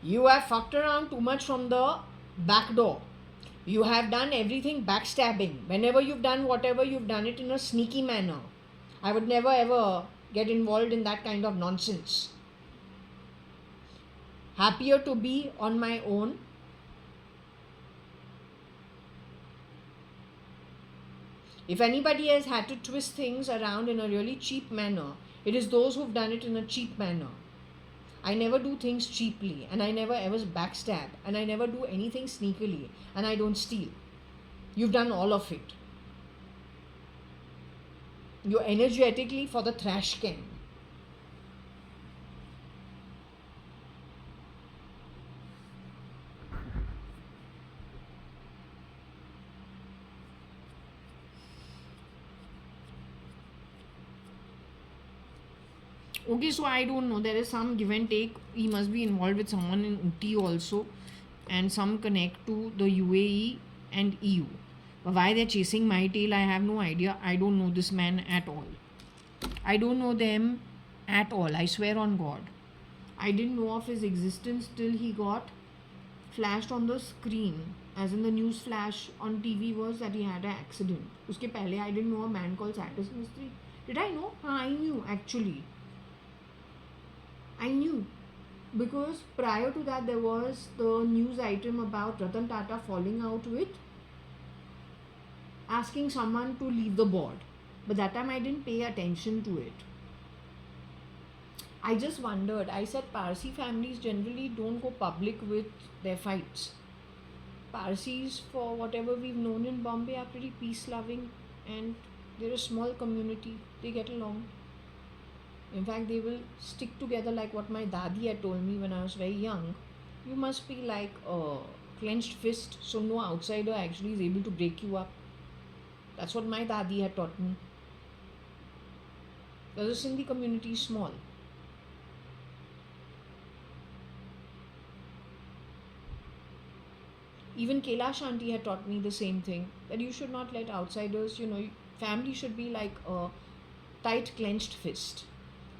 You have fucked around too much from the back door. You have done everything backstabbing. Whenever you've done whatever, you've done it in a sneaky manner. I would never ever get involved in that kind of nonsense. Happier to be on my own. If anybody has had to twist things around in a really cheap manner, it is those who've done it in a cheap manner. I never do things cheaply, and I never ever backstab, and I never do anything sneakily, and I don't steal. You've done all of it. You're energetically for the trash can. Okay, so I don't know. There is some give and take. He must be involved with someone in Ooty also, and some connect to the UAE and EU. But why they're chasing my tail, I have no idea. I don't know this man at all. I don't know them at all. I swear on God. I didn't know of his existence till he got flashed on the screen. As in the news flash on TV was that he had an accident. Uske pehle I didn't know a man called Satis Mistry. Did I know? I knew actually. I knew because prior to that there was the news item about Ratan Tata falling out with asking someone to leave the board, but that time I didn't pay attention to it. I just wondered. I said Parsi families generally don't go public with their fights. Parsis, for whatever we've known in Bombay, are pretty peace loving and they're a small community. They get along. In fact, they will stick together like what my dadi had told me when I was very young. You must be like a clenched fist, so no outsider actually is able to break you up. That's what my dadi had taught me. Because the Sindhi community is small. Even Kailash auntie had taught me the same thing, that you should not let outsiders, family should be like a tight clenched fist.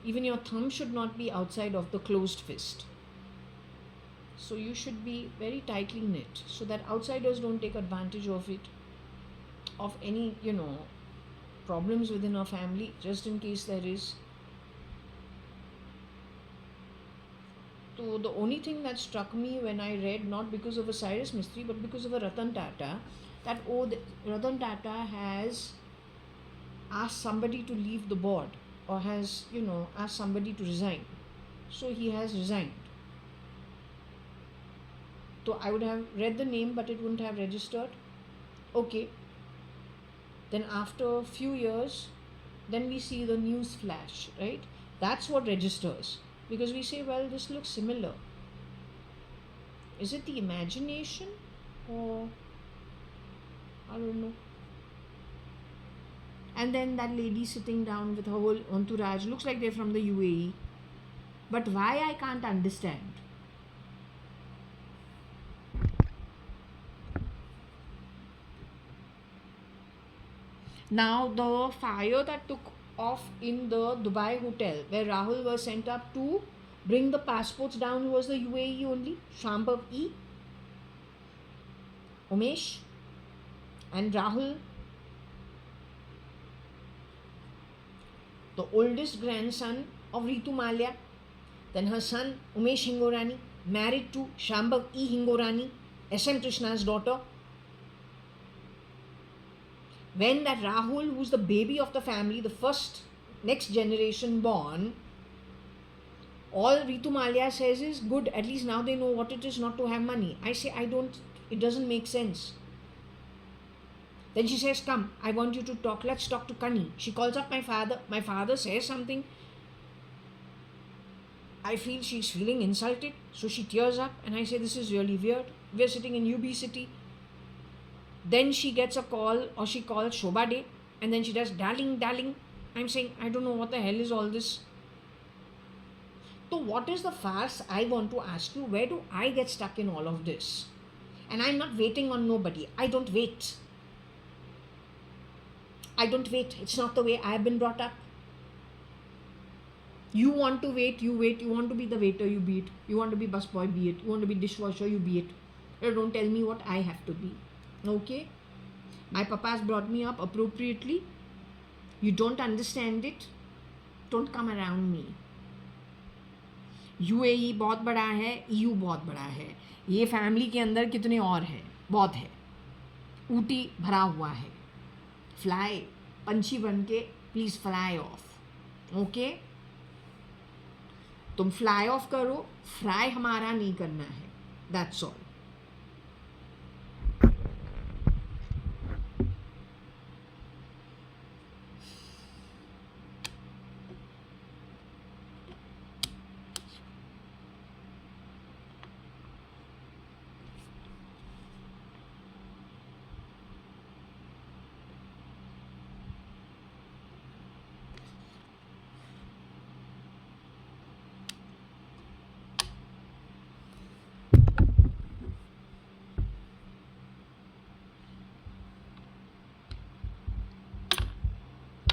Even your thumb should not be outside of the closed fist. So you should be very tightly knit so that outsiders don't take advantage of it, of any, problems within our family, just in case there is. So the only thing that struck me when I read, not because of a Cyrus Mistry, but because of a Ratan Tata, that Ratan Tata has asked somebody to leave the board, or has, asked somebody to resign. So he has resigned. So I would have read the name, but it wouldn't have registered. Okay. Then after a few years, then we see the news flash, right? That's what registers. Because we say, well, this looks similar. Is it the imagination? Or I don't know. And then that lady sitting down with her whole entourage, looks like they're from the UAE. But why, I can't understand. Now the fire that took off in the Dubai hotel, where Rahul was sent up to bring the passports down, was the UAE only. Shambhav E, Umesh and Rahul, the oldest grandson of Ritu Malia, then her son Umesh Hingorani, married to Shambhav E Hingorani, SM Krishna's daughter. When that Rahul, who's the baby of the family, the first next generation born, all Ritu Malia says is, good, at least now they know what it is not to have money. I say, it doesn't make sense. Then she says, come, I want you to talk, let's talk to Kani. She calls up my father. My father says something. I feel she's feeling insulted, so she tears up, and I say, this is really weird. We're sitting in UB City. Then she gets a call, or she calls Shobha Day, and then she does, darling. I'm saying, I don't know what the hell is all this. So what is the farce? I want to ask you, where do I get stuck in all of this? And I'm not waiting on nobody. I don't wait. It's not the way I've been brought up. You want to wait, you wait. You want to be the waiter, you be it. You want to be busboy, be it. You want to be dishwasher, you be it. Don't tell me what I have to be. Okay? My papa's brought me up appropriately. You don't understand it, don't come around me. UAE बहुत बड़ा है, EU बहुत बड़ा है. ये family के अंदर कितने और है, बहुत है. ऊटी भरा हुआ है. फ्लाई, पंछी बन के प्लीज़ फ्लाई ऑफ. ओके, तुम फ्लाई ऑफ करो, फ्राई हमारा नहीं करना है. That's all.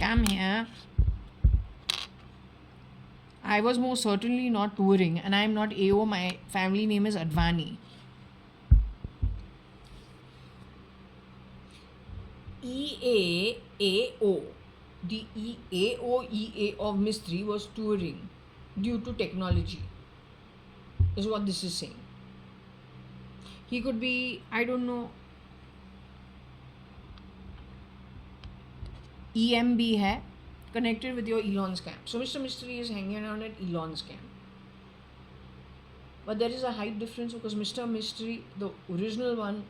Come here. I was most certainly not touring, and I am not AO. My family name is Advani. EAAO. The EAO of Mistry was touring due to technology, is what this is saying. He could be, I don't know, EMB hai, connected with your Elon's camp. So Mr. Mistry is hanging around at Elon's camp. But there is a height difference because Mr. Mistry, the original one,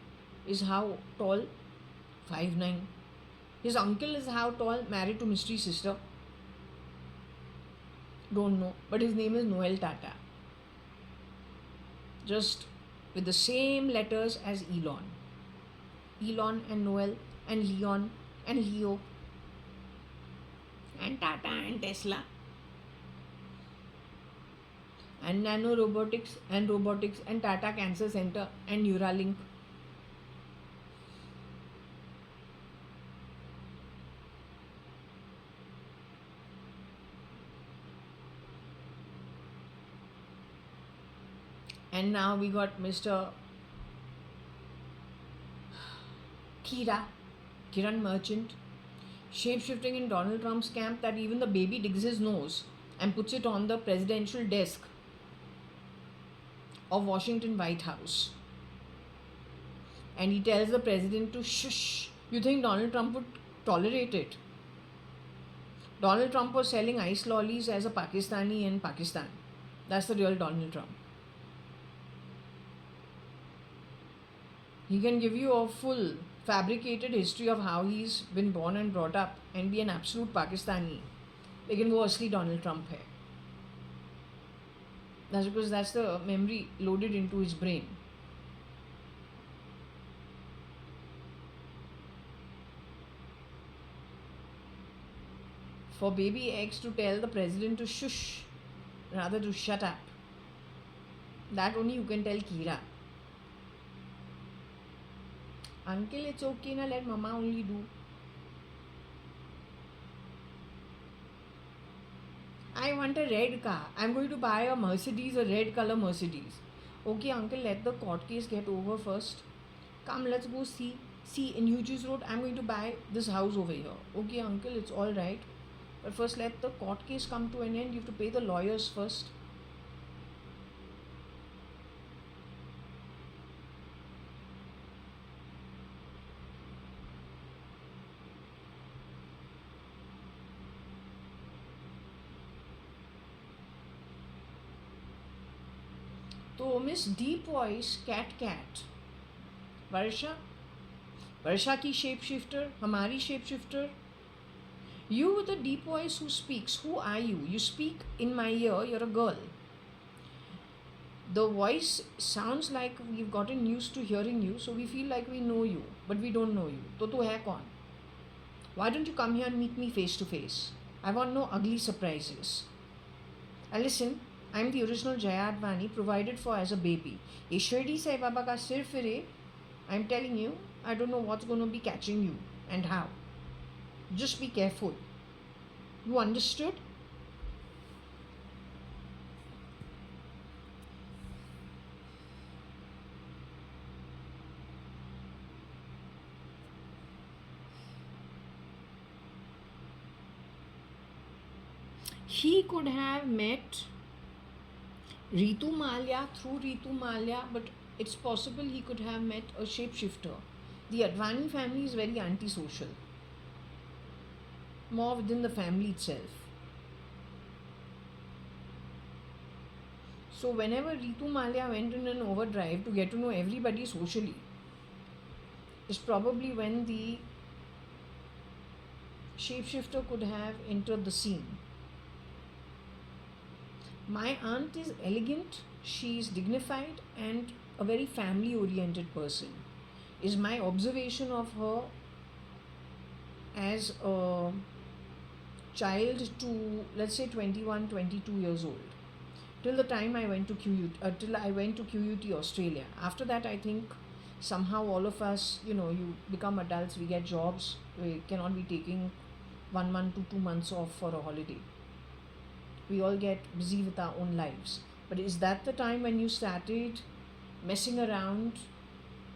is how tall? 5'9". His uncle is how tall? Married to Mistry's sister. Don't know, but his name is Noel Tata. Just with the same letters as Elon. Elon and Noel and Leon and Leo and Tata and Tesla and Nano Robotics and Tata Cancer Center and Neuralink. And now we got Mr. Kiran Merchant, shape-shifting in Donald Trump's camp that even the baby digs his nose and puts it on the presidential desk of Washington White House. And he tells the president to shush. You think Donald Trump would tolerate it? Donald Trump was selling ice lollies as a Pakistani in Pakistan. That's the real Donald Trump. He can give you a full fabricated history of how he's been born and brought up and be an absolute Pakistani. Lekin wo asli Donald Trump hai. That's because that's the memory loaded into his brain. For baby X to tell the president to shush rather to shut up, that only you can tell Kira. Uncle, it's okay, na, let mama only do. I want a red car. I'm going to buy a Mercedes, a red color Mercedes. Okay, uncle, let the court case get over first. Come, let's go see. See, in Hughes Road, I'm going to buy this house over here. Okay, uncle, it's all right. But first, let the court case come to an end. You have to pay the lawyers first. तो miss deep voice cat वर्षा की shape shifter, हमारी shape shifter. You with the deep voice who speaks, who are you? You speak in my ear, you're a girl. The voice sounds like we've gotten used to hearing you, so we feel like we know you, but we don't know you. तो है कौन? Why don't you come here and meet me face to face? I want no ugly surprises. And listen, I'm the original JAYA.ADVANI, provided for as a baby. ये शिरडी साई बाबा का सिर फिरे. I'm telling you, I don't know what's going to be catching you and how. Just be careful. You understood? He could have met Ritu Malya through Ritu Malya, but it's possible he could have met a shapeshifter. The Advani family is very antisocial, more within the family itself. So whenever Ritu Malya went in an overdrive to get to know everybody socially, is probably when the shapeshifter could have entered the scene. My aunt is elegant, she is dignified and a very family oriented person. Is my observation of her as a child to, let's say, 21, 22 years old. Till the time I went to QUT Australia. After that, I think somehow all of us, you become adults, we get jobs, we cannot be taking 1 month to 2 months off for a holiday. We all get busy with our own lives. But is that the time when you started messing around,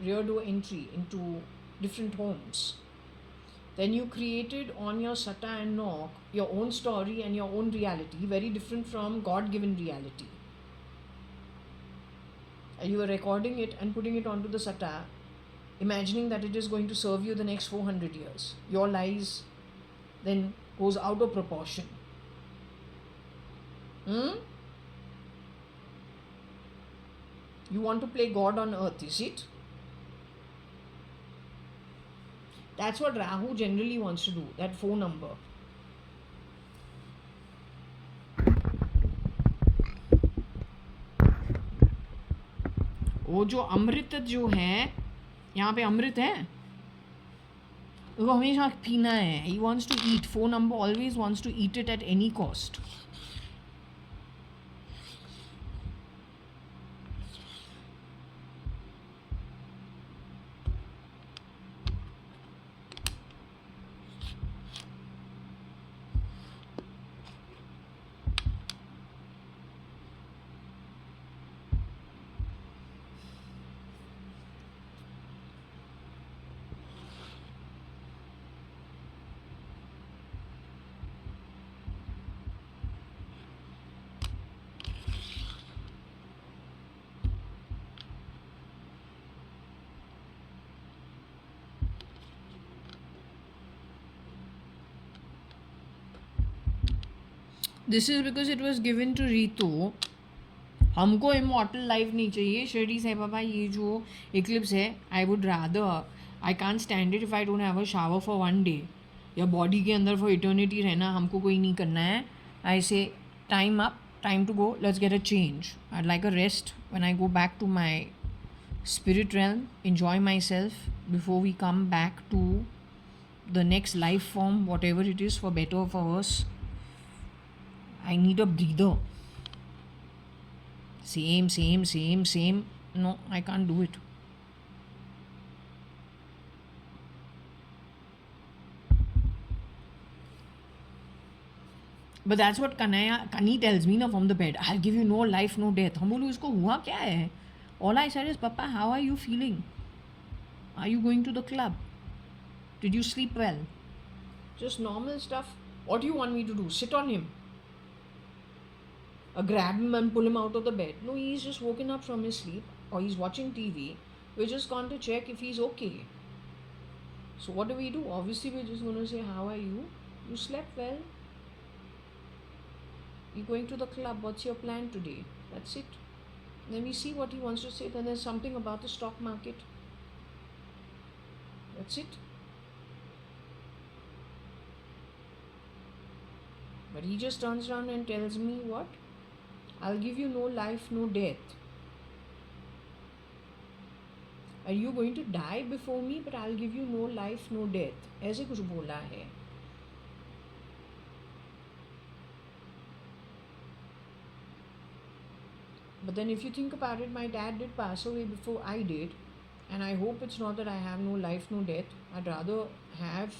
rear door entry into different homes? Then you created on your Sata and Knock your own story and your own reality, very different from God-given reality. And you were recording it and putting it onto the Sata, imagining that it is going to serve you the next 400 years. Your lies then goes out of proportion. You want to play God on earth, is it? That's what Rahu generally wants to do, that phone number. वो जो अमृत जो है, यहाँ पे अमृत है, उसको हमेशा पीना है. He wants to eat. 4 number always wants to eat it at any cost. This is because it was given to Ritu. हमको इमॉर्टल लाइफ नहीं चाहिए. शिरडी साईं बाबा, ये जो इक्लिप्स है, I would rather, I can't stand it if I don't have a shower for 1 day. या body के अंदर for eternity रहना हमको कोई नहीं करना है. I say time up, time to go, let's get a change. I like a rest when I go back to my spirit realm, enjoy myself before we come back to the next life form, whatever it is, for better or for worse. I need a breather. Same. No, I can't do it. But that's what Kani tells me na from the bed. I'll give you no life, no death. हम बोलूँ इसको हुआ क्या है? All I said is, Papa, how are you feeling? Are you going to the club? Did you sleep well? Just normal stuff. What do you want me to do? Sit on him? Grab him and pull him out of the bed? No, he's just woken up from his sleep, or he's watching TV. We're just gone to check if he's okay. So what do? Obviously, we're just going to say, how are you? You slept well? You're going to the club. What's your plan today? That's it. Then we see what he wants to say. Then there's something about the stock market. That's it. But he just turns around and tells me what? I'll give you no life, no death. Are you going to die before me? But I'll give you no life, no death. ऐसे कुछ बोला है. But then if you think about it, my dad did pass away before I did. And I hope it's not that I have no life, no death. I'd rather have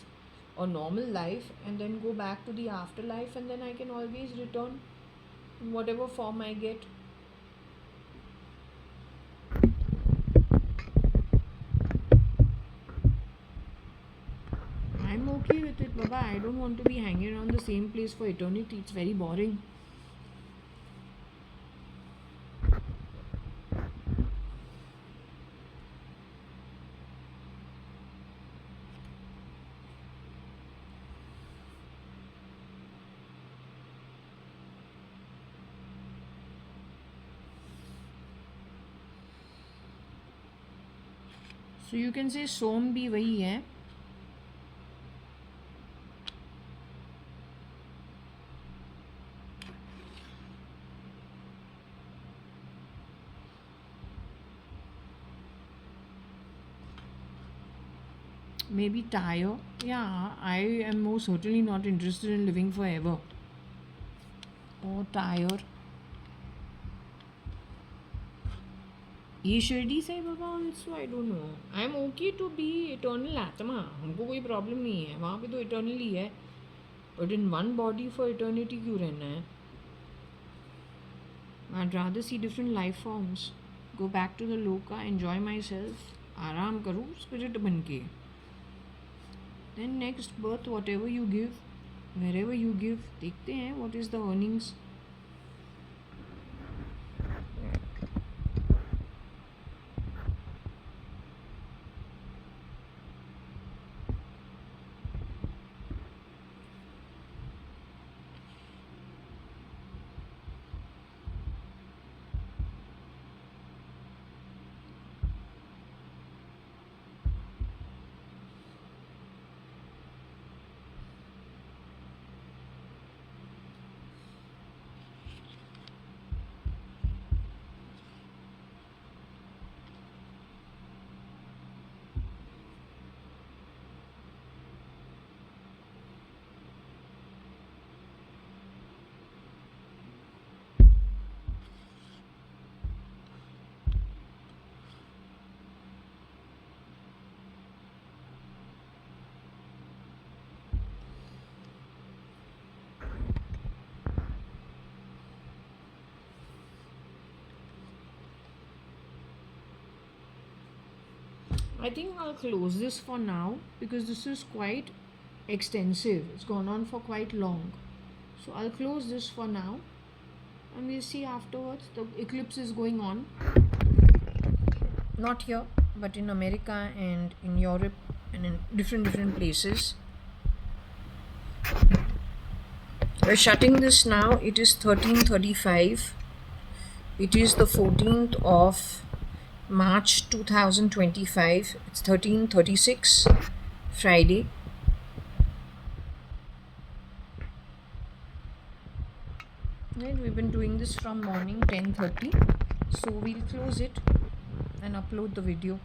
a normal life and then go back to the afterlife, and then I can always return in whatever form I get. I'm okay with it, Baba. I don't want to be hanging around the same place for eternity. It's very boring. So you can say सोम भी वही है. Maybe tire. Yeah, I am most certainly not interested in living forever. Or tire. ये Shirdi Sai Baba also, I don't know. I am okay to be eternal atma. हमको कोई problem नहीं है. वहाँ पे तो इटर्नल ही है. But in one body for eternity क्यों रहना है? I'd rather see different life forms. Go back to the loka, enjoy myself. आराम करूँ स्पिरिट बन के. Then next birth, whatever you give, wherever you give, देखते हैं what is the earnings. I think I'll close this for now because this is quite extensive. It's gone on for quite long. So I'll close this for now and we'll see afterwards. The eclipse is going on. Not here, but in America and in Europe and in different places. We're shutting this now. It is 13:35. It is the 14th of March 2025. It's 13:36, Friday. Right, we've been doing this from morning 10:30. So we'll close it and upload the video.